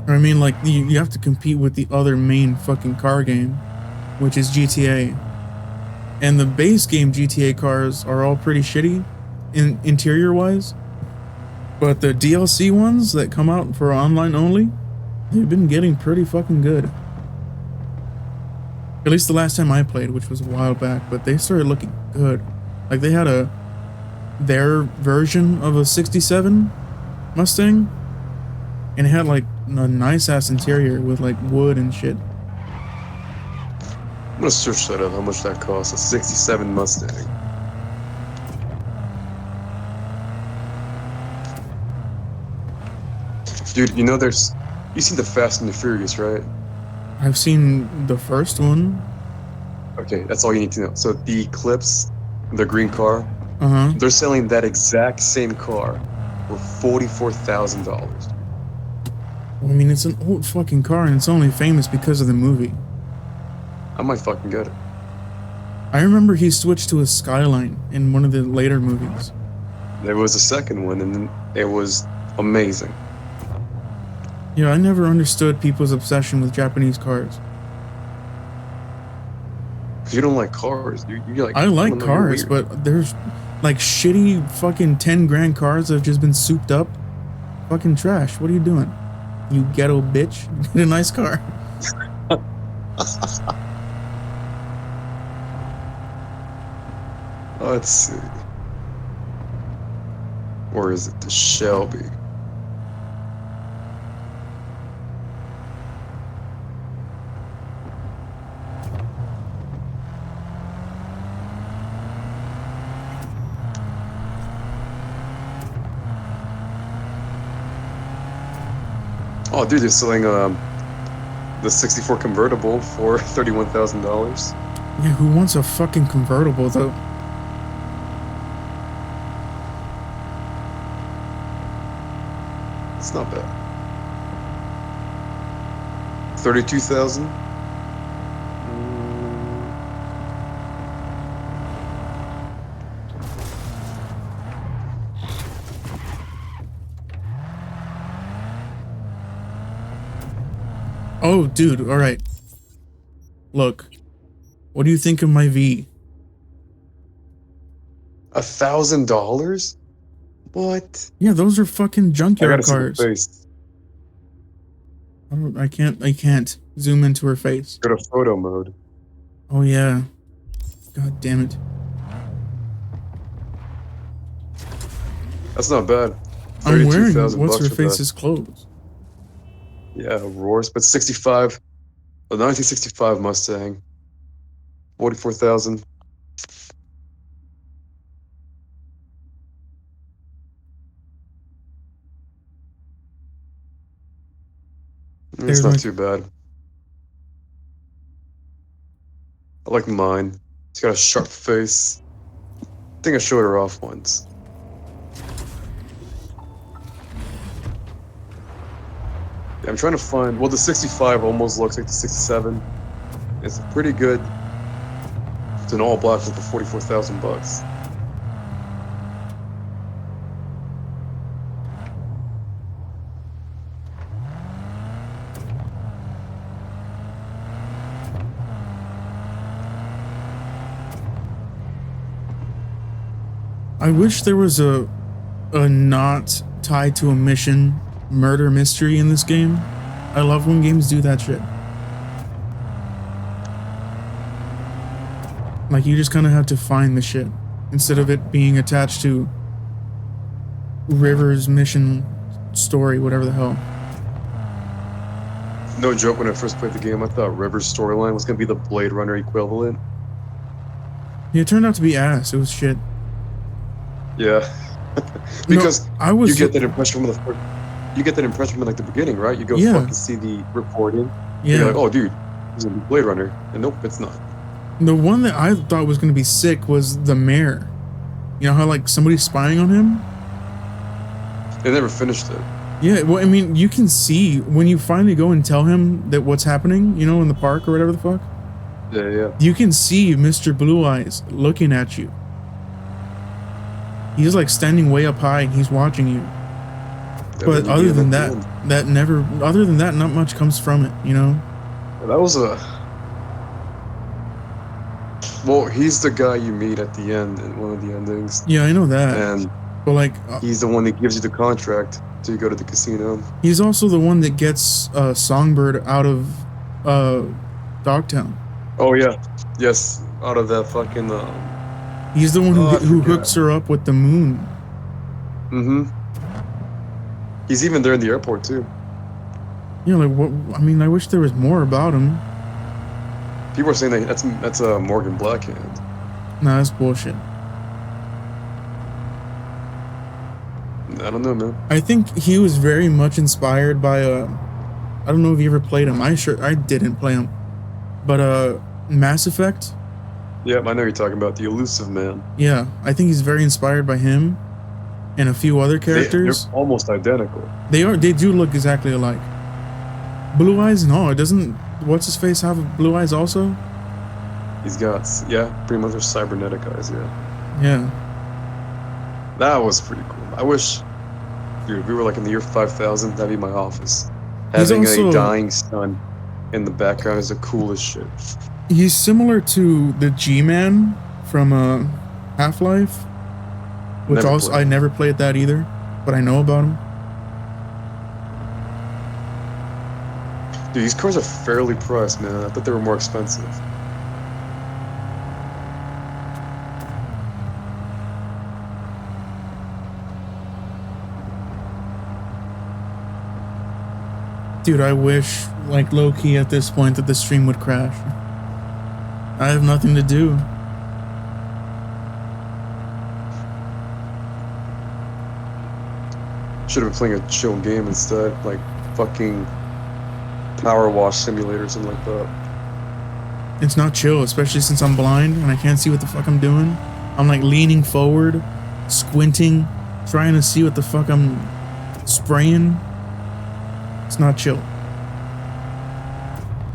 I mean, like, you have to compete with the other main fucking car game, which is GTA. And the base game GTA cars are all pretty shitty interior-wise. But the DLC ones that come out for online only, they've been getting pretty fucking good. At least the last time I played, which was a while back, but they started looking good. Like they had their version of a 67 Mustang, and it had like a nice ass interior with like wood and shit. I'm gonna search that up, how much that costs. A 67 Mustang. Dude, you seen the Fast and the Furious, right? I've seen the first one. Okay, that's all you need to know. So the Eclipse, the green car, Uh-huh. they're selling that exact same car for $44,000. I mean, it's an old fucking car, and it's only famous because of the movie. I might fucking get it. I remember he switched to a Skyline in one of the later movies. There was a second one, and it was amazing. Yeah, I never understood people's obsession with Japanese cars. Cause you don't like cars, dude. You like. I like don't know, you're cars, weird. but there's like shitty fucking 10 grand cars that have just been souped up. Fucking trash. What are you doing? You ghetto bitch. Get a nice car. Let's see. Or is it the Shelby? Oh, dude, they're selling the 64 convertible for $31,000. Yeah, who wants a fucking convertible though? It's not bad. 32,000. Oh, dude, all right. Look, what do you think of my V? $1,000? What? Yeah, those are fucking I junkyard gotta see the cars. face. I can't zoom into her face. Go to photo mode. Oh yeah. God damn it. That's not bad. I'm wearing 32,000 what's bucks her for that. face's clothes. Yeah, roars. But 65, a 1965 Mustang, 44,000. It's There's not my too bad. I like mine. It's got a sharp face. I think I showed her off once. Yeah, I'm trying to find. Well, the 65 almost looks like the 67. It's pretty good. It's an all black one for 44,000 bucks. I wish there was a not tied to a mission murder mystery in this game. I love when games do that shit. Like you just kind of have to find the shit instead of it being attached to River's mission story, whatever the hell. No joke, when I first played the game, I thought River's storyline was going to be the Blade Runner equivalent. Yeah, it turned out to be ass. It was shit. Yeah. Because no, I was you get that impression from you get that impression from like the beginning, right? You go Yeah. fucking see the recording. Yeah. You're like, oh dude, this is a Blade Runner. And nope, it's not. The one that I thought was gonna be sick was the mayor. You know how like somebody's spying on him? They never finished it. Yeah, well, I mean, you can see when you finally go and tell him that what's happening, you know, in the park or whatever the fuck. Yeah, yeah. You can see Mr. Blue Eyes looking at you. He's like standing way up high and he's watching you. But other than that, not much comes from it, you know? That was a... Well, he's the guy you meet at the end in one of the endings. Yeah, I know that. And but like, he's the one that gives you the contract to go to the casino. he's also the one that gets Songbird out of Dogtown. Oh, yeah. Yes, out of that fucking... He's the one I who forgot. hooks her up with the moon. Mm-hmm. He's even there in the airport, too. You know, like, what? I mean, I wish there was more about him. People are saying that that's a Morgan Blackhand. Nah, that's bullshit. I don't know, man. I think he was very much inspired by I don't know if you ever played him. I didn't play him, but Mass Effect. Yeah, I know you're talking about the Elusive Man. Yeah, I think he's very inspired by him, and a few other characters. They're almost identical. They do look exactly alike. Blue eyes? No, it doesn't. What's his face have blue eyes also? He's got, yeah, pretty much they're cybernetic eyes, yeah. Yeah. That was pretty cool. I wish, dude, if we were like in the year 5000, that'd be my office. Having also a dying sun in the background is the coolest shit. He's similar to the G-Man from Half-Life, which Never also played. I never played that either, but I know about him. Dude, these cars are fairly priced, man. I thought they were more expensive. Dude, I wish, like, low-key at this point that the stream would crash. I have nothing to do. Should have been playing a chill game instead, like fucking power wash simulator or something like that. It's not chill, especially since I'm blind and I can't see what the fuck I'm doing. I'm like leaning forward, squinting, trying to see what the fuck I'm spraying. It's not chill.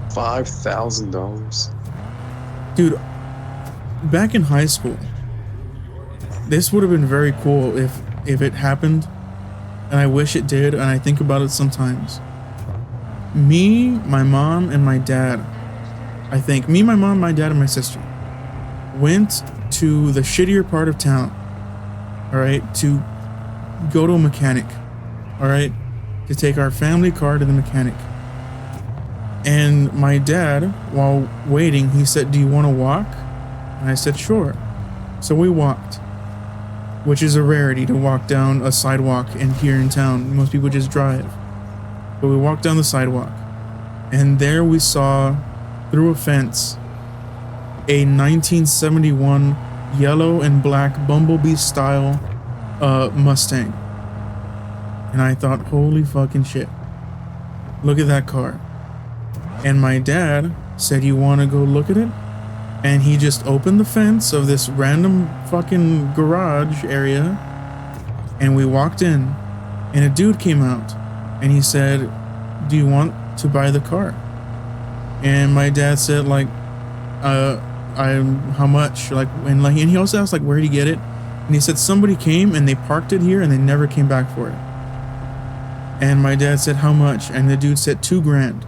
$5,000. Dude, back in high school, this would have been very cool if it happened, and I wish it did, and I think about it sometimes. Me, my mom, and my dad, I think, me, my mom, my dad, and my sister went to the shittier part of town, all right, to go to a mechanic, all right, to take our family car to the mechanic. And my dad, while waiting, he said, "Do you want to walk?" And I said, "Sure." So we walked, which is a rarity to walk down a sidewalk in here in town. Most people just drive. But we walked down the sidewalk, and there we saw, through a fence, a 1971 yellow and black Bumblebee style Mustang. And I thought, holy fucking shit. Look at that car. And my dad said, "You want to go look at it?" And he just opened the fence of this random fucking garage area, and we walked in, and a dude came out, and he said, "Do you want to buy the car?" And my dad said, like, how much? Like, and he also asked, like, where did he get it? And he said somebody came and they parked it here and they never came back for it. And my dad said, "How much?" And the dude said $2,000.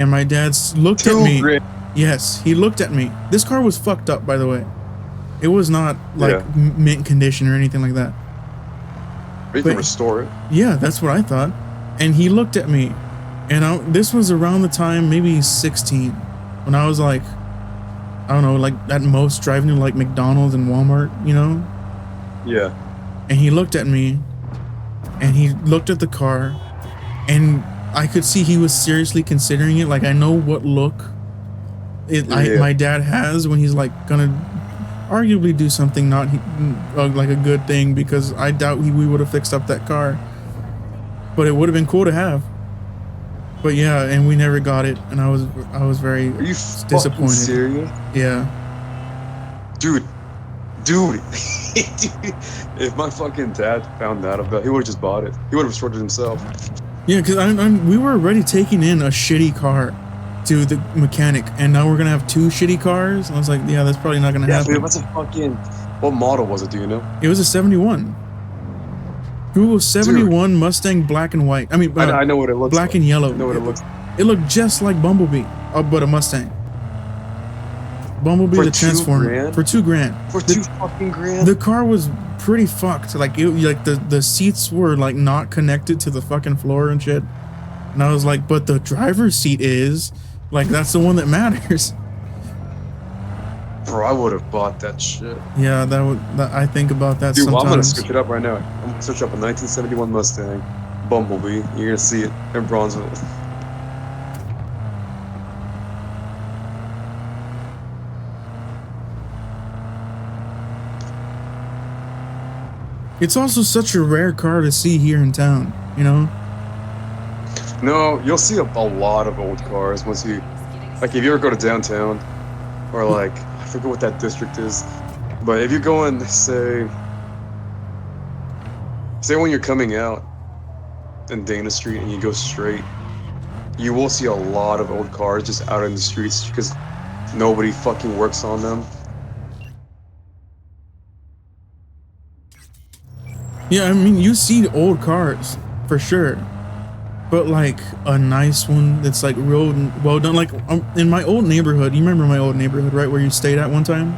And my dad looked at me. $2,000. Yes, he looked at me. This car was fucked up, by the way. It was not like mint condition or anything like that. But you can restore it. Yeah, that's what I thought. And he looked at me, and this was around the time, maybe 16, when I was like, I don't know, like at most driving to like McDonald's and Walmart, you know? Yeah. And he looked at me, and he looked at the car, and I could see he was seriously considering it. Like, I know what look my dad has when he's like gonna arguably do something not like a good thing, because I doubt we would have fixed up that car, but it would have been cool to have. But yeah, and we never got it, and I was very Are you disappointed. fucking serious? Yeah, Dude, if my fucking dad found out about it, he would have just bought it. He would have restored it himself. yeah, because we were already taking in a shitty car to the mechanic, and now we're gonna have 2 shitty cars. I was like, yeah, that's probably not gonna happen. Dude, what's a fucking... What model was it, do you know? It was a 71. Google 71 Mustang black and white. I mean, I know what it looks black like. and yellow. I know what it looks like. It looked just like Bumblebee, but a Mustang. Bumblebee For the Transformer $2,000? for $2,000. For $2,000? The car was pretty fucked. Like the seats were like not connected to the fucking floor and shit. And I was like, but the driver's seat is, like, that's the one that matters. Bro, I would have bought that shit. Yeah, I think about that Dude, sometimes. well, I'm gonna search it up right now. I'm gonna search up a 1971 Mustang Bumblebee. You're gonna see it in Bronzeville. It's also such a rare car to see here in town, you know? No, you'll see a lot of old cars once you, like, if you ever go to downtown, or like, I forget what that district is, but if you're going, say when you're coming out in Dana Street and you go straight, you will see a lot of old cars just out in the streets because nobody fucking works on them. Yeah, I mean, you see old cars, for sure. But, like, a nice one that's, like, real well done. Like, in my old neighborhood, you remember my old neighborhood, right, where you stayed at one time?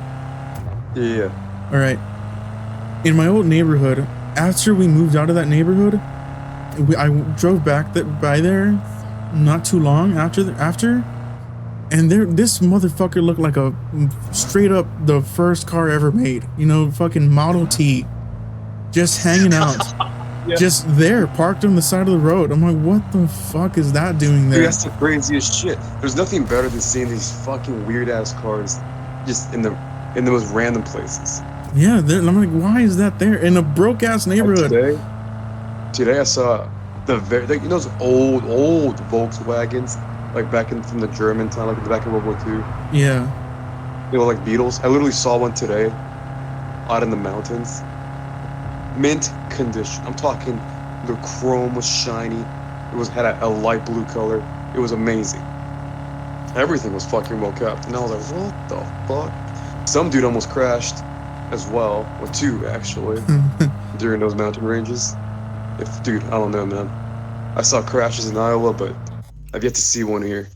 Yeah. All right. In my old neighborhood, after we moved out of that neighborhood, I drove back by there not too long after, and this motherfucker looked like a straight up the first car ever made. You know, fucking Model T. Just hanging out. Yeah. Just there, parked on the side of the road. I'm like, what the fuck is that doing there? Dude, that's the craziest shit. There's nothing better than seeing these fucking weird ass cars just in the most random places. Yeah, I'm like, why is that there in a broke ass neighborhood? Like today I saw you know those old Volkswagens, like from the German time, like back in World War II. Yeah. They were like Beetles. I literally saw one today, out in the mountains. Mint condition. I'm talking, the chrome was shiny. It had a light blue color. It was amazing. Everything was fucking well kept. And I was like, what the fuck? Some dude almost crashed as well. Or two, actually, during those mountain ranges. Dude, I don't know, man. I saw crashes in Iowa, but I've yet to see one here.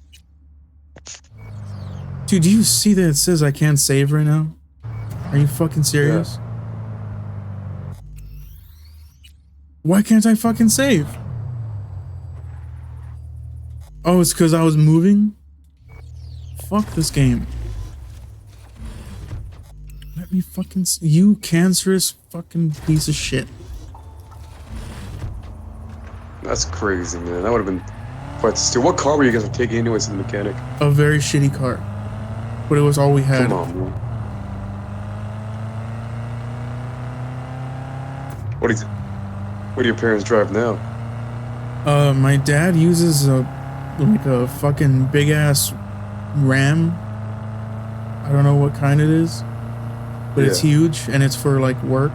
Dude, do you see that it says I can't save right now? Are you fucking serious? Yeah. Why can't I fucking save? Oh, it's because I was moving? Fuck this game. Let me fucking... You cancerous fucking piece of shit. That's crazy, man. That would have been quite steal. What car were you guys taking anyways to the mechanic? A very shitty car. But it was all we had. Come on, man. What do your parents drive now? My dad uses a fucking big ass Ram. I don't know what kind it is, but it's huge and it's for like work.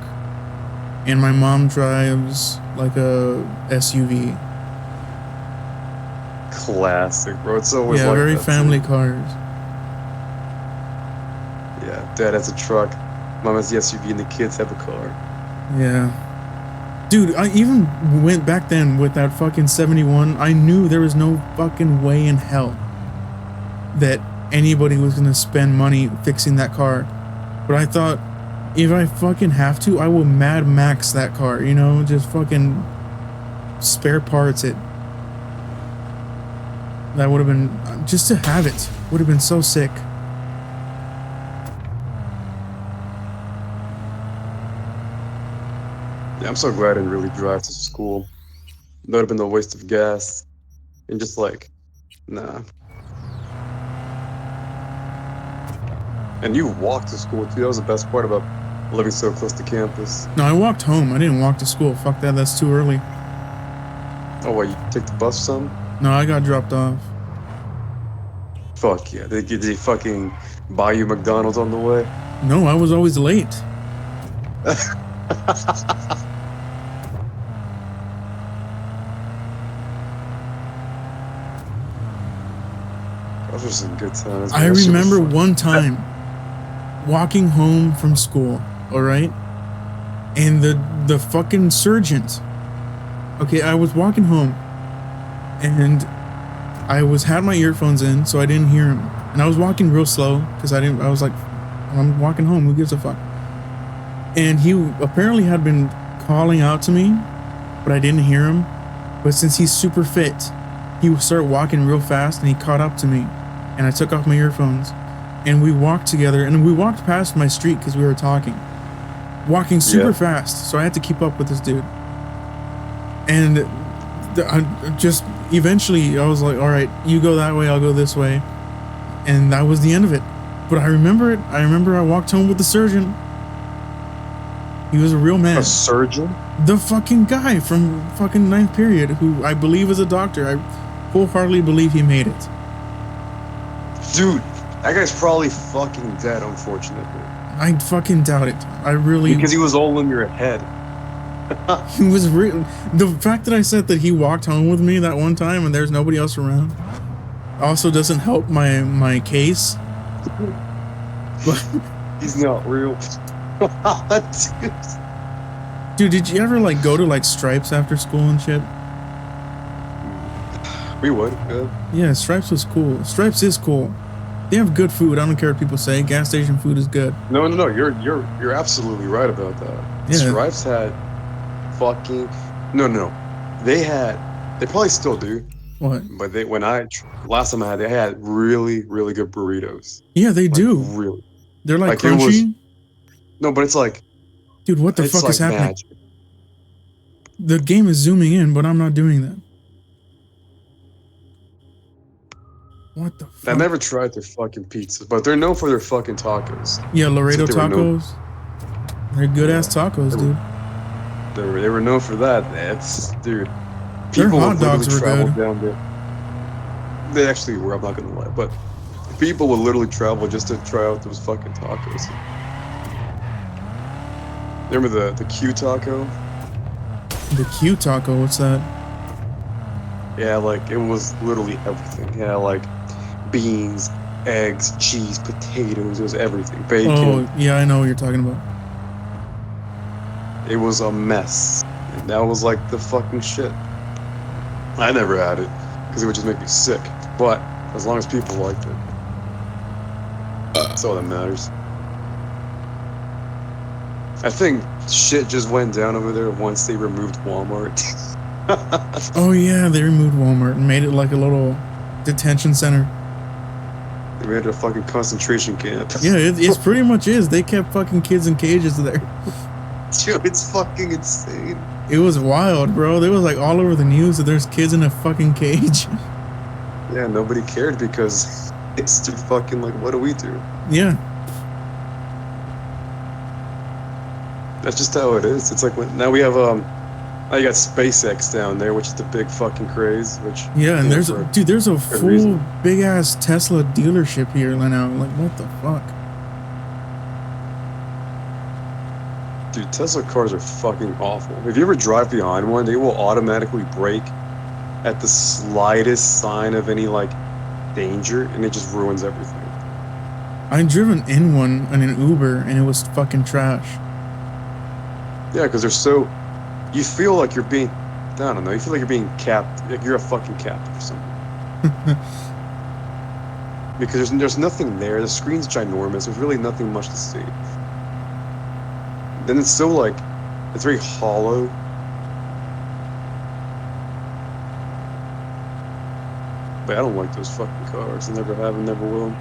And my mom drives like a SUV. Classic, bro. It's always like very that, family too. cars. Yeah, dad has a truck, mom has the SUV, and the kids have a car. Yeah. Dude, I even went back then with that fucking 71. I knew there was no fucking way in hell that anybody was gonna spend money fixing that car. But I thought, if I fucking have to, I will Mad Max that car, you know? Just fucking spare parts it. That would have been, just to have it, would have been so sick. Yeah, I'm so glad I didn't really drive to school. That would have been a waste of gas. And just like, nah. And you walked to school too. That was the best part about living so close to campus. No, I walked home. I didn't walk to school. Fuck that, that's too early. Oh, what, you take the bus or something? No, I got dropped off. Fuck yeah. Did they fucking buy you McDonald's on the way? No, I was always late. Those were some good times. I remember one time walking home from school, alright? And the fucking surgeon. Okay, I was walking home and I had my earphones in, so I didn't hear him. And I was walking real slow because I was like, I'm walking home, who gives a fuck? And he apparently had been calling out to me, but I didn't hear him. But since he's super fit, he started walking real fast and he caught up to me. And I took off my earphones and we walked together, and we walked past my street because we were walking super fast. So I had to keep up with this dude. And I just eventually I was like, all right, you go that way, I'll go this way. And that was the end of it. But I remember it. I remember I walked home with the surgeon. He was a real man. A surgeon? The fucking guy from fucking 9th period, who I believe is a doctor. I wholeheartedly believe he made it. Dude, that guy's probably fucking dead, unfortunately. I fucking doubt it. I really... Because he was all in your head. He was real. The fact that I said that he walked home with me that one time and there's nobody else around also doesn't help my case. But he's not real. Dude, did you ever like go to like Stripes after school and shit? We would, yeah. Yeah, Stripes was cool. Stripes is cool. They have good food. I don't care what people say. Gas station food is good. No. You're absolutely right about that. Yeah. Stripes had fucking no. They probably still do. What? But last time they had really, really good burritos. Yeah, they do. Really. They're like crunchy. No, but it's like, dude, what the fuck like is happening? magic. The game is zooming in, but I'm not doing that. What the fuck? I never tried their fucking pizzas, but they're known for their fucking tacos. Yeah, Laredo tacos. They're good ass tacos, dude. They were known for that. Dude. Their People hot would literally dogs were travel good. down there. They actually were. I'm not gonna lie, but people would literally travel just to try out those fucking tacos. Remember the Q taco? The Q taco, what's that? Yeah, like it was literally everything. Yeah, like beans, eggs, cheese, potatoes. It was everything. Oh, Bacon. yeah, I know what you're talking about. It was a mess. And that was like the fucking shit. I never had it because it would just make me sick. But as long as people liked it, that's all that matters. I think shit just went down over there once they removed Walmart. Oh yeah, they removed Walmart and made it like a little detention center. They made it a fucking concentration camp. Yeah, it's pretty much is. They kept fucking kids in cages there. Dude, it's fucking insane. It was wild, bro. They was like all over the news that there's kids in a fucking cage. Yeah, nobody cared because it's too fucking like, what do we do? Yeah. That's just how it is. It's like now we have now you got SpaceX down there, which is the big fucking craze. Which Yeah, and there's there's a full reason. big ass Tesla dealership here now. Like, what the fuck? Dude, Tesla cars are fucking awful. If you ever drive behind one, they will automatically brake at the slightest sign of any like danger, and it just ruins everything. I driven in one in an Uber and it was fucking trash. Yeah, because they're so. You feel like you're being. I don't know. You feel like you're being capped. Like you're a fucking captive or something. Because there's nothing there. The screen's ginormous. There's really nothing much to see. Then it's so like, it's very hollow. But I don't like those fucking cars. I never have and never will.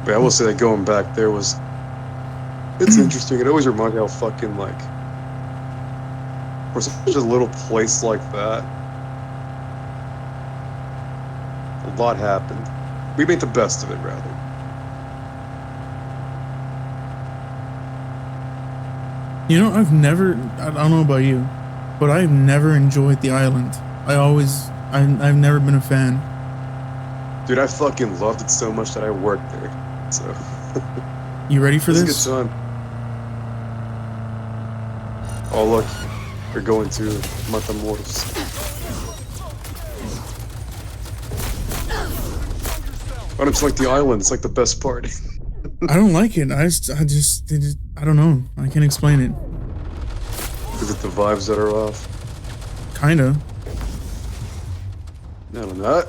But I will say that going back there was, it's interesting. It always reminds me how fucking like, for such a little place like that, a lot happened. We made the best of it, rather. You know, I've never, I don't know about you, but I've never enjoyed the island. I've never been a fan. Dude, I fucking loved it so much that I worked there. So. You ready for It's this? a good time. Oh look, we're going to Mata Mortis. I don't like the island. It's like the best part. I don't like it. I don't know. I can't explain it. Is it the vibes that are off? Kinda. I don't know.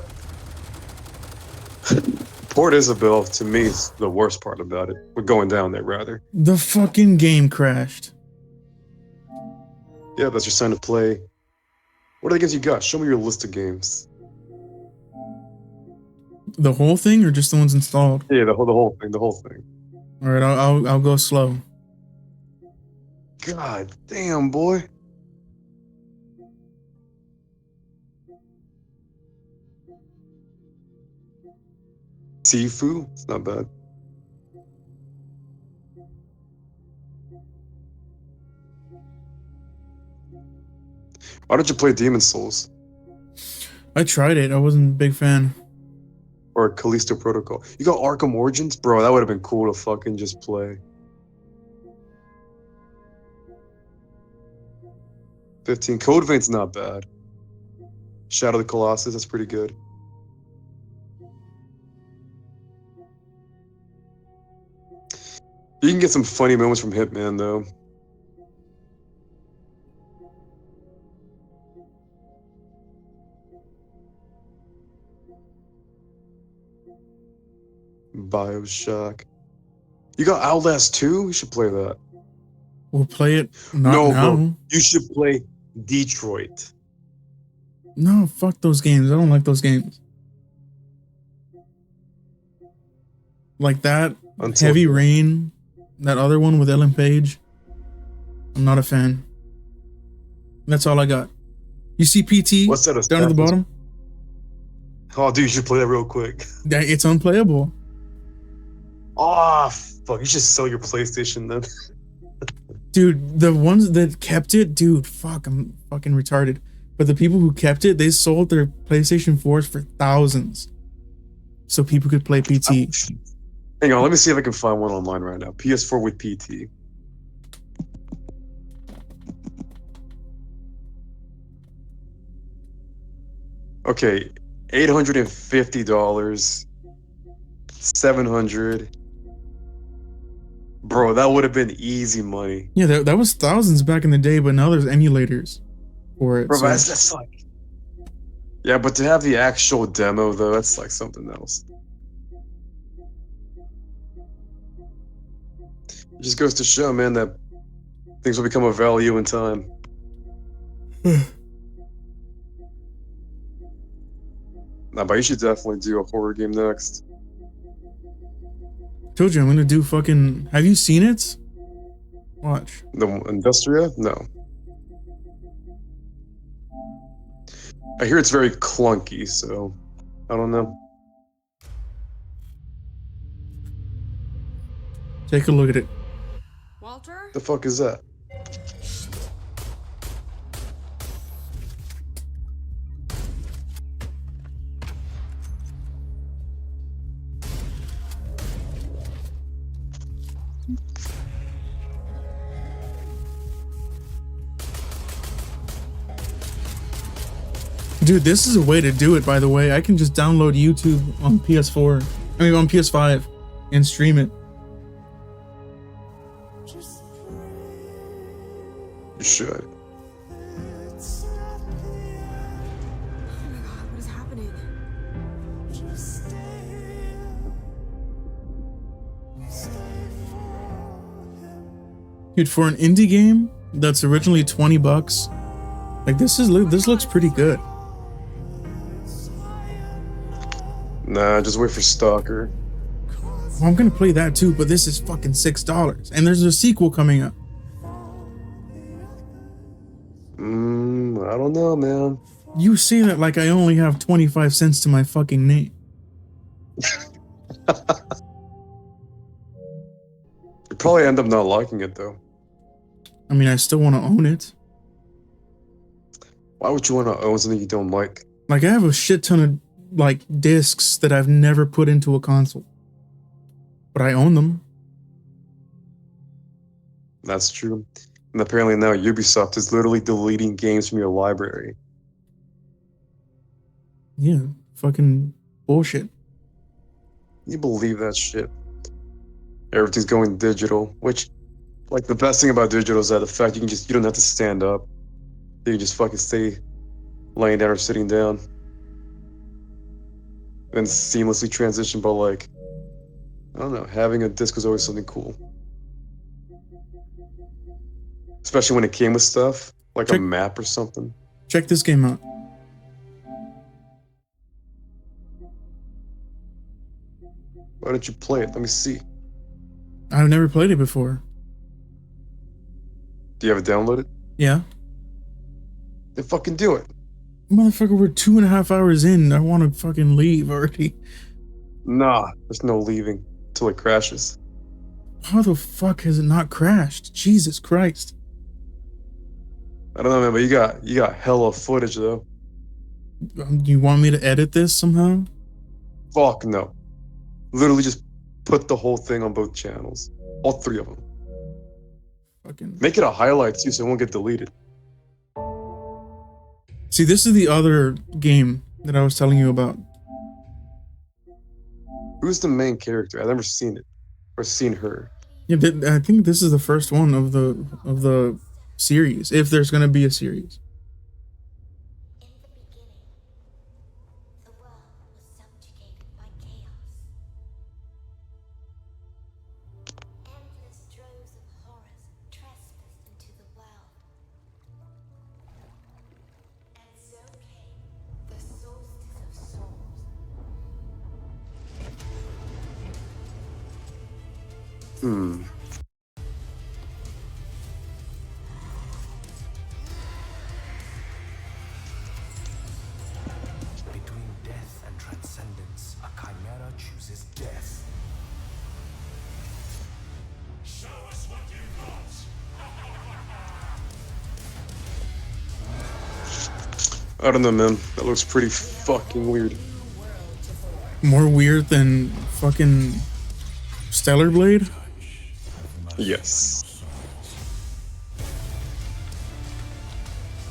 Port Isabel, to me, is the worst part about it. We're going down there, rather. The fucking game crashed. Yeah, that's your sign to play. What are the games you got? Show me your list of games. The whole thing, or just the ones installed? Yeah, the whole thing. All right, I'll go slow. God damn, boy. Sifu? It's not bad. Why don't you play Demon's Souls? I tried it. I wasn't a big fan. Or Callisto Protocol? You got Arkham Origins? Bro, that would have been cool to fucking just play. 15. Code Vein's not bad. Shadow of the Colossus, that's pretty good. You can get some funny moments from Hitman, though. BioShock. You got Outlast 2? You should play that. We'll play it. Not No, now. bro. You should play Detroit. No, fuck those games. I don't like those games. Like that Heavy Rain, that other one with Ellen Page. I'm not a fan. That's all I got. You see PT What's that? down at the bottom? Oh, dude, you should play that real quick. It's unplayable. Oh, fuck. You should sell your PlayStation then. Dude, the ones that kept it, dude, fuck, I'm fucking retarded. But the people who kept it, they sold their PlayStation 4s for thousands. So people could play PT. Hang on, let me see if I can find one online right now. PS4 with PT. Okay, $850, 700. Bro, that would have been easy money. Yeah, that was thousands back in the day, but now there's emulators for it. Bro, So. that's like. Yeah, but to have the actual demo though, that's like something else. It just goes to show, man, that things will become of value in time. Nah, but you should definitely do a horror game next. Told you I'm gonna do fucking. Have you seen it? Watch. The Industria? No. I hear it's very clunky, so I don't know. Take a look at it. Walter? The fuck is that? Dude, this is a way to do it, by the way. I can just download YouTube on PS4. I mean, on PS5 and stream it. You should. Oh my god, what is happening? Dude, for an indie game that's originally $20, like this looks pretty good. Nah, just wait for Stalker. Well, I'm gonna play that too, but this is fucking $6, and there's a sequel coming up. I don't know, man. You say that like I only have 25 cents to my fucking name. You probably end up not liking it though. I mean, I still want to own it. Why would you want to own something you don't like? Like, I have a shit ton of like discs that I've never put into a console, but I own them. That's true. And apparently now Ubisoft is literally deleting games from your library. Yeah, fucking bullshit. You believe that shit? Everything's going digital, which, like, the best thing about digital is that the fact you don't have to stand up. You can just fucking stay laying down or sitting down. And seamlessly transition, but like, I don't know, having a disc was always something cool. Especially when it came with stuff, like a map or something. Check this game out. Why don't you play it? Let me see. I've never played it before. Do you have it downloaded? Yeah. Then fucking do it. Motherfucker, we're 2.5 hours in. I want to fucking leave already. Nah, there's no leaving till it crashes. How the fuck has it not crashed? Jesus Christ. I don't know, man, but you got hella footage though. You want me to edit this somehow? Fuck no. Literally just put the whole thing on both channels. All three of them. Fucking Make it a highlight too so it won't get deleted. see, this is the other game that I was telling you about. Who's the main character? I've never seen it. Or seen her. Yeah, I think this is the first one of the series, if there's gonna be a series. In the beginning, the world was subjugated by chaos. Endless droves of horrors trespassed into the world. And so came the solstice of souls. Between death and transcendence, a chimera chooses death. I don't know, man. That looks pretty fucking weird. More weird than fucking Stellar Blade? Yes.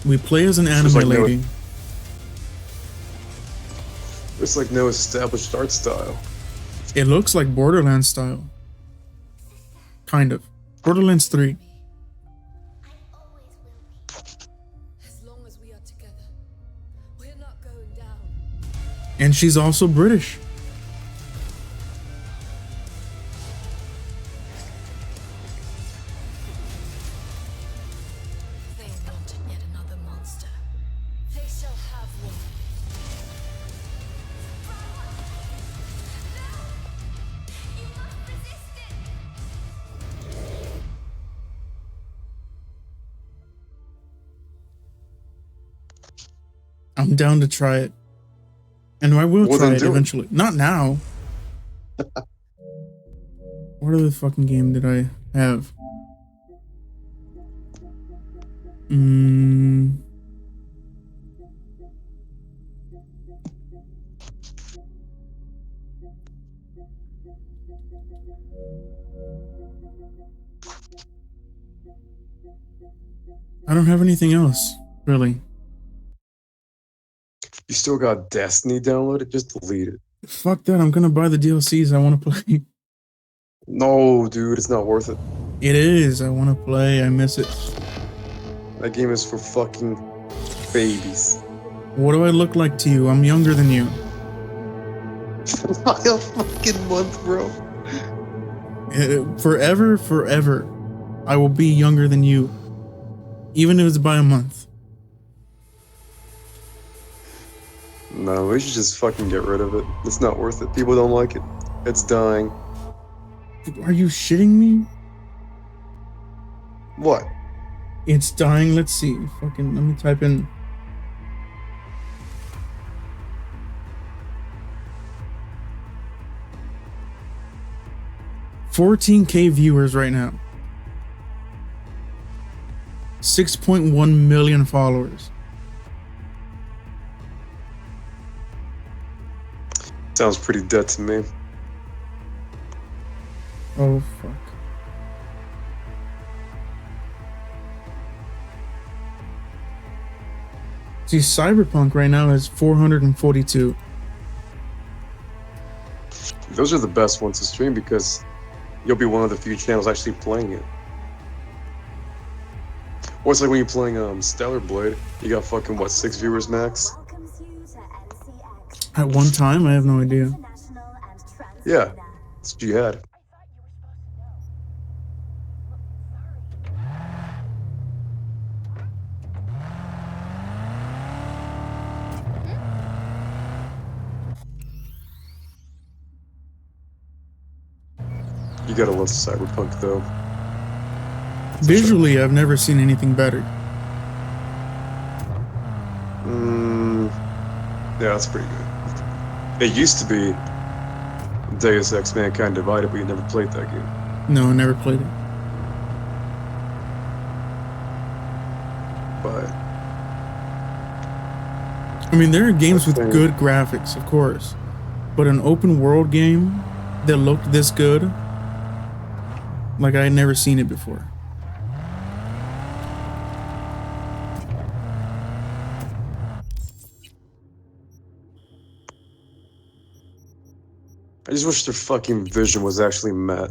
We play as an anime There's like no- lady. There's like no established art style. It looks like Borderlands style. Kind of. Borderlands 3. I always will be. As long as we are together, we're not going down. And she's also British. They wanted yet another monster. They shall have one. You must resist it. I'm down to try it. And I will Well, try then it do it. eventually. Not now. What other fucking game did I have? I don't have anything else, really. You still got Destiny downloaded? Just delete it. Fuck that, I'm gonna buy the DLCs I want to play. No, dude, it's not worth it. It is, I want to play, I miss it. That game is for fucking babies. What do I look like to you? I'm younger than you. By a fucking month, bro. Forever, I will be younger than you. Even if it's by a month. No, we should just fucking get rid of it. It's not worth it. People don't like it. It's dying. Are you shitting me? What? It's dying. Let's see. Fucking, let me type in. $14K viewers right now. 6.1 million followers. Sounds pretty dead to me. Oh fuck. See, Cyberpunk right now has 442. Those are the best ones to stream because you'll be one of the few channels actually playing it. Or it's like when you're playing Stellar Blade, you got fucking what, 6 viewers max? Welcomes you to NCX. At one time, I have no idea. International and transgender. Yeah, that's what you had. You gotta love Cyberpunk though. Visually, I've never seen anything better. Yeah, that's pretty good. It used to be Deus Ex Mankind Divided, but you never played that game. No, I never played it. But I mean, there are games with thing- good graphics, of course, but an open world game that looked this good, like I had never seen it before. I just wish their fucking vision was actually met.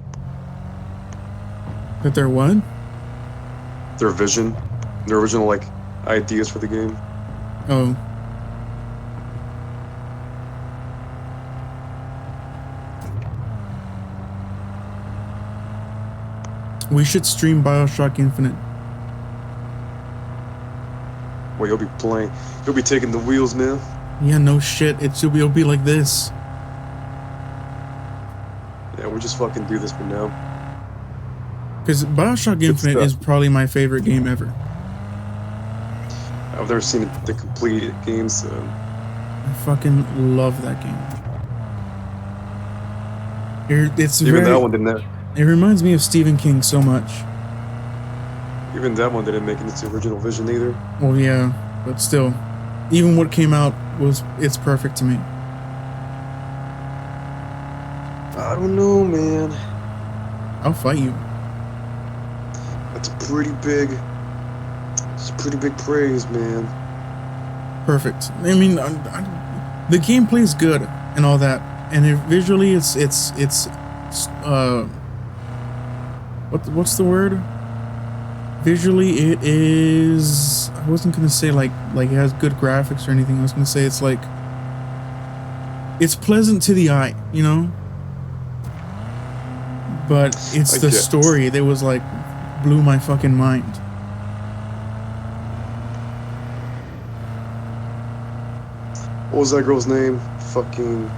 That they're what? Their vision, their original like ideas for the game. Oh. We should stream BioShock Infinite. Well, you'll be taking the wheels, man. Yeah, no shit. It'll be like this. Yeah, we'll just fucking do this for now. Because BioShock Infinite stuff. is probably my favorite game ever. I've never seen the complete game, so I fucking love that game. It's even very, that one didn't. It reminds me of Stephen King so much. Even that one didn't make it into original vision either. Well, yeah, but still, Even what came out it's perfect to me. I don't know, man. I'll fight you. That's a pretty big. It's pretty big praise, man. Perfect. I mean, the gameplay is good and all that, and visually, it's what's the word? Visually, it is. I wasn't gonna say like it has good graphics or anything. I was gonna say it's like it's pleasant to the eye, you know. But it's the story that was like blew my fucking mind. What was that girl's name? Fucking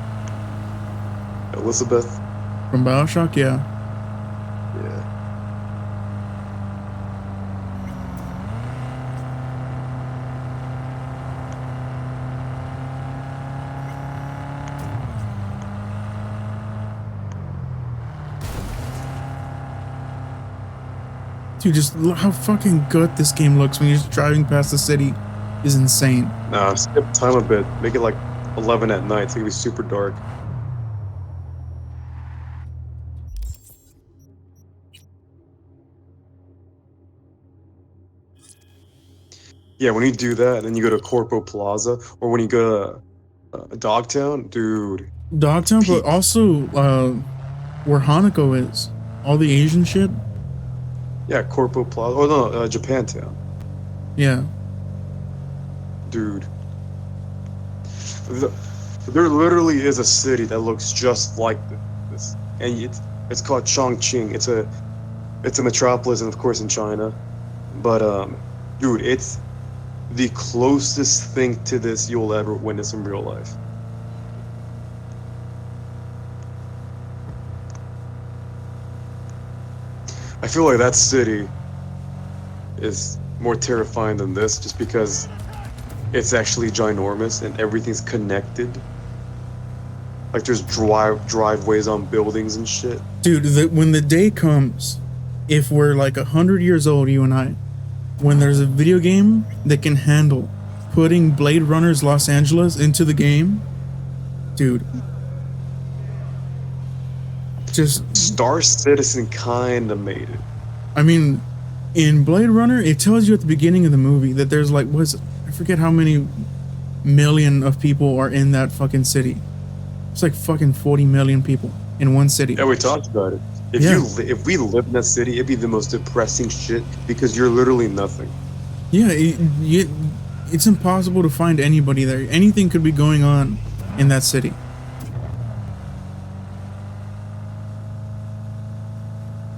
Elizabeth. From BioShock, yeah. Yeah. Dude, just look how fucking good this game looks when you're just driving past the city. Is insane. Nah, skip time a bit. Make it like 11 at night. It's gonna be super dark. Yeah, when you do that, then you go to Corpo Plaza, or when you go to Dogtown, dude. Dogtown, but also where Hanako is. All the Asian shit. Yeah, Corpo Plaza. Oh no, Japantown. Yeah. Dude. There literally is a city that looks just like this, and it's called Chongqing. It's a metropolis, and of course in China. But dude, it's the closest thing to this you'll ever witness in real life. I feel like that city is more terrifying than this, just because it's actually ginormous and everything's connected. Like there's driveways on buildings and shit. Dude, when the day comes, if we're like 100 years old, you and I, when there's a video game that can handle putting Blade Runner's Los Angeles into the game, dude. Just Star Citizen kinda made it. I mean, in Blade Runner, it tells you at the beginning of the movie that there's like, I forget how many million of people are in that fucking city. It's like fucking 40 million people in one city. Yeah, we talked about it. If we lived in that city, it'd be the most depressing shit because you're literally nothing. Yeah, it's impossible to find anybody there. Anything could be going on in that city.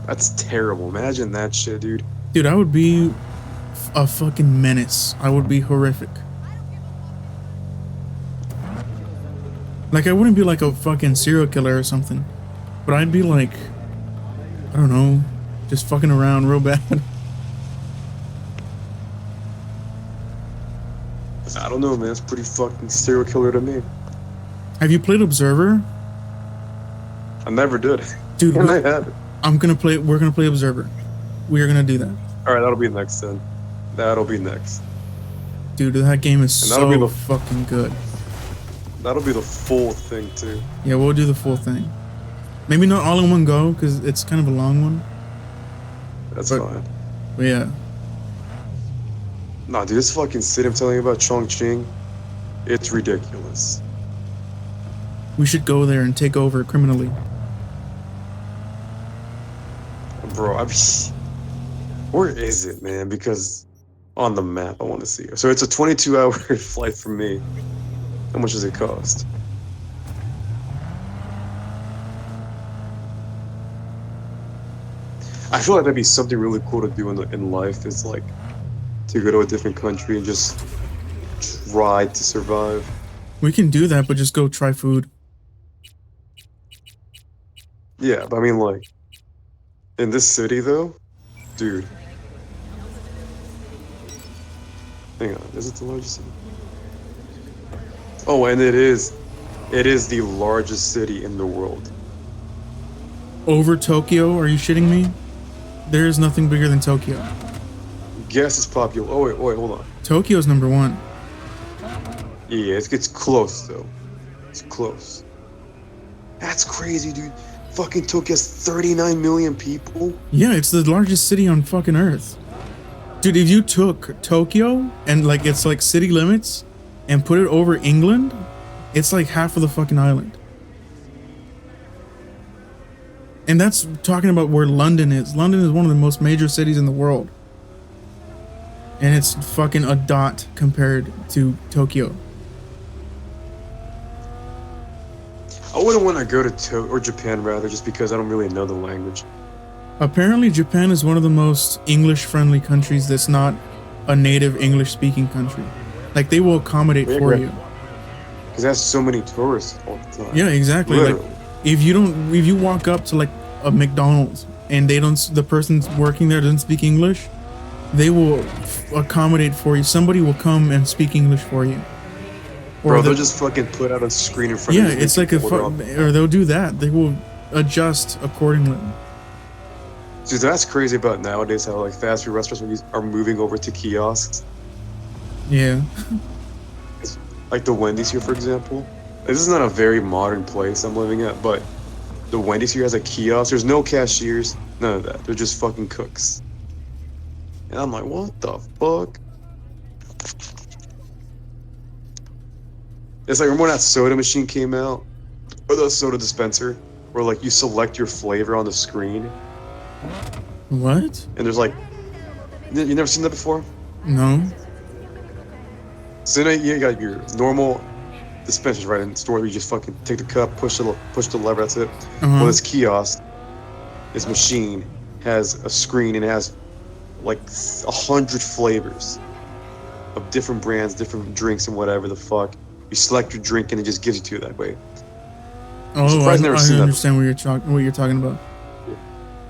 That's terrible. Imagine that shit, dude. Dude, I would be a fucking menace. I would be horrific. Like, I wouldn't be like a fucking serial killer or something, but I'd be like, I don't know, just fucking around real bad. I don't know, man. It's pretty fucking serial killer to me. Have you played Observer? I never did. Dude, And I had it. we're gonna play Observer. We are gonna do that. Alright, that'll be next then. That'll be next. Dude, that game is And that'll be so the- fucking good. That'll be the full thing too. Yeah, we'll do the full thing. Maybe not all in one go, because it's kind of a long one. That's But- fine. But yeah. Nah, dude, this fucking city I'm telling you about, Chongqing, it's ridiculous. We should go there and take over criminally. Bro, where is it, man? Because on the map, I want to see it. So it's a 22-hour flight from me. How much does it cost? I feel like that'd be something really cool to do in life, is like to go to a different country and just try to survive. We can do that, but just go try food. Yeah, but I mean, like, in this city, though, dude. Hang on, is it the largest city? Oh, and it is the largest city in the world. Over Tokyo? Are you shitting me? There is nothing bigger than Tokyo. Guess it's popular. Oh, wait, hold on. Tokyo's number one. Yeah, it's close though. It's close. That's crazy, dude. Fucking Tokyo's 39 million people. Yeah, it's the largest city on fucking Earth. Dude, if you took Tokyo and like it's like city limits and put it over England, it's like half of the fucking island. And that's talking about where London is. London is one of the most major cities in the world. And it's fucking a dot compared to Tokyo. I wouldn't want to go to or Japan rather, just because I don't really know the language. Apparently, Japan is one of the most English-friendly countries that's not a native English-speaking country. Like, they will accommodate for you. Because it has so many tourists all the time. Yeah, exactly. Literally. Like, if you walk up to like a McDonald's and the person working there doesn't speak English, they will accommodate for you. Somebody will come and speak English for you. Bro, they'll just fucking put out a screen in front of you. Yeah, it's like or they'll do that. They will adjust accordingly. Dude, that's crazy about nowadays how like fast food restaurants are moving over to kiosks. Yeah. Like the Wendy's here, for example. This is not a very modern place I'm living at, but the Wendy's here has a kiosk. There's no cashiers, none of that. They're just fucking cooks. And I'm like, what the fuck? It's like, remember when that soda machine came out? Or the soda dispenser? Where like you select your flavor on the screen. What? And there's like, you never seen that before? No. So now you got your normal dispensers right in the store where you just fucking take the cup, push the lever, that's it. Well, this kiosk, this machine has a screen and it has like 100 flavors of different brands, different drinks and whatever the fuck. You select your drink and it just gives it to you that way. Oh, I understand what you're talking about.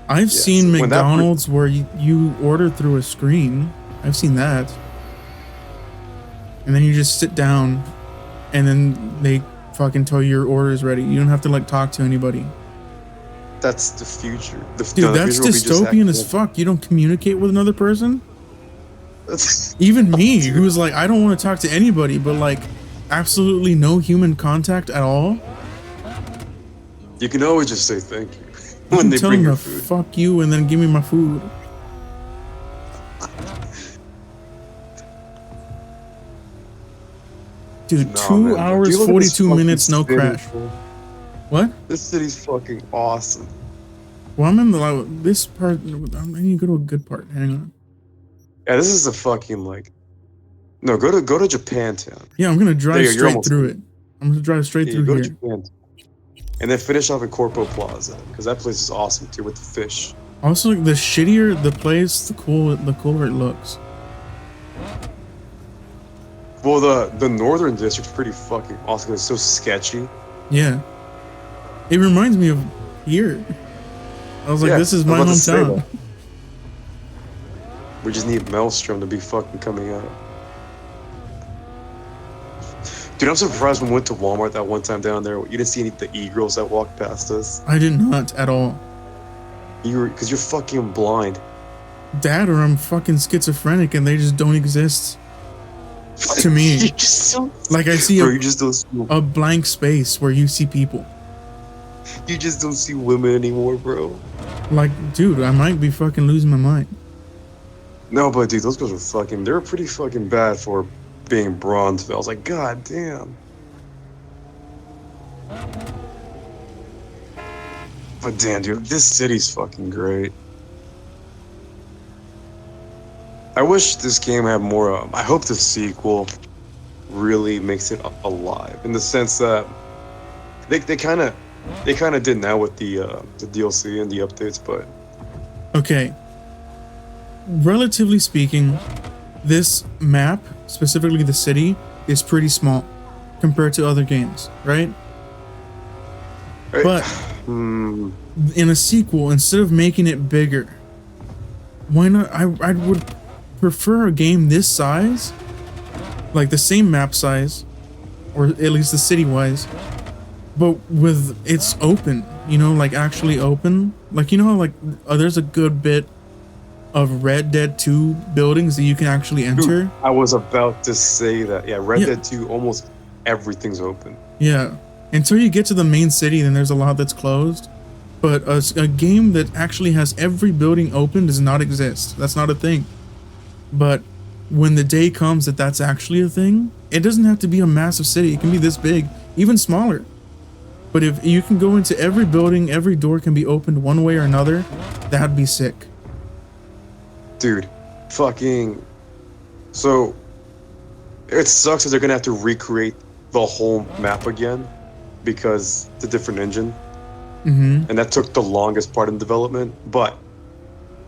I've seen McDonald's where you order through a screen. I've seen that. And then you just sit down and then they fucking tell you your order is ready. You don't have to like talk to anybody. That's the future. Dude, that's dystopian as fuck. You don't communicate with another person? Even me, who's like, I don't want to talk to anybody, but like absolutely no human contact at all. You can always just say thank you when when they tell bring them your to food. Fuck you and then give me my food. Dude, Nah, 2 man. hours, Dude, look at this 42 fucking minutes, no city, crash. bro. What? This city's fucking awesome. Well, I'm in this part. I need to go to a good part. Hang on. Yeah, this is a fucking like. No, go to Japantown. Yeah, I'm gonna drive You're straight almost through there. it. I'm gonna drive straight through go here. to Japantown. And then finish off in Corpo Plaza because that place is awesome too with the fish. Also, the shittier the place, the cooler it looks. Well, the northern district's pretty fucking awesome. It's so sketchy. Yeah. It reminds me of here. I was like, Yeah, this is I'm my about to say hometown. that. We just need Maelstrom to be fucking coming out. Dude, I'm surprised when we went to Walmart that one time down there. You didn't see any of the e-girls that walked past us. I did not at all. Because you're fucking blind. That or I'm fucking schizophrenic and they just don't exist. To me. You just don't, like I see bro, you just don't see, a blank space where you see people. you just don't see women anymore, bro. Like, dude, I might be fucking losing my mind. No, but dude, those girls were fucking. They were pretty fucking bad for being bronze. I was like, god damn. But damn, dude, this city's fucking great. I wish this game had more. I hope the sequel really makes it alive in the sense that they kind of did now with the DLC and the updates, but Okay. Relatively speaking, this map, specifically the city, is pretty small compared to other games, right? But in a sequel, instead of making it bigger, why not? I would prefer a game this size, like the same map size, or at least the city-wise, but with it's open, you know, like actually open. Like, you know how like there's a good bit of Red Dead 2 buildings that you can actually enter. Dude, I was about to say that. Yeah, Red Yeah. Dead 2, almost everything's open. Yeah. Until you get to the main city, then there's a lot that's closed. But a game that actually has every building open does not exist. That's not a thing. But when the day comes that that's actually a thing, it doesn't have to be a massive city. It can be this big, even smaller. But if you can go into every building, every door can be opened one way or another, that'd be sick. Dude, fucking. So, it sucks that they're gonna have to recreate the whole map again because it's a different engine. Mm-hmm. And that took the longest part in development. But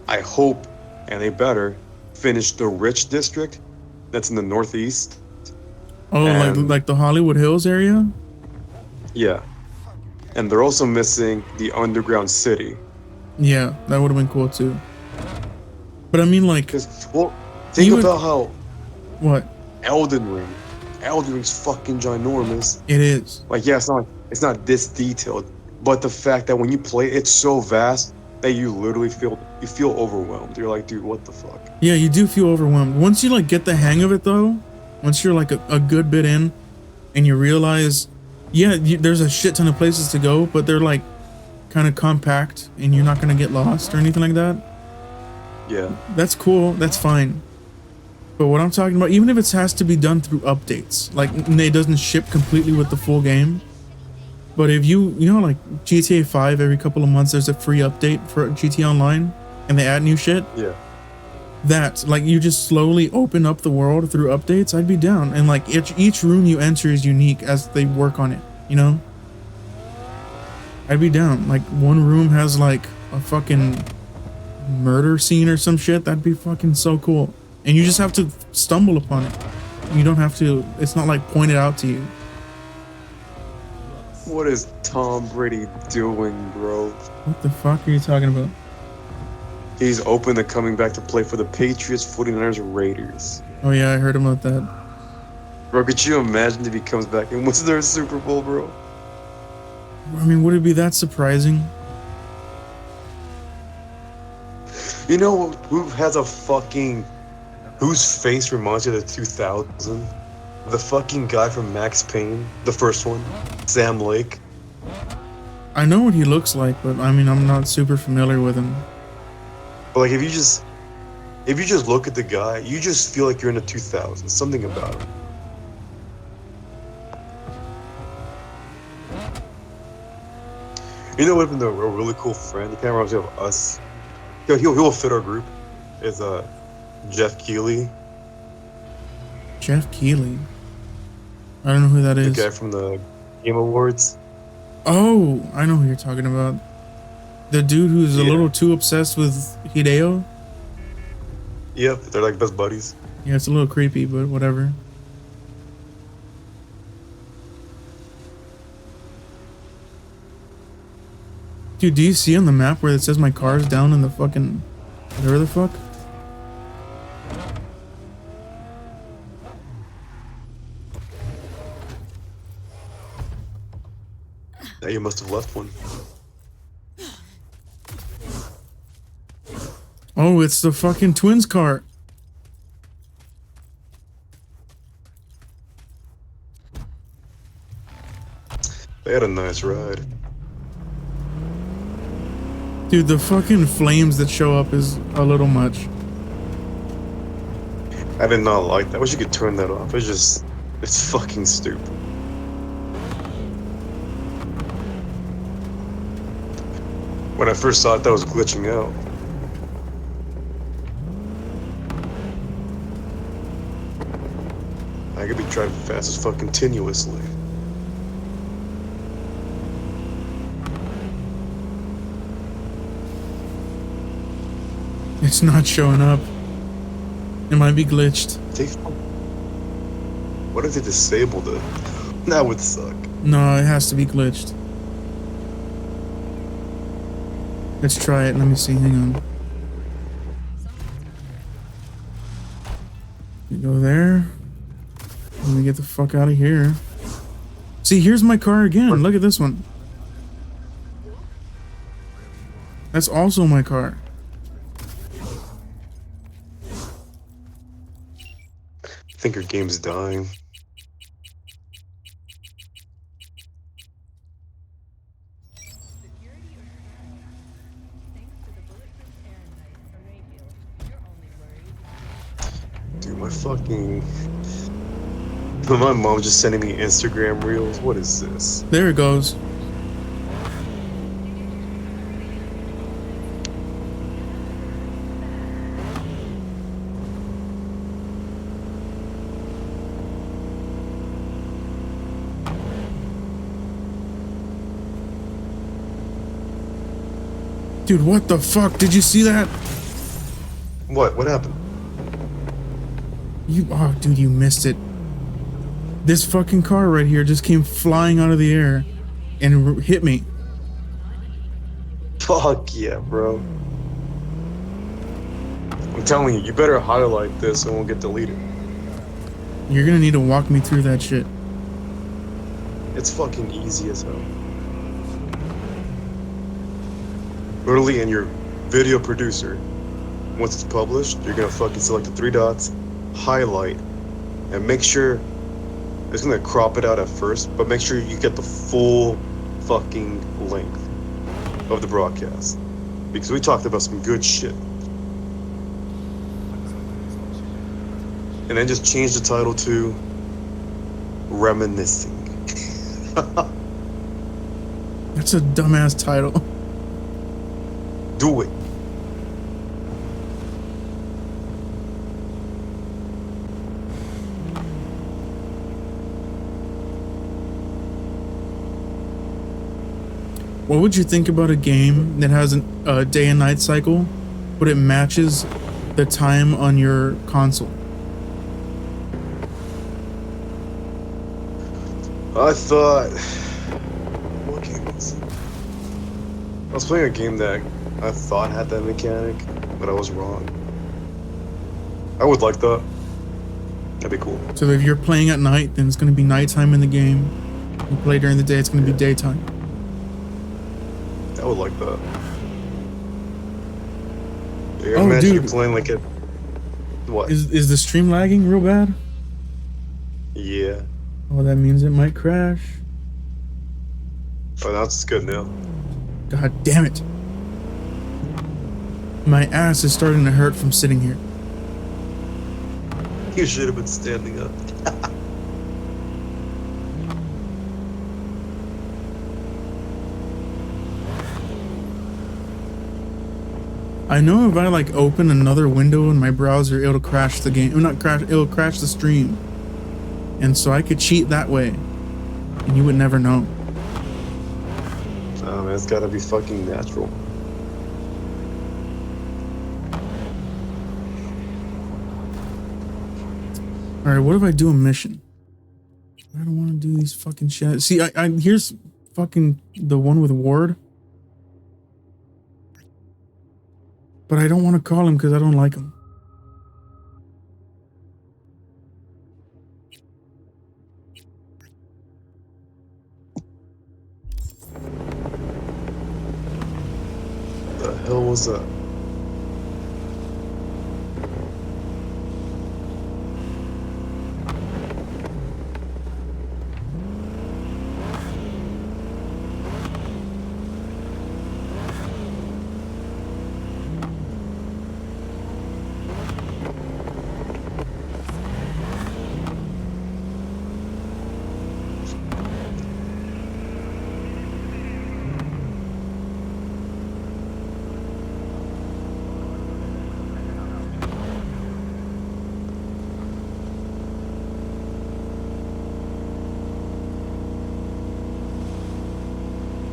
I hope, and they better, finish the Rich District that's in the Northeast. Oh, And- like the Hollywood Hills area? Yeah. And they're also missing the Underground City. Yeah, that would have been cool too. But I mean, like, Because, well, think Even- about how what? Elden Ring's fucking ginormous. It is. Like, yeah, it's not this detailed, but the fact that when you play, it's so vast that you literally feel overwhelmed. You're like, dude, what the fuck? Yeah, you do feel overwhelmed. Once you like get the hang of it though, once you're like a good bit in and you realize, yeah, there's a shit ton of places to go, but they're like kind of compact and you're not going to get lost or anything like that. Yeah. That's cool. That's fine. But what I'm talking about, even if it has to be done through updates, like it doesn't ship completely with the full game. But if you know, like GTA 5, every couple of months there's a free update for GTA Online and they add new shit. Yeah. That, like, you just slowly open up the world through updates, I'd be down. And like each room you enter is unique as they work on it, you know? I'd be down. Like one room has like a fucking murder scene or some shit. That'd be fucking so cool. And you just have to stumble upon it. You don't have to, it's not like pointed out to you. What is Tom Brady doing, bro? What the fuck are you talking about? He's open to coming back to play for the Patriots, 49ers, or Raiders. Oh yeah, I heard about that. Bro, could you imagine if he comes back and wins their Super Bowl, bro? I mean, would it be that surprising? You know whose face reminds you of the 2000? The fucking guy from Max Payne, the first one, Sam Lake. I know what he looks like, but I mean, I'm not super familiar with him. But like, if you just look at the guy, you just feel like you're in the 2000s. Something about him. You know what would have been a really cool friend? He kind of reminds me of us. He'll fit our group. Is Jeff Keighley, Jeff Keighley. I don't know who that the is. guy from the Game Awards. Oh, I know who you're talking about. The dude who's a Yeah. little too obsessed with Hideo. Yep, they're like best buddies. Yeah, it's a little creepy, but whatever. Dude, do you see on the map where it says my car's down in the fucking... whatever the fuck? Yeah, you must have left one. Oh, it's the fucking twins car. They had a nice ride. Dude, the fucking flames that show up is a little much. I did not like that. I wish you could turn that off. It's fucking stupid. When I first saw it, that was glitching out. I could be driving fast as fuck continuously. It's not showing up. It might be glitched. What if they disabled it? That would suck. No, it has to be glitched. Let's try it. Let me see. Hang on. You go there. Let me get the fuck out of here. See, here's my car again. Look at this one. That's also my car. think your game's dying. Dude, my fucking... My mom just sending me Instagram reels. What is this? There it goes. Dude, what the fuck? Did you see that? What? What happened? Oh, dude, you missed it. This fucking car right here just came flying out of the air and hit me. Fuck yeah, bro. I'm telling you, you better highlight this and it won't get deleted. You're gonna need to walk me through that shit. It's fucking easy as hell. Literally in your video producer, once it's published, you're gonna fucking select the three dots, highlight, and make sure it's gonna crop it out at first, but make sure you get the full fucking length of the broadcast. Because we talked about some good shit. And then just change the title to Reminiscing. That's a dumbass title. Do it. What would you think about a game that has a day and night cycle, but it matches the time on your console? I thought... What game was it? I was playing a game that I thought had that mechanic, but I was wrong. I would like that. That'd be cool. So if you're playing at night, then it's going to be nighttime in the game. You play during the day, it's going to be daytime. I would like that. Yeah, Oh, imagine dude. you playing like it. What? Is the stream lagging real bad? Yeah. Oh, that means it might crash. Oh, that's good now. God damn it. My ass is starting to hurt from sitting here. You should have been standing up. I know if I like open another window in my browser, it'll crash the game. Not crash, it'll crash the stream. And so I could cheat that way. And you would never know. Oh man, it's gotta be fucking natural. Alright, what if I do a mission? I don't want to do these fucking shit. See, I here's fucking the one with Ward. But I don't want to call him because I don't like him. The hell was that?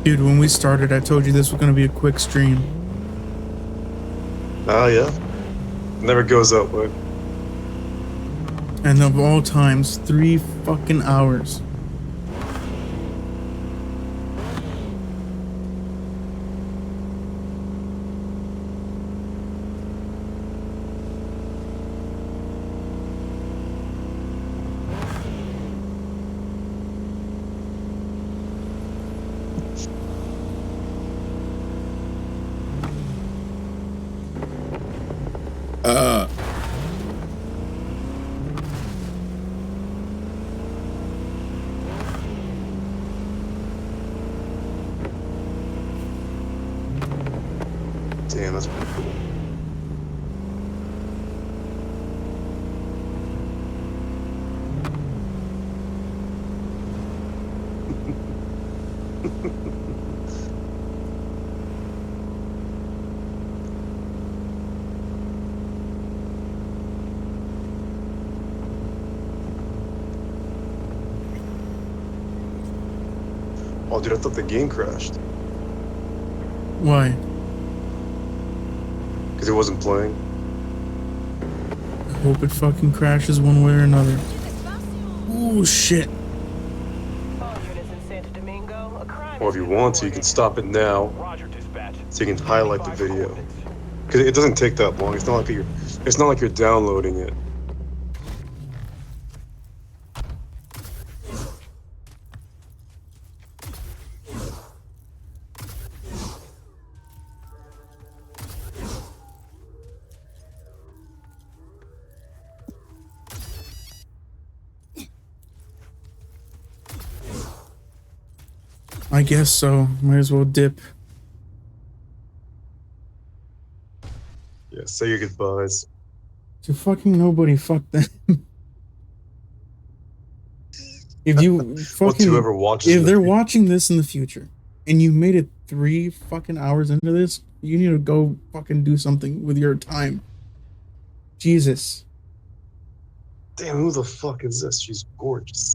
Dude, when we started, I told you this was going to be a quick stream. Oh yeah. Never goes that way. And of all times, 3 fucking hours. Damn, that's pretty cool. Oh, dude, I thought the game crashed Why? because it wasn't playing. I hope it fucking crashes one way or another. Oh shit. Or if you want to, you can stop it now, so you can highlight the video. Because it doesn't take that long. It's not like you're downloading it. I guess so. Might as well dip. Yeah, say your goodbyes. To fucking nobody, fuck them. If you Well, to fucking, whoever watches if the they're video. watching this in the future and you made it 3 fucking hours into this, you need to go fucking do something with your time. Jesus. Damn, who the fuck is this? She's gorgeous.